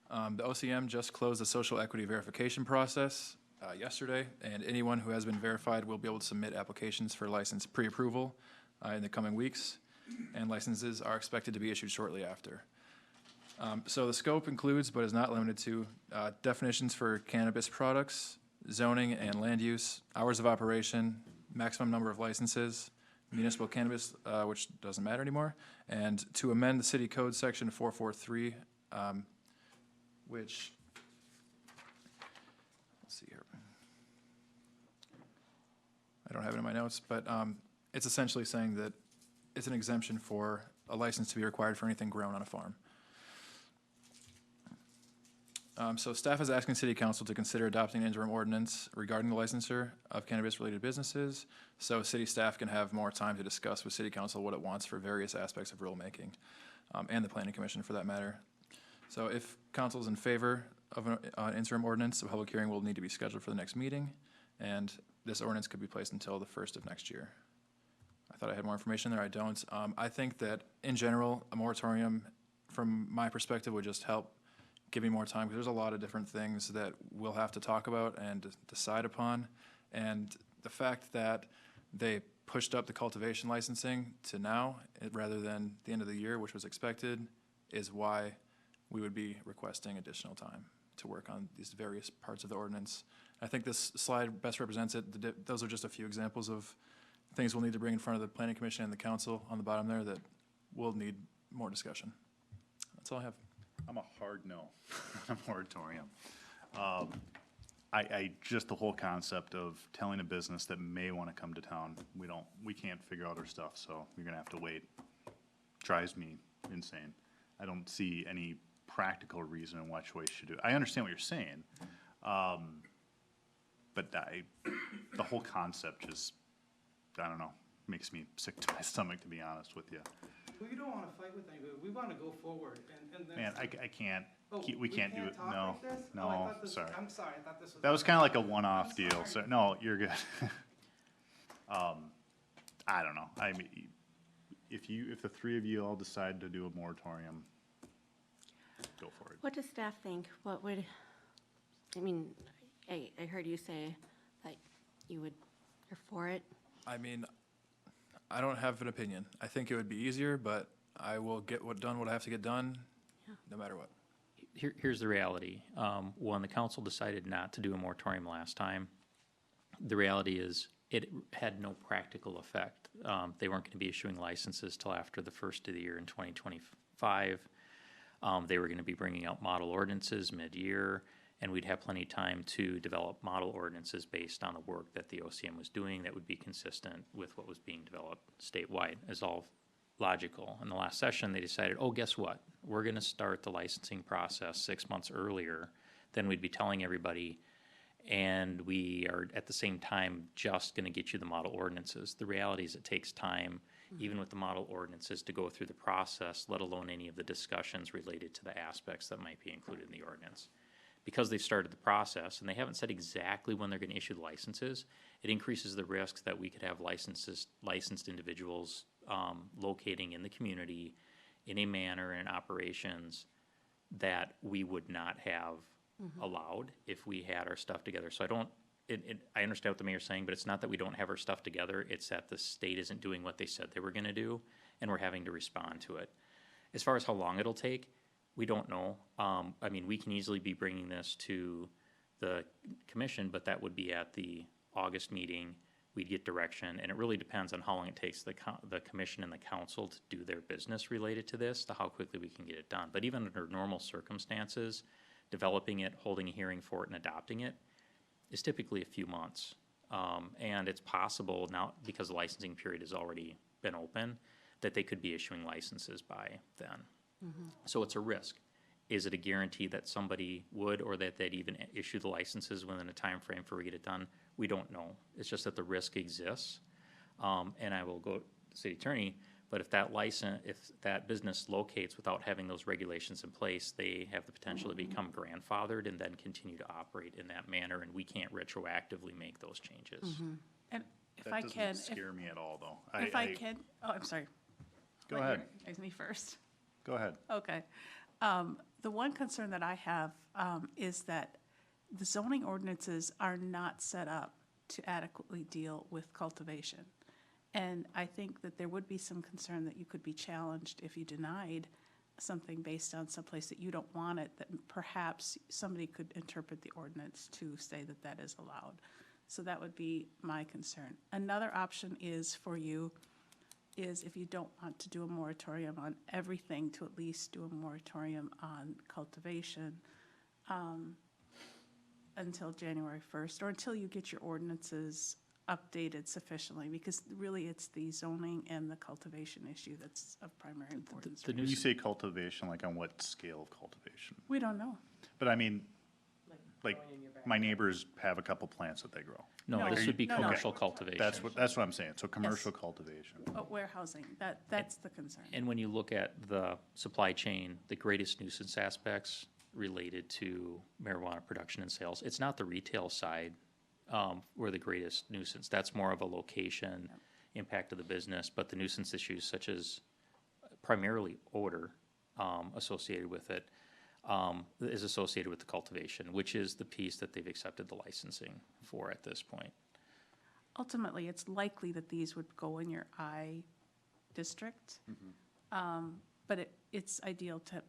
The OCM just closed the social equity verification process yesterday, and anyone who has been verified will be able to submit applications for license pre-approval in the coming weeks, and licenses are expected to be issued shortly after. So the scope includes, but is not limited to, definitions for cannabis products, zoning and land use, hours of operation, maximum number of licenses, municipal cannabis, which doesn't matter anymore, and to amend the city code section 443, which, let's see here. I don't have it in my notes, but it's essentially saying that it's an exemption for a license to be required for anything grown on a farm. So staff is asking City Council to consider adopting an interim ordinance regarding the licensure of cannabis-related businesses, so city staff can have more time to discuss with City Council what it wants for various aspects of rulemaking, and the Planning Commission for that matter. So if council is in favor of an interim ordinance, a public hearing will need to be scheduled for the next meeting, and this ordinance could be placed until the 1st of next year. I thought I had more information there, I don't. I think that, in general, a moratorium, from my perspective, would just help give me more time, because there's a lot of different things that we'll have to talk about and decide upon. And the fact that they pushed up the cultivation licensing to now, rather than the end of the year, which was expected, is why we would be requesting additional time to work on these various parts of the ordinance. I think this slide best represents it. Those are just a few examples of things we'll need to bring in front of the Planning Commission and the council on the bottom there that will need more discussion. That's all I have. I'm a hard no on a moratorium. Just the whole concept of telling a business that may want to come to town, we can't figure out our stuff, so you're gonna have to wait, drives me insane. I don't see any practical reason in which way you should do it. I understand what you're saying, but the whole concept just, I don't know, makes me sick to my stomach, to be honest with you. we don't wanna fight with anybody, we wanna go forward, and then. Man, I can't, Oh, we can't do it, talk no, like this? Oh, I no, thought this- sorry. I'm sorry, I thought this was. That was kinda like a one-off I'm deal, sorry. so, no, you're good. I don't know, I mean, if the three of you all decide to do a moratorium, go for it. What does staff think? What would, I mean, I heard you say that you're for it. I mean, I don't have an opinion. I think it would be easier, but I will get what I have to get done, no matter what. Here's the reality. When the council decided not to do a moratorium last time, the reality is it had no practical effect. They weren't going to be issuing licenses till after the first of the year in 2025. They were going to be bringing out model ordinances mid-year, and we'd have plenty of time to develop model ordinances based on the work that the OCM was doing that would be consistent with what was being developed statewide, as all logical. In the last session, they decided, oh, guess what? We're going to start the licensing process 6 months earlier than we'd be telling everybody, and we are at the same time just going to get you the model ordinances. The reality is it takes time, even with the model ordinances, to go through the process, let alone any of the discussions related to the aspects that might be included in the ordinance. Because they've started the process, and they haven't said exactly when they're going to issue the licenses, it increases the risk that we could have licensed individuals locating in the community in a manner and operations that we would not have allowed if we had our stuff together. So I understand what the mayor's saying, but it's not that we don't have our stuff together, it's that the state isn't doing what they said they were gonna do, and we're having to respond to it. As far as how long it'll take, we don't know. I mean, we can easily be bringing this to the commission, but that would be at the August meeting. We'd get direction, and it really depends on how long it takes the commission and the council to do their business related to this, to how quickly we can get it done. But even under normal circumstances, developing it, holding a hearing for it, and adopting it is typically a few months. And it's possible now, because the licensing period has already been open, that they could be issuing licenses by then. So it's a risk. Is it a guarantee that somebody would, or that they'd even issue the licenses within a time frame for we get it done? We don't know. It's just that the risk exists. And I will go to the city attorney, but if that business locates without having those regulations in place, they have the potential to become grandfathered and then continue to operate in that manner, and we can't retroactively make those changes. And if That I doesn't can, scare me at all, though. if I can, oh, I'm sorry. Go ahead, Is me first. go ahead. Okay. The one concern that I have is that the zoning ordinances are not set up to adequately deal with cultivation. And I think that there would be some concern that you could be challenged if you denied something based on someplace that you don't want it, that perhaps somebody could interpret the ordinance to say that that is allowed. So that would be my concern. Another option is for you is if you don't want to do a moratorium on everything, to at least do a moratorium on cultivation until January 1st, or until you get your ordinances updated sufficiently, because really it's the zoning and the cultivation issue that's of primary importance. The When you say cultivation, like on what scale of cultivation? We don't know. But I mean, like, my neighbors have a couple plants that they grow. No, No. this would be No, no. commercial cultivation. That's what I'm saying, so commercial cultivation. But warehousing, that's the concern. And when you look at the supply chain, the greatest nuisance aspects related to marijuana production and sales, it's not the retail side where the greatest nuisance. That's more of a location impact of the business, but the nuisance issues such as primarily odor associated with it is associated with the cultivation, which is the piece that they've accepted the licensing for at this point. Ultimately, it's likely that these would go in your I district. But it's ideal to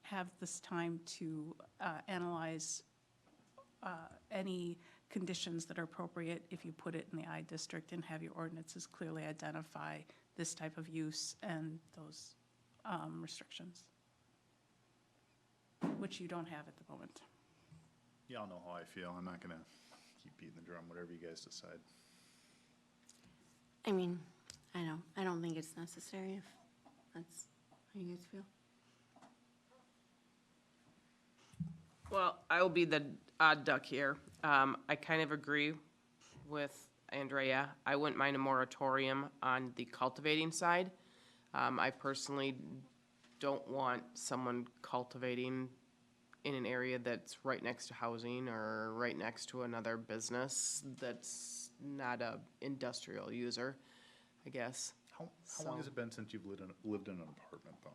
have this time to analyze any conditions that are appropriate if you put it in the I district, and have your ordinances clearly identify this type of use and those restrictions, which you don't have at the moment. Y'all know how I feel, I'm not gonna keep beating the drum, whatever you guys decide. I mean, I don't think it's necessary if that's how you guys feel. Well, I will be the odd duck here. I kind of agree with Andrea. I wouldn't mind a moratorium on the cultivating side. I personally don't want someone cultivating in an area that's right next to housing or right next to another business that's not a industrial user, I guess. How long has it been since you've lived in an apartment, though?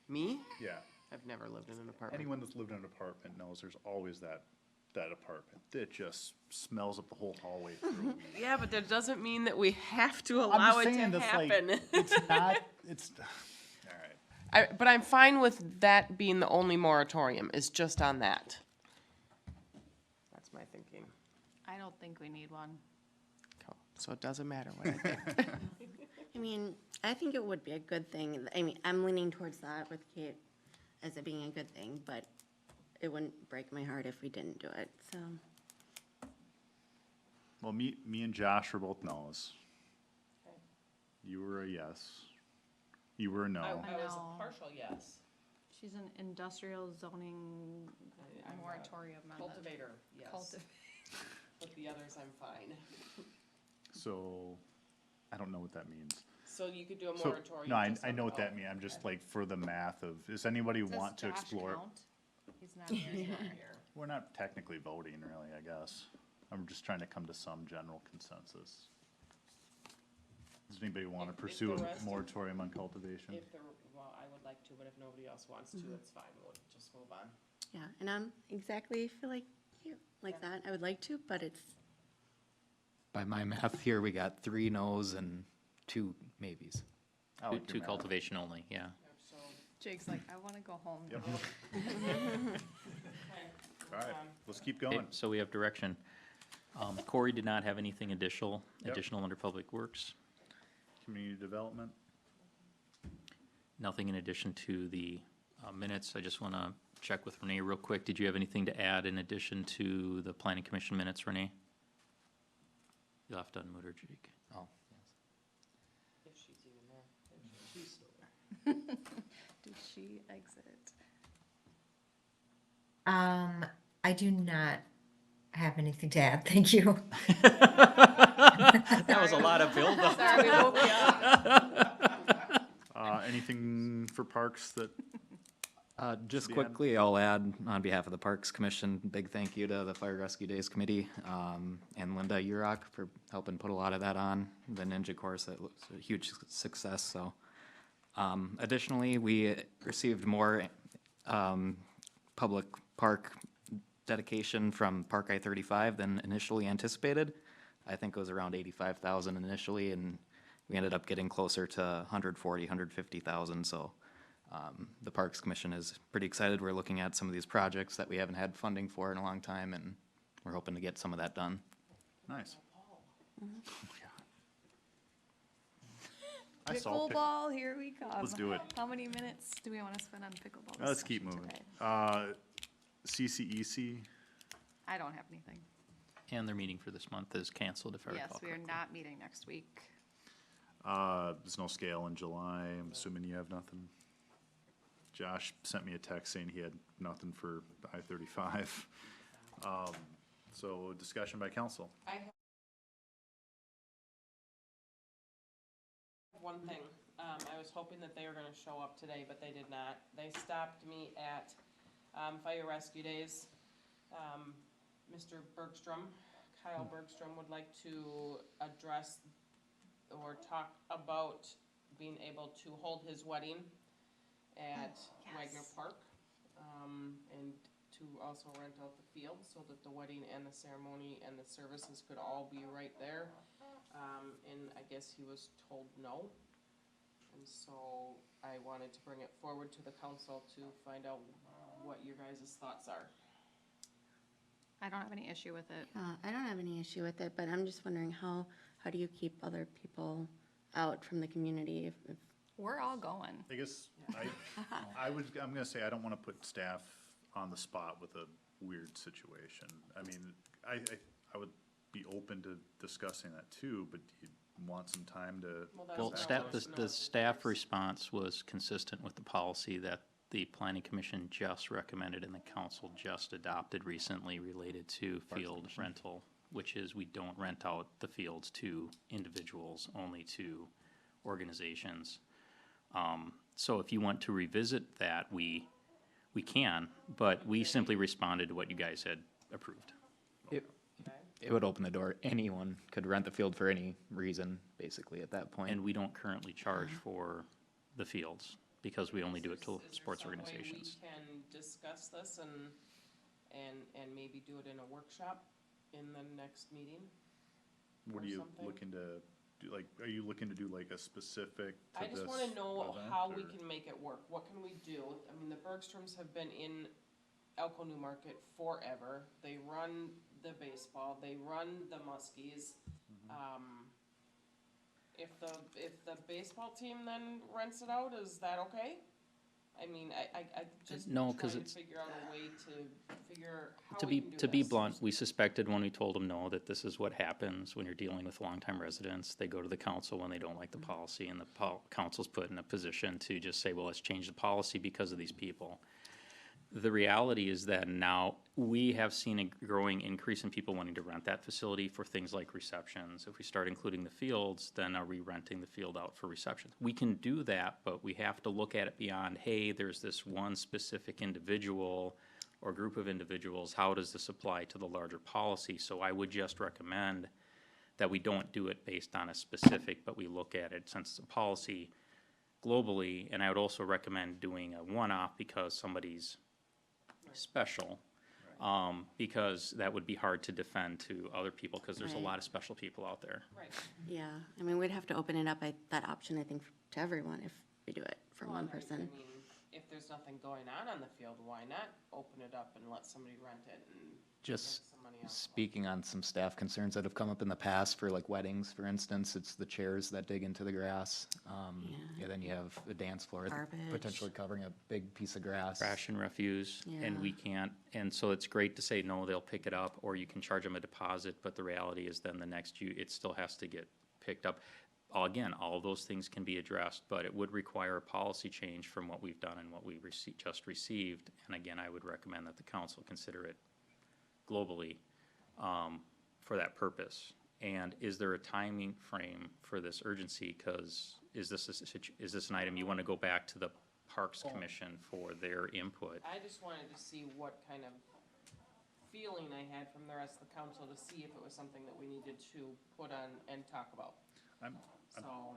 Me? Yeah. I've never lived in an apartment. Anyone that's lived in an apartment knows there's always that apartment that just smells up the whole hallway through a week. Yeah, but that doesn't mean that we have to allow it to happen. It's not, it's, all right. But I'm fine with that being the only moratorium, is just on that. That's my thinking. I don't think we need one. Cool. So it doesn't matter what I think. I mean, I think it would be a good thing. I mean, I'm leaning towards that with Kate as it being a good thing, but it wouldn't break my heart if we didn't do it, so. Well, me and Josh were both no's. You were a yes. You were a no. I was No. a partial yes. She's an industrial zoning moratorium on the Cultivator, yes. But the others, I'm fine. So, I don't know what that means. So you could do a So, moratorium. no, just I on know what that all. means. I'm just like, for the math of, does anybody Does want to Josh explore? count? He's not here. We're not technically voting, really, I guess. I'm just trying to come to some general consensus. Does anybody want to If pursue the a rest of- moratorium on cultivation? If there, well, I would like to, but if nobody else wants to, it's fine, we'll just move on. Yeah, and I'm exactly feel like you, like that. I would like to, but it's, By my math here, we got 3 no's and 2 maybes. I like your Two math. cultivation only, yeah. So, Jake's like, I wanna go home. Yep. All right, let's keep Okay, going. so we have direction. Corey did not have anything additional Yep. under Public Works. Community development. Nothing in addition to the minutes. I just want to check with Renee real quick. Did you have anything to add in addition to the Planning Commission minutes, Renee? You left unmuted, Jake. Oh, if she's even there, she's still there. Did she exit? I do not have anything to add, thank you. That was a lot of build-up. Sorry, we woke you up. Anything for parks that, Just To be added? quickly, I'll add on behalf of the Parks Commission, big thank you to the Fire Rescue Days Committee, and Linda Urach for helping put a lot of that on. The Ninja course, that was a huge success, so. Additionally, we received more, public park dedication from Park I-35 than initially anticipated. I think it was around 85,000 initially, and we ended up getting closer to 140, 150,000, so. The Parks Commission is pretty excited. We're looking at some of these projects that we haven't had funding for in a long time, and we're hoping to get some of that done. nice. Oh my God. I saw pic- Pickleball, here we come. Let's do it. How many minutes do we wanna spend on pickleball? Let's keep discussion moving. today? CCEC, I don't have anything. And their meeting for this month is canceled, if I recall Yes, we are correctly. not meeting next week. there's no scale in July. I'm assuming you have nothing. Josh sent me a text saying he had nothing for I-35. So discussion by council. I have one thing. I was hoping that they were gonna show up today, but they did not. They stopped me at, Fire Rescue Days. Mr. Bergstrom, Kyle Bergstrom would like to address or talk about being able to hold his wedding at Wagner Park. And to also rent out the field so that the wedding and the ceremony and the services could all be right there. And I guess he was told no. And so I wanted to bring it forward to the council to find out what your guys' thoughts are. I don't have any issue with it. I don't have any issue with it, but I'm just wondering how do you keep other people out from the community if We're all going. I guess I'm gonna say I don't wanna put staff on the spot with a weird situation. I mean, I would be open to discussing that too, but you want some time to. Well, the staff response was consistent with the policy that the planning commission just recommended and the council just adopted recently related to field rental, which is we don't rent out the fields to individuals, only to organizations. So if you want to revisit that, we can, but we simply responded to what you guys had approved. It would open the door. Anyone could rent the field for any reason, basically, at that point. And we don't currently charge for the fields, because we only do it to sports organizations. Is there some way we can discuss this and maybe do it in a workshop in the next meeting? What or are you something? looking to do, like, are you looking to do like a specific to I just this wanna know event, how we or- can make it work. What can we do? I mean, the Bergstroms have been in Elko New Market forever. They run the baseball, they run the Muskies. If the baseball team then rents it out, is that okay? I mean, I just No, trying 'cause to it's- figure out a way to figure how To we be, can do to be this. blunt, we suspected when we told them no, that this is what happens when you're dealing with longtime residents. They go to the council when they don't like the policy, and the council's put in a position to just say, well, let's change the policy because of these people. The reality is that now we have seen a growing increase in people wanting to rent that facility for things like receptions. If we start including the fields, then are we renting the field out for receptions? We can do that, but we have to look at it beyond, hey, there's this one specific individual or group of individuals, how does this apply to the larger policy? So I would just recommend that we don't do it based on a specific, but we look at it since it's a policy globally. And I would also recommend doing a one-off because somebody's special, because that would be hard to defend to other people, because there's a Right. lot of special people out there. Right. Yeah, I mean, we'd have to open it up, that option, I think, to everyone if we do it for Well, one and I person. mean, if there's nothing going on the field, why not open it up and let somebody rent it and Just make some money off of it? speaking on some staff concerns that have come up in the past for like weddings, for instance, it's the chairs that dig into the grass. Yeah, then you have a dance floor, Garbage. potentially covering a big piece of grass. Trash and refuse, and Yeah. we can't, and so it's great to say, no, they'll pick it up, or you can charge them a deposit, but the reality is then the next it still has to get picked up. Again, all of those things can be addressed, but it would require a policy change from what we've done and what we just received. And again, I would recommend that the council consider it globally, for that purpose. And is there a timing frame for this urgency? Because is this an item you want to go back to the Parks Commission for their input? I just wanted to see what kind of feeling I had from the rest of the council to see if it was something that we needed to put on and talk about. I'm So,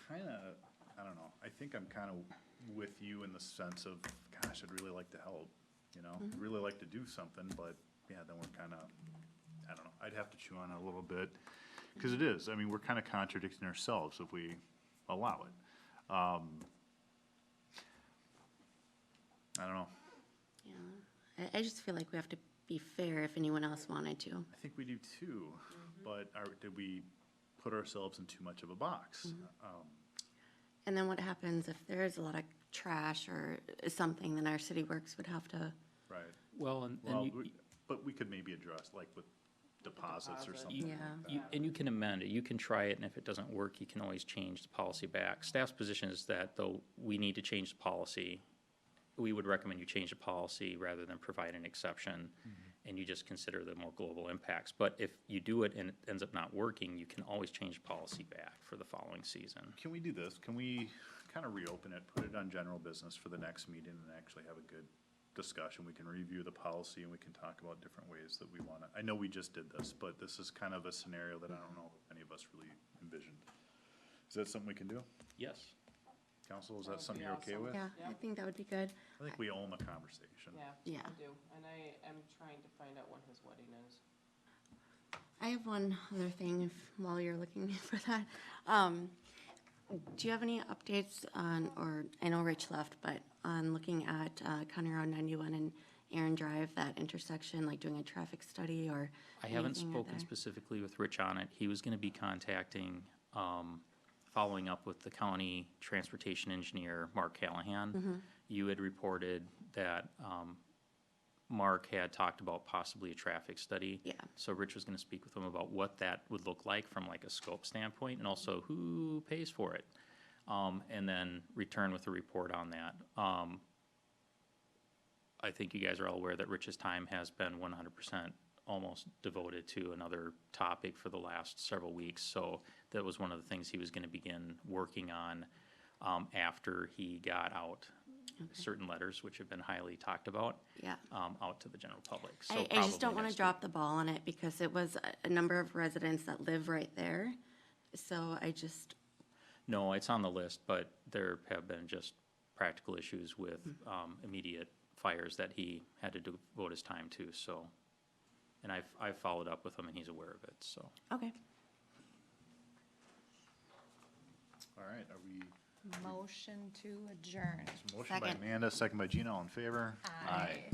kinda, I don't know, I think I'm kinda with you in the sense of, gosh, I'd really like to help, you know? I'd really like to do something, but, yeah, then we're kinda, I don't know, I'd have to chew on it a little bit. Cause it is, I mean, we're kinda contradicting ourselves if we allow it. I don't know, Yeah, I just feel like we have to be fair if anyone else wanted to. I think we do too, but did we put ourselves in too much of a box? And then what happens if there is a lot of trash or something, then our city works would have to, Right, Well, and well, you, but we could maybe address, like with deposits or deposit. something Yeah. like that. and you can amend it, you can try it, and if it doesn't work, you can always change the policy back. Staff's position is that though we need to change the policy, we would recommend you change the policy rather than provide an exception, and you just consider the more global impacts. But if you do it and it ends up not working, you can always change the policy back for the following season. Can we do this? Can we kind of reopen it, put it on general business for the next meeting and actually have a good discussion? We can review the policy and we can talk about different ways that we want to. I know we just did this, but this is kind of a scenario that I don't know if any of us really envisioned. Is that something we can do? Yes. Council, is That that would something be you're okay awesome. with? yeah, I think that would be good. I think we own the conversation. yeah, Yeah. I do. And I am trying to find out when his wedding is. I have one other thing while you're looking for that. Do you have any updates on, or I know Rich left, but on looking at County Road 91 and Aaron Drive, that intersection, like doing a traffic study or I haven't anything spoken there? specifically with Rich on it. He was gonna be contacting, following up with the county transportation engineer, Mark Callahan. You had reported that, Mark had talked about possibly a traffic study. Yeah. So Rich was gonna speak with him about what that would look like from like a scope standpoint, and also who pays for it. And then return with a report on that. I think you guys are all aware that Rich's time has been 100% almost devoted to another topic for the last several weeks. So that was one of the things he was gonna begin working on after he got out certain letters, which have been highly talked about, Yeah. out to the general public. So I just probably don't want to next drop week. the ball on it because it was a number of residents that live right there. So I just, No, it's on the list, but there have been just practical issues with immediate fires that he had to devote his time to, so. And I've followed up with him and he's aware of it, so. okay. All right, are we, Motion to adjourn. motion by Second. Amanda, second by Gina, all in favor? Aye.